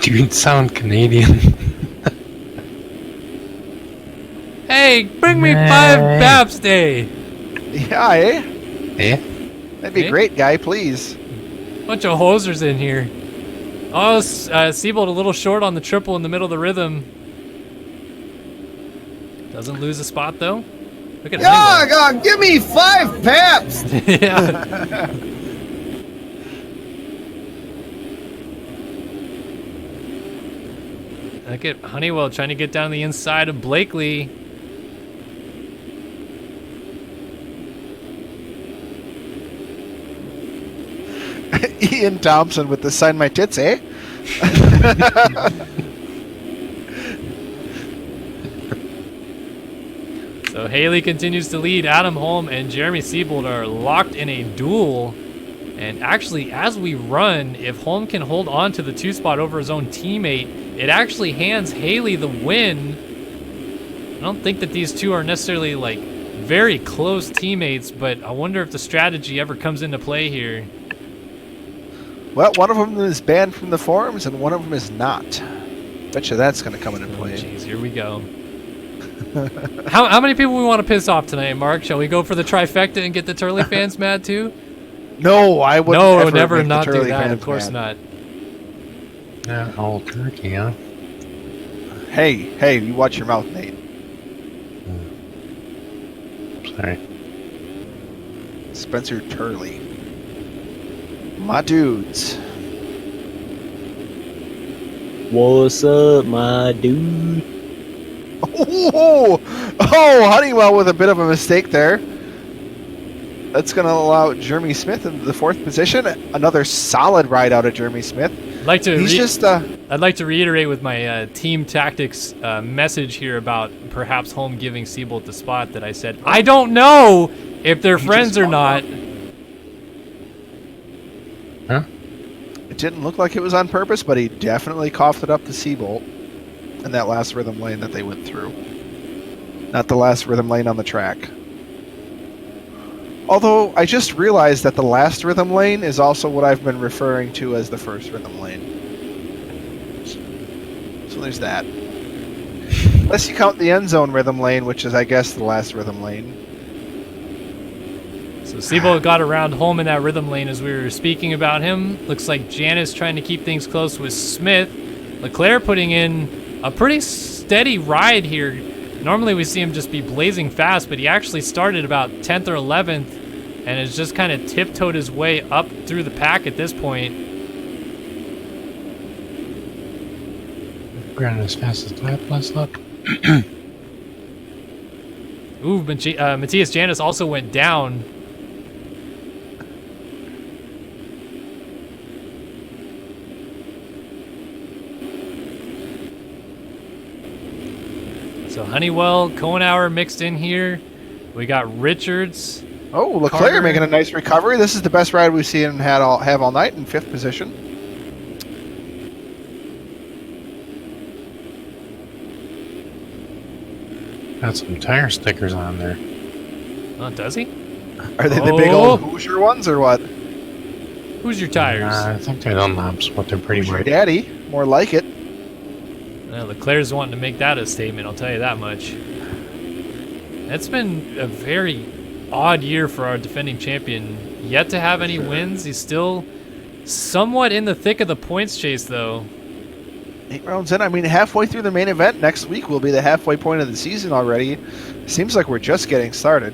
Dude, sound Canadian. Hey, bring me Nay. 5 Baps Day. Yeah, eh? Eh? That'd be Eh? great, guy, please. Bunch of hosers in here. Oh, Siebold a little short on the triple in the middle of the rhythm. Doesn't lose a spot though. Look at God, give me 5 Paps! yeah. Look at Honeywell trying to get down the inside of Blakely. Ian Thompson with the sign my tits, eh? So Haley continues to lead. Adam Holm and Jeremy Siebold are locked in a duel. And actually, as we run, if Holm can hold on to the 2 spot over his own teammate, it actually hands Haley the win. I don't think that these two are necessarily like very close teammates, but I wonder if the strategy ever comes into play here. Well, one of them is banned from the forums, and one of them is not. Betcha that's going to come into play. Jeez, here we go. How many people we want to piss off tonight, Mark? Shall we go for the trifecta and get the Turley fans mad too? No, I wouldn't. No, ever never make the not do Turley that. fans Of course mad. not. Yeah, all turkey, huh? Hey, you watch your mouth, Nate. Sorry. Spencer Turley. My dudes. What's up, my dude? Oh, Honeywell with a bit of a mistake there. That's going to allow Jeremy Smith into the 4th position. Another solid ride out of Jeremy Smith. I'd like to I'd like to reiterate with my team tactics message here about perhaps Holm giving Siebold the spot that I said, I don't know if they're friends or not. Huh? It didn't look like it was on purpose, but he definitely coughed it up to Siebold in that last rhythm lane that they went through. Not the last rhythm lane on the track. Although, I just realized that the last rhythm lane is also what I've been referring to as the first rhythm lane. So there's that. Unless you count the end zone rhythm lane, which is, I guess, the last rhythm lane. So Siebold got around Holm in that rhythm lane as we were speaking about him. Looks like Janice trying to keep things close with Smith. Leclerc putting in a pretty steady ride here. Normally we see him just be blazing fast, but he actually started about 10th or 11th and has just kind of tiptoed his way up through the pack at this point. Running as fast as lap, last lap. Ooh, Matthias Janis also went down. So Honeywell, Kohenauer mixed in here. We got Richards. Oh, Leclerc Carter. making a nice recovery. This is the best ride we've seen him have all night in 5th position. Got some tire stickers on there. Oh, does he? Are they the big old Hoosier ones or what? Who's your tires? I think they're Dunlops, but they're pretty Hoosier bright. Daddy, more like it. Leclerc's wanting to make that a statement, I'll tell you that much. It's been a very odd year for our defending champion. Yet to have any wins. He's still somewhat in the thick of the points chase, though. 8 rounds in. I mean, halfway through the main event next week will be the halfway point of the season already. Seems like we're just getting started.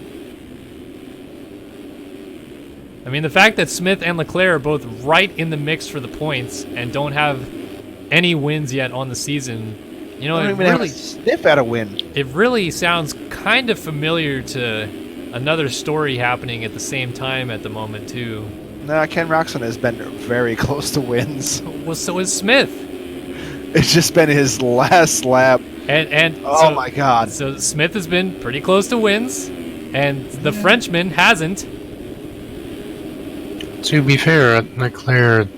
I mean, the fact that Smith and Leclerc are both right in the mix for the points and don't have any wins yet on the season, you know, I don't even have a sniff at a win. it really sounds kind of familiar to another story happening at the same time at the moment, too. Nah, Ken Roxon has been very close to wins. Well, so is Smith. It's just been his last lap. And Oh so, my God. So Smith has been pretty close to wins, and the Frenchman hasn't. To be fair, Leclerc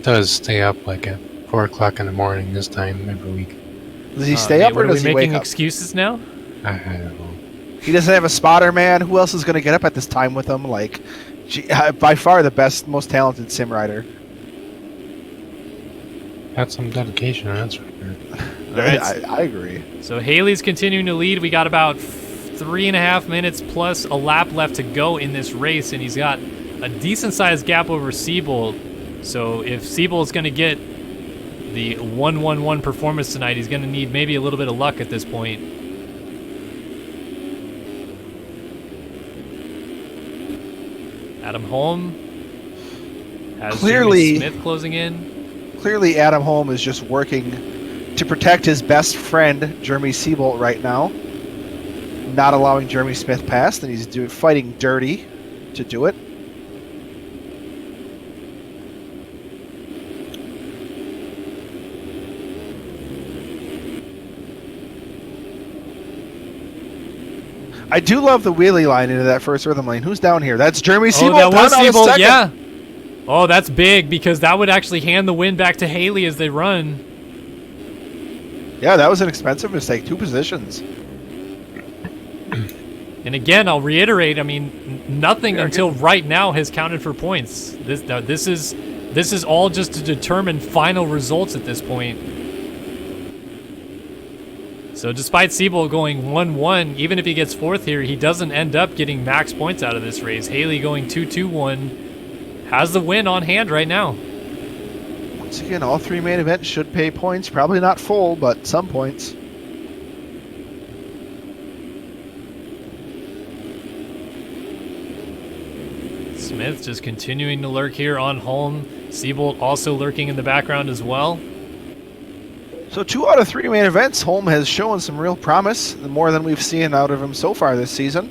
does stay up like at 4 o'clock in the morning this time every week. Does he stay up or are does we he making wake up? excuses now? I don't know. He doesn't have a spotter, man. Who else is going to get up at this time with him? Like, by far the best, most talented sim rider. Got some dedication, that's for sure. right. I agree. So Haley's continuing to lead. We got about 3.5 minutes plus a lap left to go in this race, and he's got a decent-sized gap over Siebold. So if Siebold's going to get the 1-1-1 performance tonight, he's going to need maybe a little bit of luck at this point. Adam Holm has Clearly- Jeremy Smith closing in. Clearly, Adam Holm is just working to protect his best friend, Jeremy Siebold, right now. Not allowing Jeremy Smith past, and he's fighting dirty to do it. I do love the wheelie line into that first rhythm lane. Who's down here? That's Jeremy Siebold. Oh, that was down on a Siebold, second. yeah. Oh, that's big because that would actually hand the win back to Haley as they run. Yeah, that was an expensive mistake. 2 positions. And again, I'll reiterate, I mean, nothing until right now has counted for points. This is all just to determine final results at this point. So despite Siebold going 1-1, even if he gets 4th here, he doesn't end up getting max points out of this race. Haley going 2-2-1 has the win on hand right now. Once again, all 3 main events should pay points. Probably not full, but some points. Smith just continuing to lurk here on home. Siebold also lurking in the background as well. So 2 out of 3 main events, Holm has shown some real promise, more than we've seen out of him so far this season.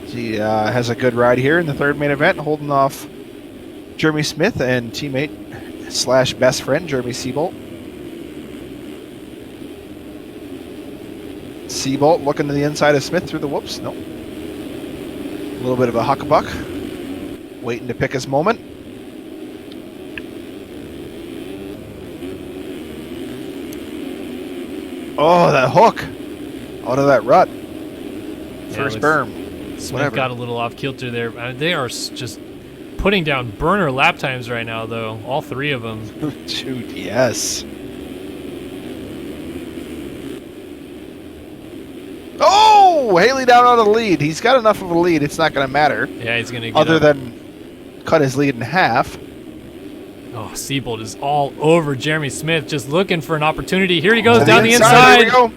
He has a good ride here in the 3rd main event, holding off Jeremy Smith and teammate slash best friend Jeremy Siebold. Siebold looking to the inside of Smith through the whoops. Nope. A little bit of a huckabuck. Waiting to pick his moment. Oh, that hook out of that rut. First berm. Smith Whatever. got a little off kilter there. They are just putting down burner lap times right now, though. All 3 of them. Dude, yes. Oh, Haley down on the lead. He's got enough of a lead. It's not going to matter. Yeah, he's going to get Other up. than cut his lead in half. Oh, Siebold is all over Jeremy Smith, just looking for an opportunity. Here he goes To down the Here inside. we go.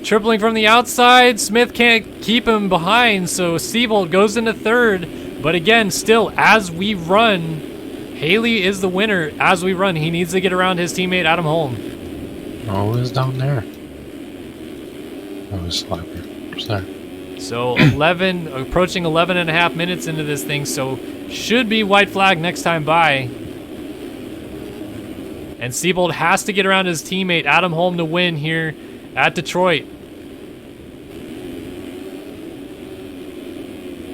Tripling from the outside. Smith can't keep him behind, so Siebold goes into 3rd. But again, still, as we run, Haley is the winner. As we run, he needs to get around his teammate Adam Holm. Oh, who's down there? Oh, it's Slapper. Sorry. So 11, approaching 11 and a half minutes into this thing, so should be white flag next time by. And Siebold has to get around his teammate Adam Holm to win here at Detroit.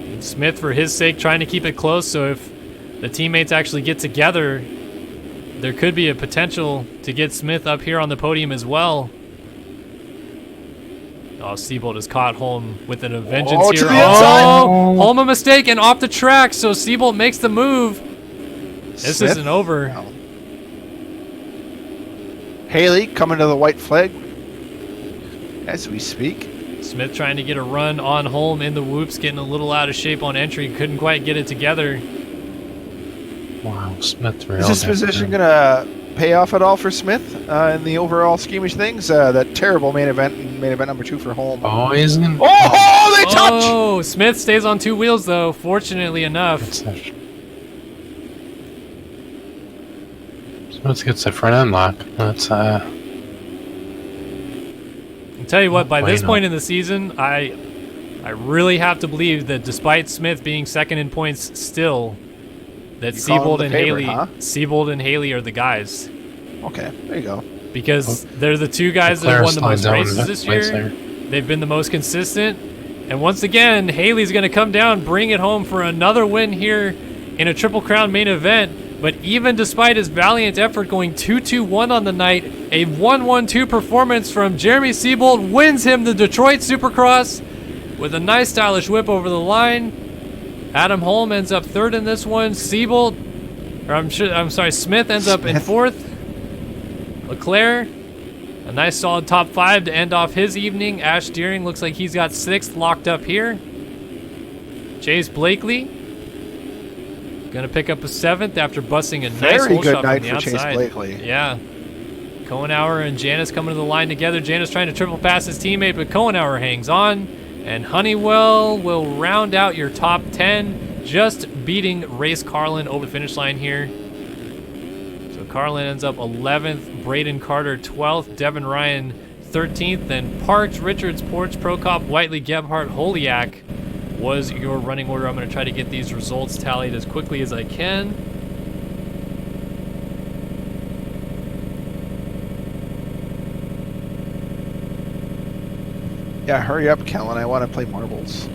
And Smith, for his sake, trying to keep it close, so if the teammates actually get together, there could be a potential to get Smith up here on the podium as well. Oh, Siebold has caught Holm with an vengeance Oh, here. to the inside. Oh, Holm a mistake and off the track, so Siebold makes the move. This Smith? isn't over. No. Haley coming to the white flag as we speak. Smith trying to get a run on Holm in the whoops, getting a little out of shape on entry. Couldn't quite get it together. Wow, Smith Is railed this that position thing. going to pay off at all for Smith in the overall scheme of things? That terrible main event number 2 for Holm. Oh, he's gonna. Oh, they touch! Oh, Smith stays on 2 wheels though, fortunately enough. Smith gets the front end lock. That's I'll tell you what, by this Bueno. point in the season, I really have to believe that despite Smith being 2nd in points still, that You call Siebold him and the favorite, Haley, huh? Siebold and Haley are the guys. Okay, there you go. Because they're the 2 guys that have won the most races this year. They've been the most consistent. And once again, Haley's going to come down, bring it home for another win here in a Triple Crown main event. But even despite his valiant effort going 2-2-1 on the night, a 1-1-2 performance from Jeremy Siebold wins him the Detroit Supercross with a nice stylish whip over the line. Adam Holm ends up 3rd in this one. Smith ends up in 4th. Leclerc, a nice solid top 5 to end off his evening. Ash Deering looks like he's got 6th locked up here. Chase Blakely gonna pick up a 7th after busting a nice Very hole good shot night from the for Chase outside. Blakely. Yeah. Kohenauer and Janice coming to the line together. Janice trying to triple pass his teammate, but Kohenauer hangs on. And Honeywell will round out your top 10, just beating Race Carlin over the finish line here. So Carlin ends up 11th, Braden Carter 12th, Devin Ryan 13th, then Parks, Richards, Porch, Prokop, Whiteley, Gebhardt, Holiak was your running order. I'm going to try to get these results tallied as quickly as I can. Yeah, hurry up, Kellen. I want to play marbles.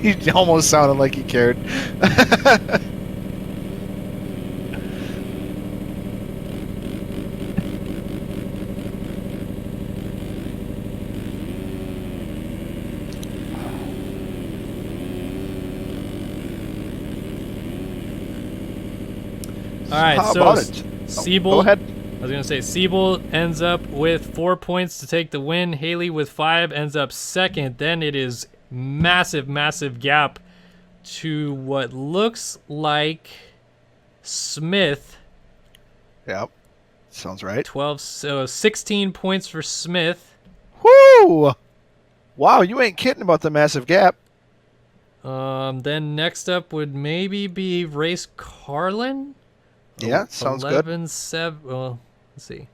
He almost sounded like he cared. All right, How so about it? Siebel. Go ahead. I was gonna say Siebel ends up with 4 points to take the win. Haley with 5 ends up second. Then it is massive gap to what looks like Smith. Yep. Sounds right. 12, so 16 points for Smith. Woo! Wow, you ain't kidding about the massive gap. Then next up would maybe be Race Carlin. Yeah, sounds 11, 7. Well, let's see.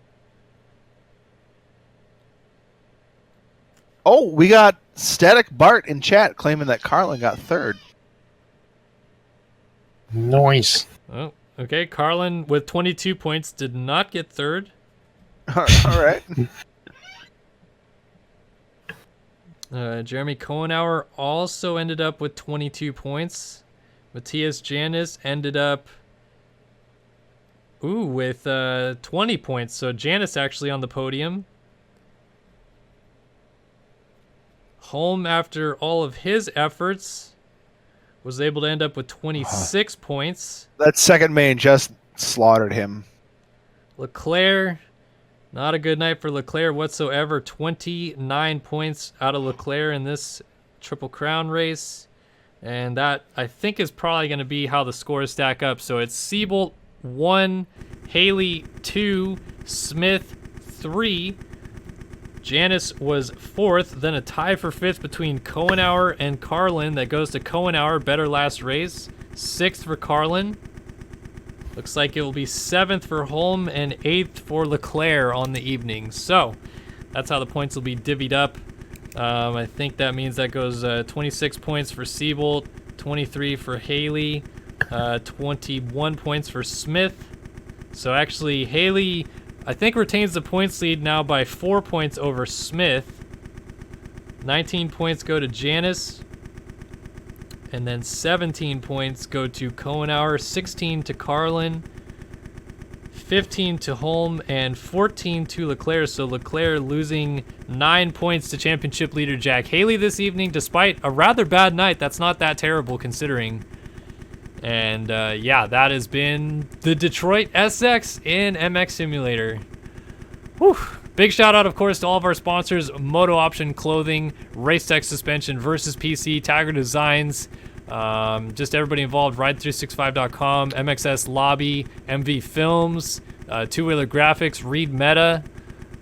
Oh, we got Static Bart in chat claiming that Carlin got third. Nice. Oh, okay. Carlin with 22 points did not get third. All right. Jeremy Cohenauer also ended up with 22 points. Matthias Janis ended up with 20 points. So Janis actually on the podium. Holm, after all of his efforts, was able to end up with 26 points. That second main just slaughtered him. Leclerc, not a good night for Leclerc whatsoever. 29 points out of Leclerc in this Triple Crown race. And that, I think, is probably going to be how the scores stack up. So it's Siebel 1, Haley 2, Smith 3. Janis was 4th, then a tie for 5th between Cohenauer and Carlin. That goes to Cohenauer, better last race. 6th for Carlin. Looks like it will be 7th for Holm and 8th for Leclerc on the evening. So that's how the points will be divvied up. I think that means that goes 26 points for Siebel, 23 for Haley, 21 points for Smith. So actually, Haley, I think, retains the points lead now by 4 points over Smith. 19 points go to Janis. And then 17 points go to Cohenauer, 16 to Carlin, 15 to Holm, and 14 to Leclerc. So Leclerc losing 9 points to championship leader Jack Haley this evening, despite a rather bad night. That's not that terrible considering. And yeah, that has been the Detroit SX in MX Simulator. Whew. Big shout out, of course, to all of our sponsors: MotoOption Clothing, Racetech Suspension, Versus PC, Tiger Designs, just everybody involved, Ride365.com, MXS Lobby, MV Films, Two Wheeler Graphics, Reed Meta,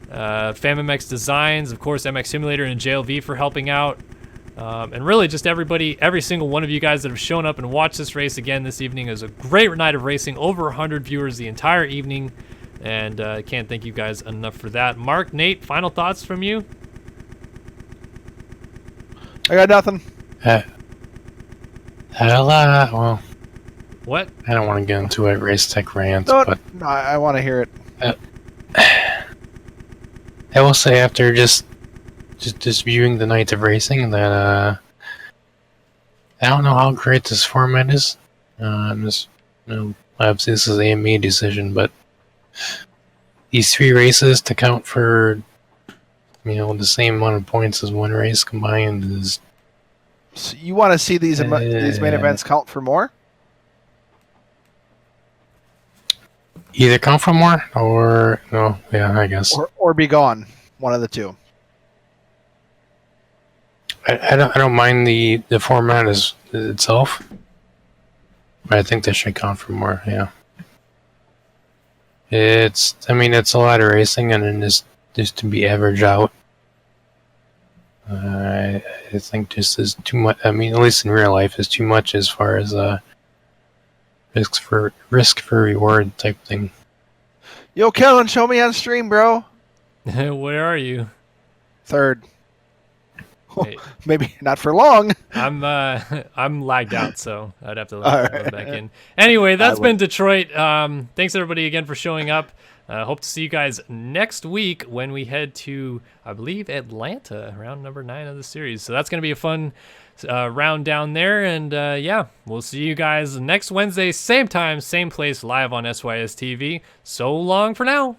FamMX Designs, of course, MX Simulator and JLV for helping out. And really just everybody, every single one of you guys that have shown up and watched this race again this evening. It was a great night of racing, over 100 viewers the entire evening, and I can't thank you guys enough for that. Mark, Nate, final thoughts from you? I got nothing. Well, What? I don't want to get into a race tech rant, No, but no, I want to hear it. I will say, after just viewing the night of racing, that I don't know how great this format is. Obviously this is a me decision, but these 3 races to count for, the same amount of points as one race combined is. So you want to see these main events count for more? Either count for more, or no, yeah, I guess. Or be gone. One of the two. I don't mind the format itself, but I think they should count for more. Yeah, it's a lot of racing, and then just to be average out, I think just is too much. At least in real life, is too much as far as risk for reward type thing. Yo, Kellen, show me on stream, bro. Where are you? Third. Hey. Maybe not for long. I'm lagged out, so I'd have to All load back in. Anyway, that's been Detroit. Thanks everybody again for showing up. Hope to see you guys next week when we head to, I believe, Atlanta, round number 9 of the series. So that's going to be a fun round down there. And yeah, we'll see you guys next Wednesday, same time, same place, live on SYStv. So long for now.